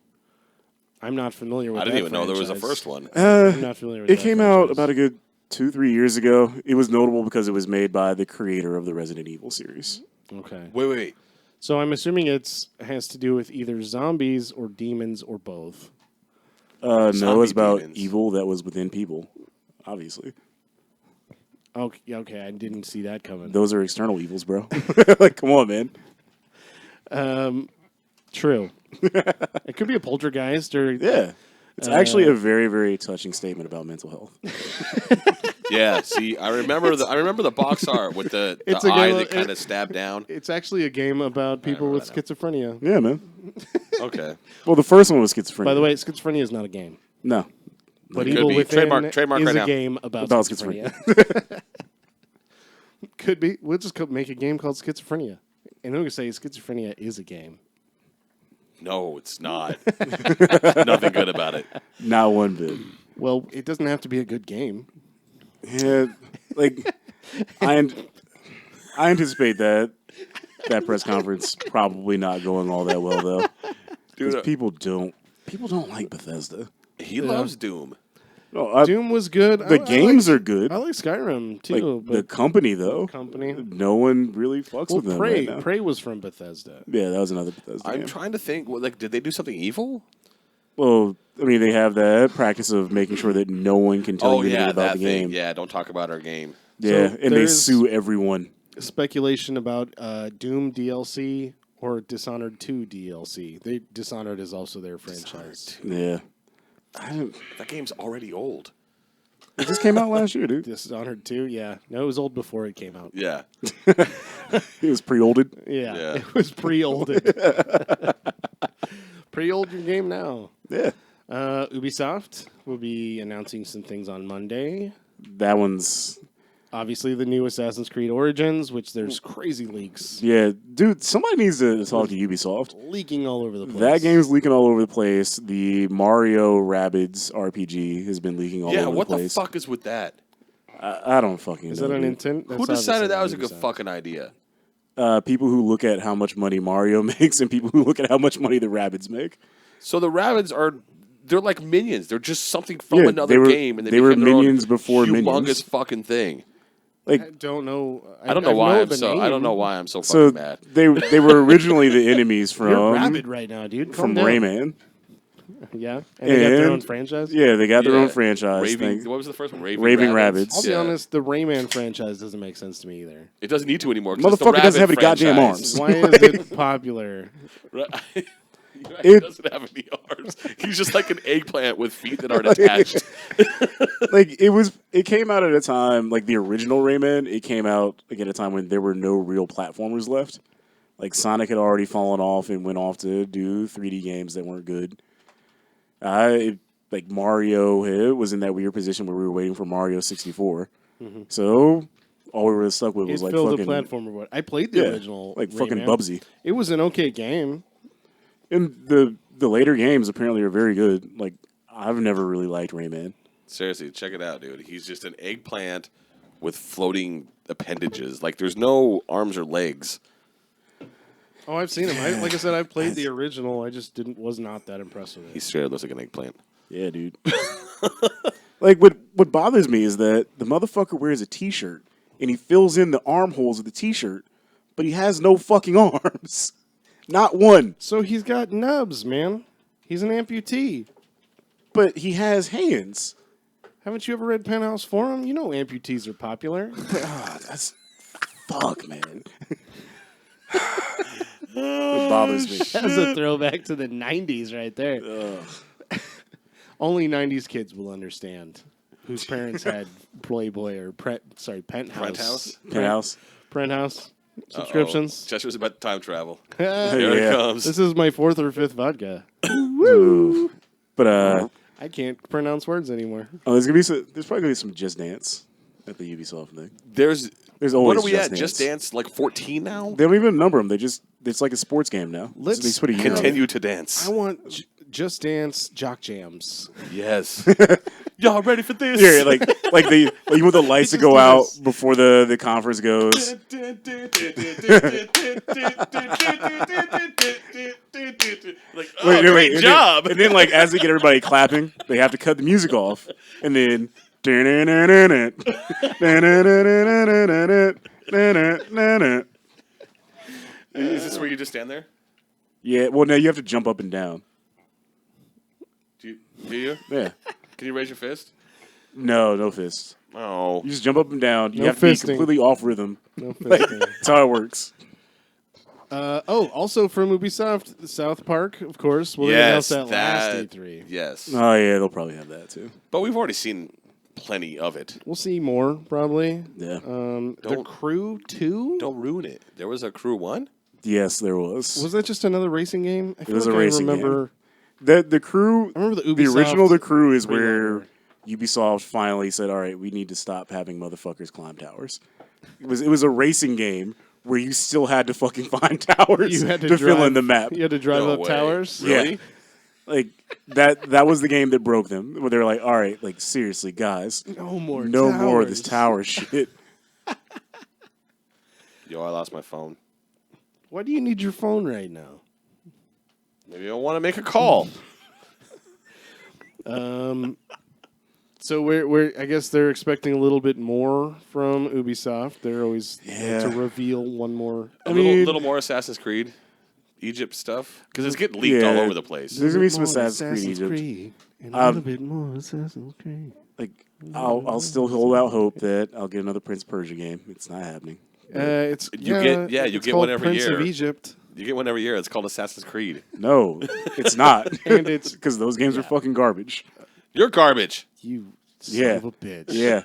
I'm not familiar with I that didn't even know there was a franchise. first one. I'm not familiar with It that came out franchise. about a good 2-3 years ago. It was notable because it was made by the creator of the Resident Evil series. Okay. Wait. So I'm assuming it has to do with either zombies or demons or both. No, Zombie it's about demons. evil that was within people. Obviously, Okay, I didn't see that coming. those are external evils, bro. Like, come on, man. True. It could be a poltergeist or Yeah, it's actually a very, very touching statement about mental health. Yeah, see, I remember the box art with the It's a eye game- that kind of stabbed down. It's actually a game about people with remember schizophrenia. Yeah, man. Okay. Well, the first one was schizophrenia. By the way, schizophrenia is not a game. no, But Could Evil be. Within Trademark is right a now. game about About schizophrenia. Could be. We'll just make a game called Schizophrenia. And then we can say schizophrenia is a game. No, it's not. Nothing good about it. not one bit. Well, it doesn't have to be a good game. Yeah, like I anticipate that press conference probably not going all that well though, because Dude, people don't like Bethesda. he loves Doom. No, Doom was good. the games are good. I like Skyrim Like too. the But company though, company. no one really fucks Well, with them Prey. right now. Prey was from Bethesda. Yeah, that was another Bethesda I'm game. trying to think. Like, did they do something evil? Well, I mean, they have that practice of making sure that no one can tell Oh you anything yeah, about that the thing. game. Yeah, don't talk about our game. Yeah, So and they there's- sue everyone. Speculation about Doom DLC or Dishonored 2 DLC. Dishonored is also their franchise. Yeah, That game's already old. it just came out last year, dude. Dishonored 2, yeah. No, it was old before it came out. Yeah. It was pre-olded. Yeah, Yeah. it was pre-olded. Pre-old your game now. Yeah, Ubisoft will be announcing some things on Monday. that one's. Obviously, the new Assassin's Creed Origins, which there's crazy leaks Yeah, dude, somebody needs to talk to Ubisoft. leaking all over the place. That game's leaking all over the place. The Mario Rabbids RPG has been leaking all Yeah, over what the the place. fuck is with that? I don't fucking Is know. that an dude. intent? Who decided that was a good fucking idea? People who look at how much money Mario makes and people who look at how much money the Rabbids make. So the Rabbids they're like minions. They're just something from Yeah, another they were- game, and they were became their own minions before humongous Minions. fucking thing. I don't know. I don't know why I'm so. I don't know why I'm so So fucking mad. they were originally the enemies You're from rabid right now, dude. Calm down. Rayman. Yeah, and they got their And- own franchise. Yeah, they got their Yeah. own franchise. Raving. thing. What was the first one? Raving Rabbids. I'll be Yeah. honest, the Rayman franchise doesn't make sense to me either. It doesn't need to anymore. 'Cause it's the Motherfucker doesn't have Rabbit any goddamn franchise. arms. Why is it popular? He doesn't have any arms. He's just like an eggplant with feet that aren't attached. Like it came out at a time like the original Rayman. It came out like at a time when there were no real platformers left. Like Sonic had already fallen off and went off to do 3D games that weren't good. Like Mario was in that weird position where we were waiting for Mario 64. So all we were stuck with It was like filled fucking the platformer. But I played the original, like fucking Rayman. Bubsy. It was an okay game. And the later games apparently are very good. Like I've never really liked Rayman. Seriously, check it out, dude. He's just an eggplant with floating appendages. Like there's no arms or legs. Oh, I've seen him. Like I said, I played the original. I just was not that impressed with He it. straight up looks like an eggplant. Yeah, dude. Like what bothers me is that the motherfucker wears a t-shirt and he fills in the armholes of the t-shirt, but he has no fucking arms. Not one. So he's got nubs, man. He's an amputee. But he has hands. Haven't you ever read Penthouse Forum? You know amputees are popular. That's fuck, man. It bothers me. That's a throwback to the 90s right there. Only 90s kids will understand whose parents had Playboy or Penthouse. Penthouse? Penthouse. Subscriptions. Chester's about to time travel. This Here Yeah. it comes. is my 4th or 5th vodka. Ooh. But I can't pronounce words anymore. there's probably gonna be some Just Dance at the Ubisoft thing. There's always what are we Just at? Dance. Just Dance like 14 now? They don't even number them. It's like a sports game now. Let's they just put a year on it. Continue to dance. I want Just Dance Jock Jams. Yes. Y'all ready for this? Yeah, like you want the lights to Just go do out this. before the conference goes. Like, Wait, great job. And then like as they get everybody clapping, they have to cut the music off, and then. Is this where you just stand there? Yeah, well, now you have to jump up and down. Do you? Yeah. Can you raise your fist? No fists. Oh. You just jump up and down. You No have to be fisting. completely off rhythm. No Like, fisting. that's how it works. Also from Ubisoft, South Park, of course. Well, they Yes, announced that last that. E3. Yes. Oh, yeah, they'll probably have that, too. But we've already seen plenty of it. We'll see more, probably. Yeah. The Don't- Crew 2? Don't ruin it. There was a Crew 1? Yes, there was. Was that just another racing game? I feel was like a racing I remember, The Crew, I remember the the Ubisoft. original The Crew is where trailer. Ubisoft finally said, all right, we need to stop having motherfuckers climb towers. It was a racing game where you still had to fucking find towers You had to fill drive- in the map. You had to drive No up way. towers? Really? Yeah. Like, that was the game that broke them. Where they were like, all right, like, seriously, guys, No more no towers. more of this tower shit. Yo, I lost my phone. Why do you need your phone right now? Maybe I want to make a call. So we're I guess they're expecting a little bit more from Ubisoft. They're always Yeah. to reveal one more. A mean- little more Assassin's Creed, Egypt stuff, because it's getting leaked all Yeah. over the place. There's gonna be some More Assassin's Creed Egypt. Creed, and a little bit more Assassin's Creed. Like, I'll still hold out hope that I'll get another Prince of Persia game. It's not happening. It's You it's get called one every Prince year. of Egypt, You get one every year. It's called Assassin's Creed. No, it's not. and it's Because those games are fucking garbage. You're garbage. you son Yeah. of a bitch. Yeah,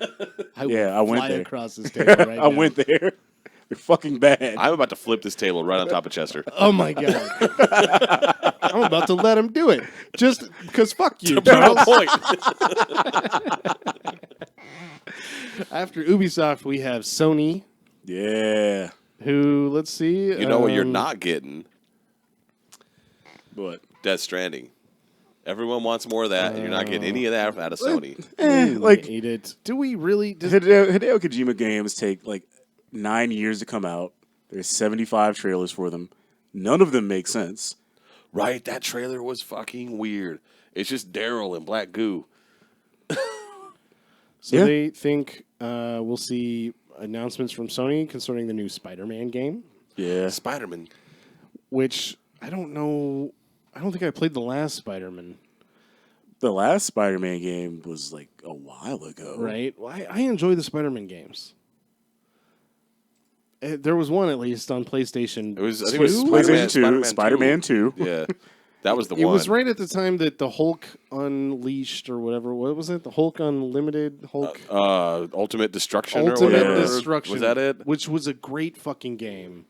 I will Yeah, I went fly there. across this table right now. I went there. They're fucking bad. I'm about to flip this table right on top of Chester. Oh my god! I'm about to let him do it just because. Fuck you, Prove a Charles. point. After Ubisoft, we have Sony, Yeah. who let's see. You know what you're not getting? But Death Stranding. Everyone wants more of that, and you're not getting any of that out of Sony. like Hate it. Do we really? Hideo Kojima games take like 9 years to come out. There's 75 trailers for them. None of them make sense. Right? That trailer was fucking weird. It's just Daryl and black goo. So Yeah. they think we'll see announcements from Sony concerning the new Spider-Man game, Yeah. Spider-Man. which I don't know. I don't think I played the last Spider-Man. The last Spider-Man game was like a while ago. Right? Well, I enjoy the Spider-Man games. There was one at least on PlayStation. It was, I think it was 2? PlayStation 2, Spider-Man Spider-Man 2. Yeah. That was the It one. was right at the time that the Hulk Unleashed or whatever. What was it? The Hulk Unlimited Hulk Ultimate Destruction or Ultimate whatever. Destruction. Was that it? Which was a great fucking game.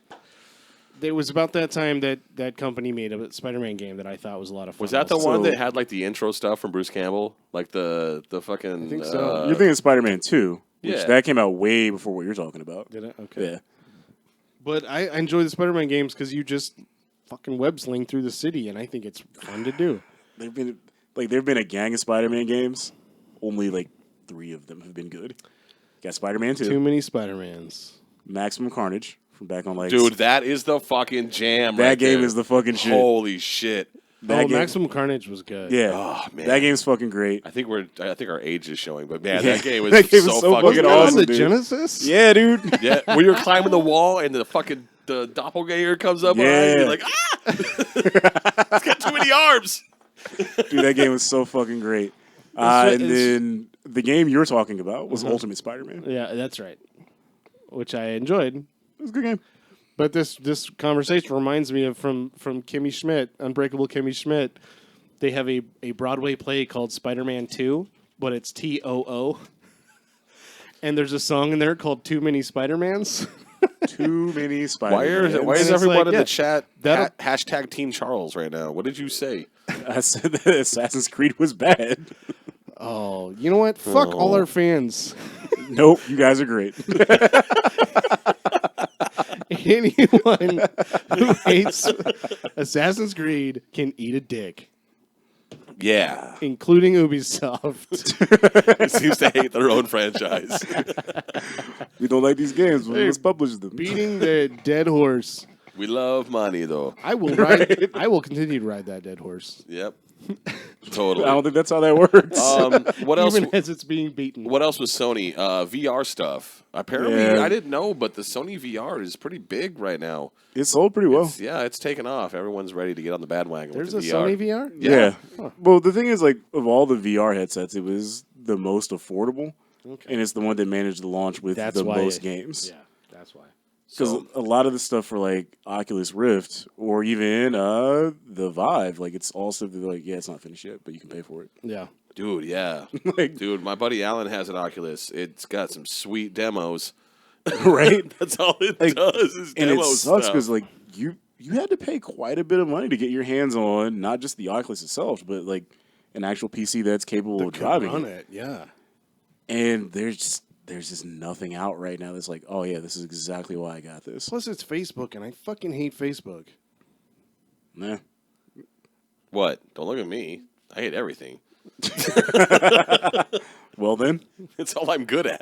It was about that time that that company made a Spider-Man game that I thought was a lot of fun. Was that the also. one So- that had like the intro stuff from Bruce Campbell? Like the fucking. I think so. You're thinking of Spider-Man 2, which Yeah. that came out way before what you're talking about. Did it? Okay. Yeah. But I enjoy the Spider-Man games because you just fucking web sling through the city, and I think it's fun to do. There've been a gang of Spider-Man games. Only like 3 of them have been good. Got Spider-Man 2, Too many Spider-Mans. Maximum Carnage from back on like Dude, that is the fucking jam. that right game there. is the fucking shit. Holy shit! That game, Maximum Carnage was good. yeah. Oh, man. That game's fucking great. I think our age is showing, but man, Yeah. that game was That game so, was so fucking fucking good. That was awesome, the dude. Genesis? Yeah, dude. Yeah, when you're climbing the wall and the doppelganger comes up behind you, Yeah. you're like, ah! It's got too many arms. Dude, that game was so fucking great. right, And then the game you're talking about was Uh-huh. Ultimate Spider-Man. It Yeah, that's right. Which I enjoyed. was a good game. But this conversation reminds me of from Kimmy Schmidt, Unbreakable Kimmy Schmidt. They have a Broadway play called Spider-Man 2, but it's TOO. And there's a song in there called Too Many Spider-Mans. Too many Why Spider-Man. why is it's everyone like, in yeah, the chat that'll- hashtag Team Charles right now? What did you say? I said that Assassin's Creed was bad. Oh, you know what? Fuck all our fans. Nope, you guys are great. Anyone who hates Assassin's Creed can eat a dick, Yeah, including Ubisoft. it seems to hate their own franchise. We don't like these games. Hey, Let's publish them. Beating the dead horse. We love money though. I will ride. I will continue to ride that dead horse. Yep. Totally. I don't think that's how that works. What else? Even as it's being beaten. What else was Sony? VR stuff. Apparently, Yeah. I didn't know, but the Sony VR is pretty big right now. It sold pretty well. It's taken off. Everyone's ready to get on the bandwagon There's with a the VR. Sony VR? Yeah. Huh. Well, the thing is, like, of all the VR headsets, it was the most affordable, Okay. and it's the one that managed to launch with That's the why most it- games. Yeah, that's why. Because So- a lot of the stuff for like Oculus Rift or even the Vive, like it's all stuff that they're like, yeah, it's not finished yet, but you can pay for it. Yeah. Dude, yeah. Like, Dude, my buddy Alan has an Oculus. It's got some sweet demos. right? That's all it Like, does is And demo it sucks stuff. because like you had to pay quite a bit of money to get your hands on not just the Oculus itself, but like an actual PC that's capable of driving on it. it, yeah. And there's just nothing out right now that's like, oh yeah, this is exactly why I got this. Plus, it's Facebook, and I fucking hate Facebook. Nah. What? Don't look at me. I hate everything. Well then, It's all I'm good at.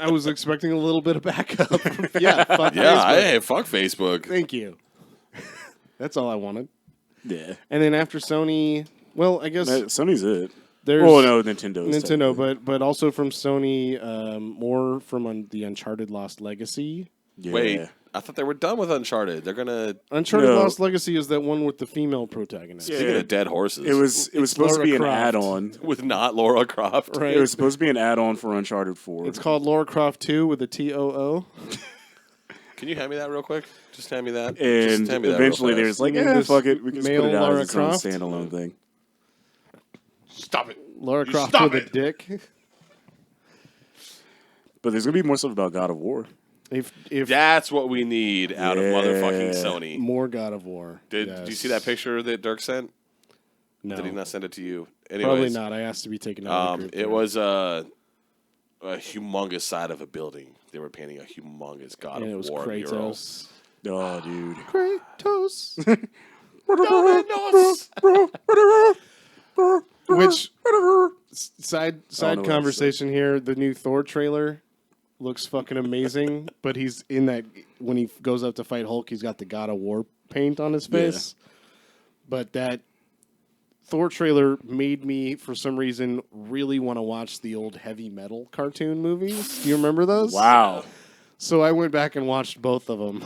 I was expecting a little bit of backup. Yeah, fuck yeah, Facebook. hey, fuck Facebook. Thank you. That's all I wanted. yeah. And then after Sony, well, I guess Sony's it. there's Oh no, Nintendo. Nintendo, but also from Sony, more from the Uncharted Lost Legacy. Yeah. Wait, I thought they were done with Uncharted. They're gonna Uncharted No. Lost Legacy is that one with the female protagonist. Yeah. speaking of dead horses. It was supposed to be Lara an Croft. add-on. with not Laura Croft. Right. It was supposed to be an add-on for Uncharted 4. It's called Lara Croft 2 with a TOO. Can you hand me that real quick? Just hand me that. and Just hand me that real eventually fast. there's like, You mean yeah, this fuck it, we can just put male it out Lara as its own Croft? standalone thing. Stop it. Lara Croft stop with it. a dick. But there's gonna be more stuff about God of War. If That's what we need out of motherfucking Yeah. Sony. more God of War. Did you see that picture that Dirk sent? No, Did he not send it to you? probably Anyways, not. I asked to be taken out. Of the group it there. was a humongous side of a building. They were painting a humongous God and it of was War mural. Kratos. Oh, dude. Kratos. Which side know what to conversation here? The new Thor trailer looks fucking amazing, but he's in that when he goes up to fight Hulk, he's got the God of War paint on his face. But that Thor trailer made me, for some reason, really want to watch the old heavy metal cartoon movies. Do you remember those? Wow. So I went back and watched both of them.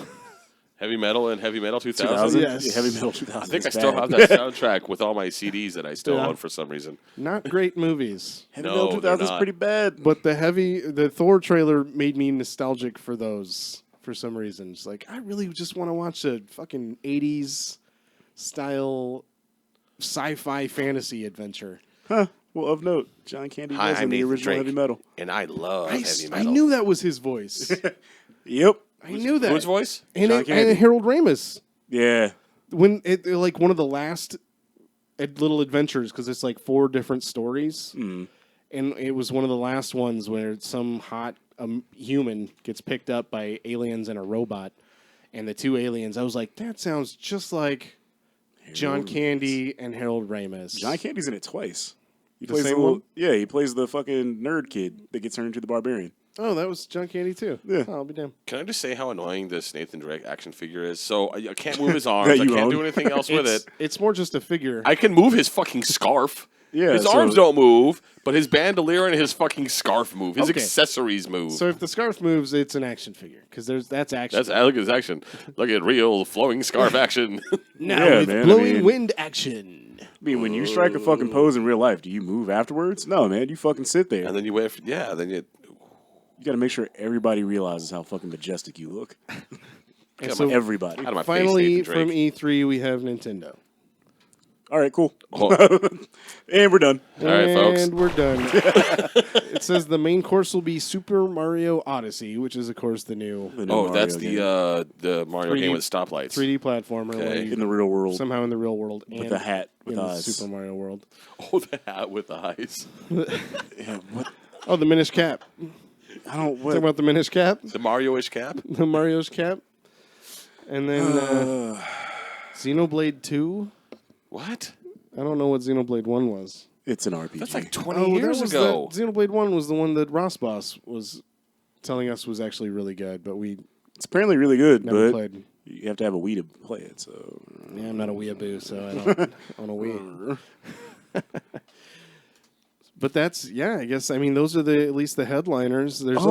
Heavy Metal and Heavy Metal 2000. 2000? Yes. Yeah, Heavy Metal 2000. I think I is still bad. have that soundtrack with all my CDs that I still Yeah. own for some reason. Not great movies. Heavy No, Metal they're 2000 is not. pretty bad. But the Thor trailer made me nostalgic for those for some reason. It's like, I really just want to watch a fucking 80s style sci-fi fantasy adventure. Huh. Well, of note, John Candy Hi, was I'm in the Nathan original Drake. Heavy Metal. And I love Heavy I Metal. knew that was his voice. Yep. I knew that. Whose voice? And, John and Candy. Harold Ramis. Yeah. When like one of the last little adventures, because it's like 4 different stories. Mm. And it was one of the last ones where some hot human gets picked up by aliens and a robot. And the 2 aliens, I was like, that sounds just like John Harold Candy and Harold Ramis. John Candy's in it twice. He The plays same the one? Yeah, he plays the fucking nerd kid that gets turned into the barbarian. Oh, that was John Candy too. Yeah. Oh, I'll be damned. Can I just say how annoying this Nathan Drake action figure is? So I can't move his arms. I you can't own? do anything else with it. It's more just a figure. I can move his fucking scarf. Yeah, His so- arms don't move, but his bandolier and his fucking scarf move. His Okay. accessories move. So if the scarf moves, it's an action figure because that's action. That's look at his action. Look at real flowing scarf action. now Yeah, with man, I blowing mean- wind action. I mean, when you strike a fucking pose in real life, do you move afterwards? No, man. You fucking sit there. and then you wait. Then you. You got to make sure everybody realizes how fucking majestic you look. And so Everybody. Out of my finally, face, Nathan from Drake. E3, we have Nintendo. All right, cool. Oh, And we're done. all right, folks. And we're done. It says the main course will be Super Mario Odyssey, which is, of course, the new The new Oh, Mario that's game. the Mario 3D game with stoplights. 3D platformer Okay. where you- in the real world somehow in the real world with and the hat with in the eyes. Super Mario world. Oh, the hat with eyes. Yeah, what? Oh, the Minish Cap. I don't. Talking What? about the Minish Cap, The Mario-ish cap. the Mario's cap, and then Xenoblade 2. What? I don't know what Xenoblade 1 was. It's an RPG. That's like 20 that years was ago. Xenoblade 1 was the one that Ross Boss was telling us was actually really good, but we It's apparently really good, never but played. you have to have a Wii to play it. So Yeah, I'm not a weeaboo, so I don't own a Wii. But that's I guess I mean those are at least the headliners. There's Oh,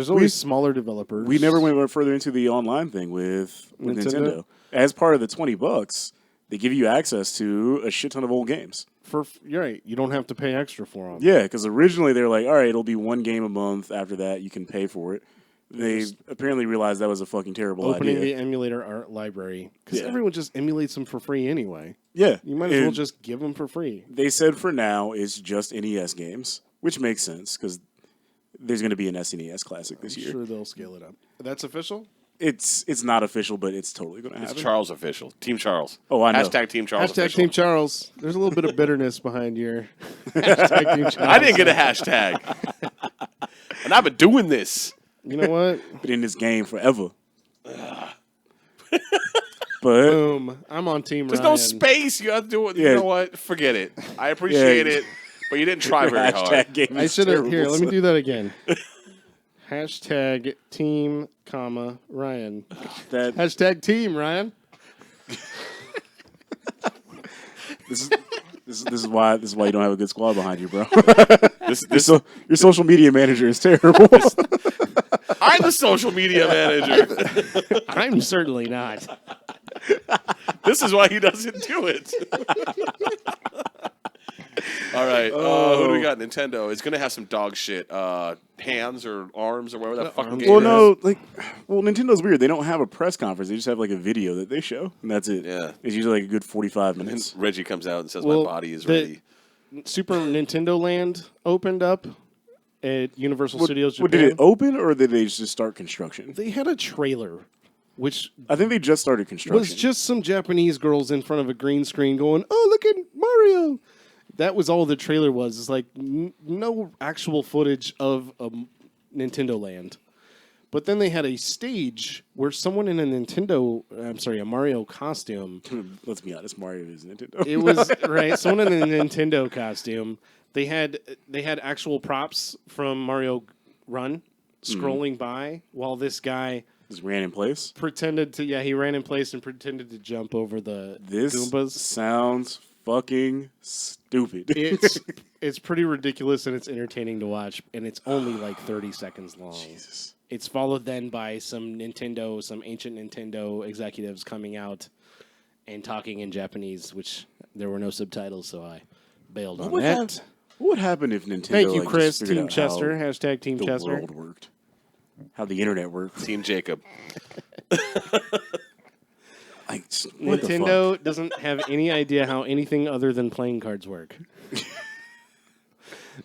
always smaller developers. We never went further into the online thing with Nintendo. As part of the $20, they give you access to a shit ton of old games. You're right. You don't have to pay extra for them. Yeah, because originally they were like, all right, it'll be one game a month. After that, you can pay for it. They apparently realized that was a fucking terrible Opening idea. the emulator art library because everyone just emulates them for free anyway. Yeah. You might as well just give them for free. They said for now it's just NES games, which makes sense because there's going to be an SNES Classic this year. Sure, they'll scale it up. That's official? It's not official, but it's totally going to happen. It's Charles official. Team Charles. Oh, I know. Hashtag Team Charles Hashtag official. Team Charles. There's a little bit of bitterness behind your hashtag Team Charles. I didn't get a hashtag. And I've been doing this. You know what? Been in this game forever. But Boom. I'm on Team There's Ryan. no space. You have to do it. Yeah. You know what? Forget it. I appreciate Yeah. it, but you didn't try very hard. hashtag game I is should have. terrible, Here, let me so- do that again. Hashtag Team, Ryan. that. Hashtag Team Ryan. This is why you don't have a good squad behind you, bro. This Your social media manager is terrible. I'm the social media manager. I'm certainly not. This is why he doesn't do it. All right. Who do we got? Nintendo. It's going to have some dog shit. Hands or arms or whatever that fucking arms. game Well, is. no, Nintendo's weird. They don't have a press conference. They just have like a video that they show, and that's it. Yeah. It's usually like a good 45 And minutes. Reggie comes out and says, Well, my body is the- ready. Super Nintendo Land opened up at Universal Studios What, Japan. did it open, or did they just start construction? They had a trailer, which I think they just started construction. was just some Japanese girls in front of a green screen going, "Oh, look at Mario." That was all the trailer was. It's like no actual footage of a Nintendo Land. But then they had a stage where someone in a Mario costume. Let's be honest, Mario is Nintendo. It was right. Someone in a Nintendo costume. They had actual props from Mario Run scrolling by while this guy Just ran in place. pretended to. Yeah, he ran in place and pretended to jump over the This Goombas. sounds fucking stupid. It's pretty ridiculous and it's entertaining to watch, and it's only like 30 seconds long. Jesus. It's followed then by some ancient Nintendo executives coming out and talking in Japanese, which there were no subtitles, so I bailed on that. What would happen if Nintendo? Thank you, like, Chris. just figured Team out Chester. how Hashtag Team the Chester. world worked, how the internet worked. Team Jacob. Like, what the fuck? Nintendo doesn't have any idea how anything other than playing cards work.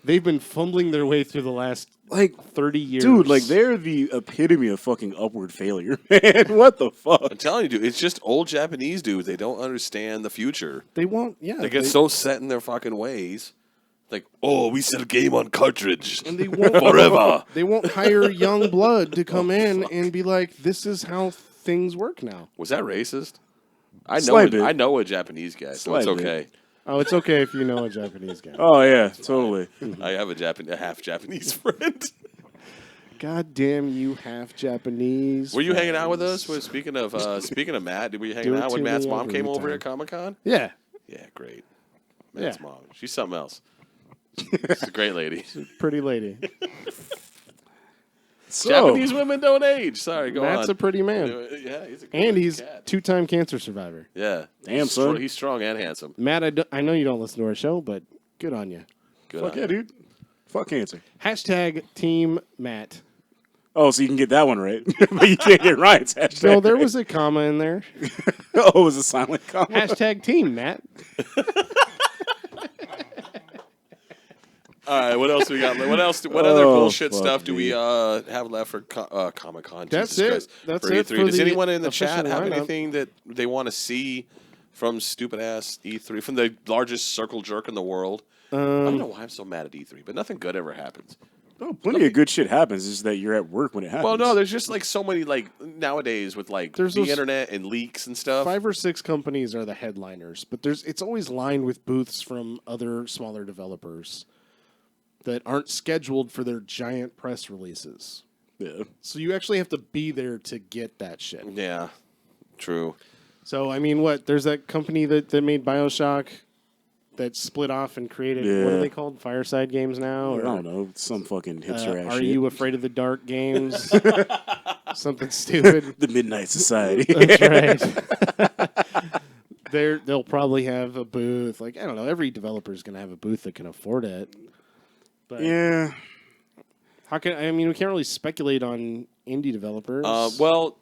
They've been fumbling their way through the last Like, 30 years. dude, like they're the epitome of fucking upward failure, man. What the fuck? I'm telling you, dude, it's just old Japanese dudes. They don't understand the future. They won't, yeah. They get so set in their fucking ways. Like, oh, we sell a game on cartridge. And they won't Forever. They won't hire young blood to come in and be like, "This is how things work now." Was that racist? I know. Slight bit. I know a Japanese guy, so it's Slight bit. okay. Oh, it's okay if you know a Japanese guy. Oh yeah, totally. I have a half Japanese friend. God damn you, half Japanese. Were you hanging out with friends. us? Well, speaking of Matt, were you Do hanging it out when to Matt's me mom every came over time. at Comic-Con? Yeah, Yeah, great. Matt's Yeah. mom. She's something else. She's a great lady. pretty lady. So, Japanese women don't age. Sorry, go Matt's on. a pretty man, Yeah, he's a good and he's cat. 2-time cancer survivor. Yeah. Damn, son. He's strong and handsome. Matt, I know you don't listen to our show, but good on you. Good fuck on yeah, him. dude. Fuck cancer. Hashtag Team Matt. Oh, so you can get that one right, but you can't get Ryan's hashtag. No, there right. was a comma in there. Oh, it was a silent comment. Hashtag Team Matt. All right, what else we got? What else? What other Oh, bullshit fuck stuff do me. we have left for Comic-Con? That's Jesus it. Christ. That's for it E3. for Does the anyone in the chat official have lineup. anything that they want to see from stupid ass E3 from the largest circle jerk in the world? I don't know why I'm so mad at E3, but nothing good ever happens. Oh, plenty of good shit happens. It's just that you're at work when it happens. Well, no, there's just like so many like nowadays with like There's the those internet and leaks and stuff. 5 or 6 companies are the headliners, but it's always lined with booths from other smaller developers that aren't scheduled for their giant press releases. Yeah. So you actually have to be there to get that shit. Yeah, true. So I mean, there's that company that made BioShock. that split off and created, what are they called? Fireside games now? I Or, don't know. Some fucking hipster ass Are shit. You Afraid of the Dark games? Something stupid. The Midnight Society. That's right. They'll probably have a booth. Like, I don't know. Every developer's going to have a booth that can afford it. But Yeah. we can't really speculate on indie developers. Well,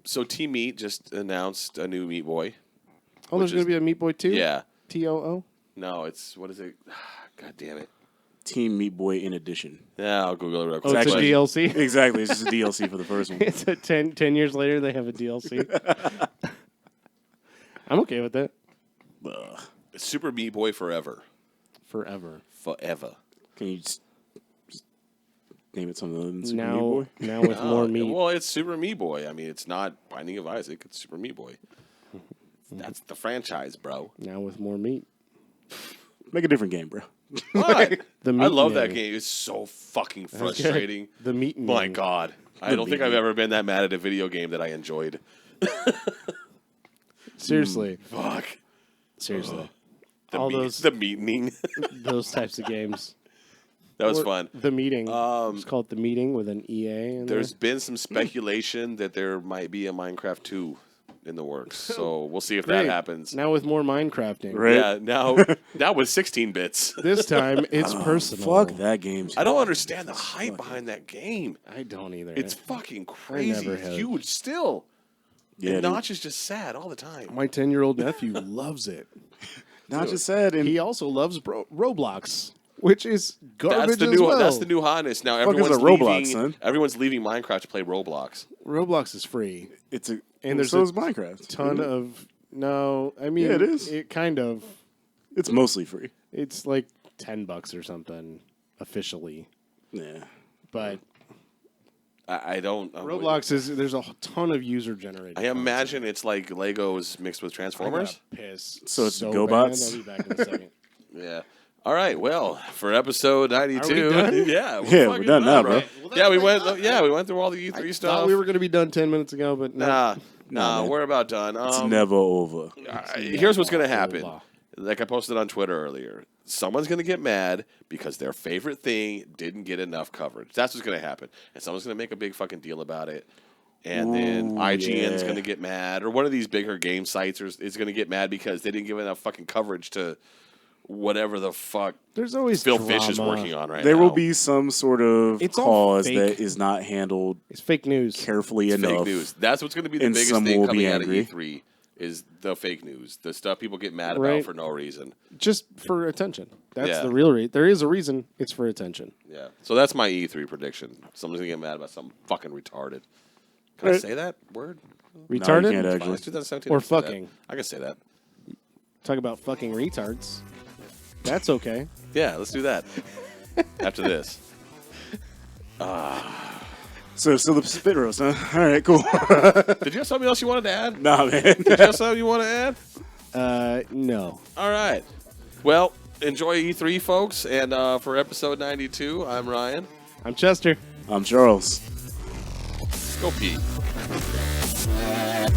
so Team Meat just announced a new Meat Boy. Oh, there's going to be a Meat Boy 2? Yeah. TOO? No, what is it? God damn it. Team Meat Boy in addition. Yeah, I'll Google it real Oh, quick. it's a DLC? Exactly. It's just a DLC for the first one. It's a 10 years later, they have a DLC. I'm okay with that. Ugh. Super Meat Boy Forever. Forever. Forever. Can you just name it something other than Super Meat Now, Boy? now with more meat. Well, it's Super Meat Boy. I mean, it's not Binding of Isaac. It's Super Meat Boy. That's the franchise, bro. Now with more meat. Make a different game, bro. What? The I meat love man. that game. It's so fucking That's good. frustrating. The meat My man. God. I don't think I've ever been that mad at a video game that I enjoyed. Seriously. Fuck. Seriously. The All meat, those the meatening. those types of games. That was Or fun. The Meeting. Just call it The Meeting with an EA. In There's there. been some speculation that there might be a Minecraft 2 in the works. So we'll see if Great. that happens. Now with more Minecrafting. Right. Yeah, now with 16 bits. This time it's personal. Fuck that game. I don't understand the hype behind that game. I don't either. It's fucking crazy. never have. Huge still. Yeah, And dude. Notch is just sad all the time. My 10-year-old nephew loves it. Not just sad. And He also loves Roblox, which is garbage That's the as new. well. That's the new hotness now. Fuck is Everyone's a Roblox, leaving. son? Everyone's leaving Minecraft to play Roblox. Roblox is free. it's a And there's so a is Minecraft. Ton of no, I mean Yeah, it is. It kind of. It's mostly free. It's like $10 or something officially, Yeah. but I don't. Roblox is there's a ton of user generated. I imagine it's like Legos mixed with Transformers. Piss. So it's bad. GoBots? I'll be back in a second. Yeah. All right. Well, for episode 92, done? yeah, Yeah, we're done now, bro. Yeah, we went. Yeah, we went through all the E3 stuff. Thought we were going to be done 10 minutes ago, but no. Nah, man. we're about done. It's never over. Here's what's going to happen. Over. Like I posted on Twitter earlier, someone's going to get mad because their favorite thing didn't get enough coverage. That's what's going to happen. And someone's going to make a big fucking deal about it. And then IGN's going to get mad. Or one of these bigger game sites is going to get mad because they didn't give enough fucking coverage to whatever the fuck There's always Phil drama. Fish is working on right now. There will be some sort of It's all cause fake. that is not handled It's fake news. carefully It's enough. fake news. That's what's going to be the And biggest some thing will coming be out angry. of E3 is the fake news. The stuff people get mad about Right. for no reason. Just for attention. That's Yeah. the real reason. There is a reason. It's for attention. Yeah. So that's my E3 prediction. Someone's going to get mad about something fucking retarded. Can I Right. say that word? Retarded? No, you can't Fine, actually. it's 2017. Or I can say that. fucking. I can say that. Talk about fucking retards. That's okay. Yeah, let's do that. After this. So the spit roast, huh? All right, cool. Did you have something else you wanted to add? Nah, man. Did you have something you want to add? No. All right. Well, enjoy E3, folks. And for episode 92, I'm Ryan. I'm Chester. I'm Charles. Go Pete. Yeah.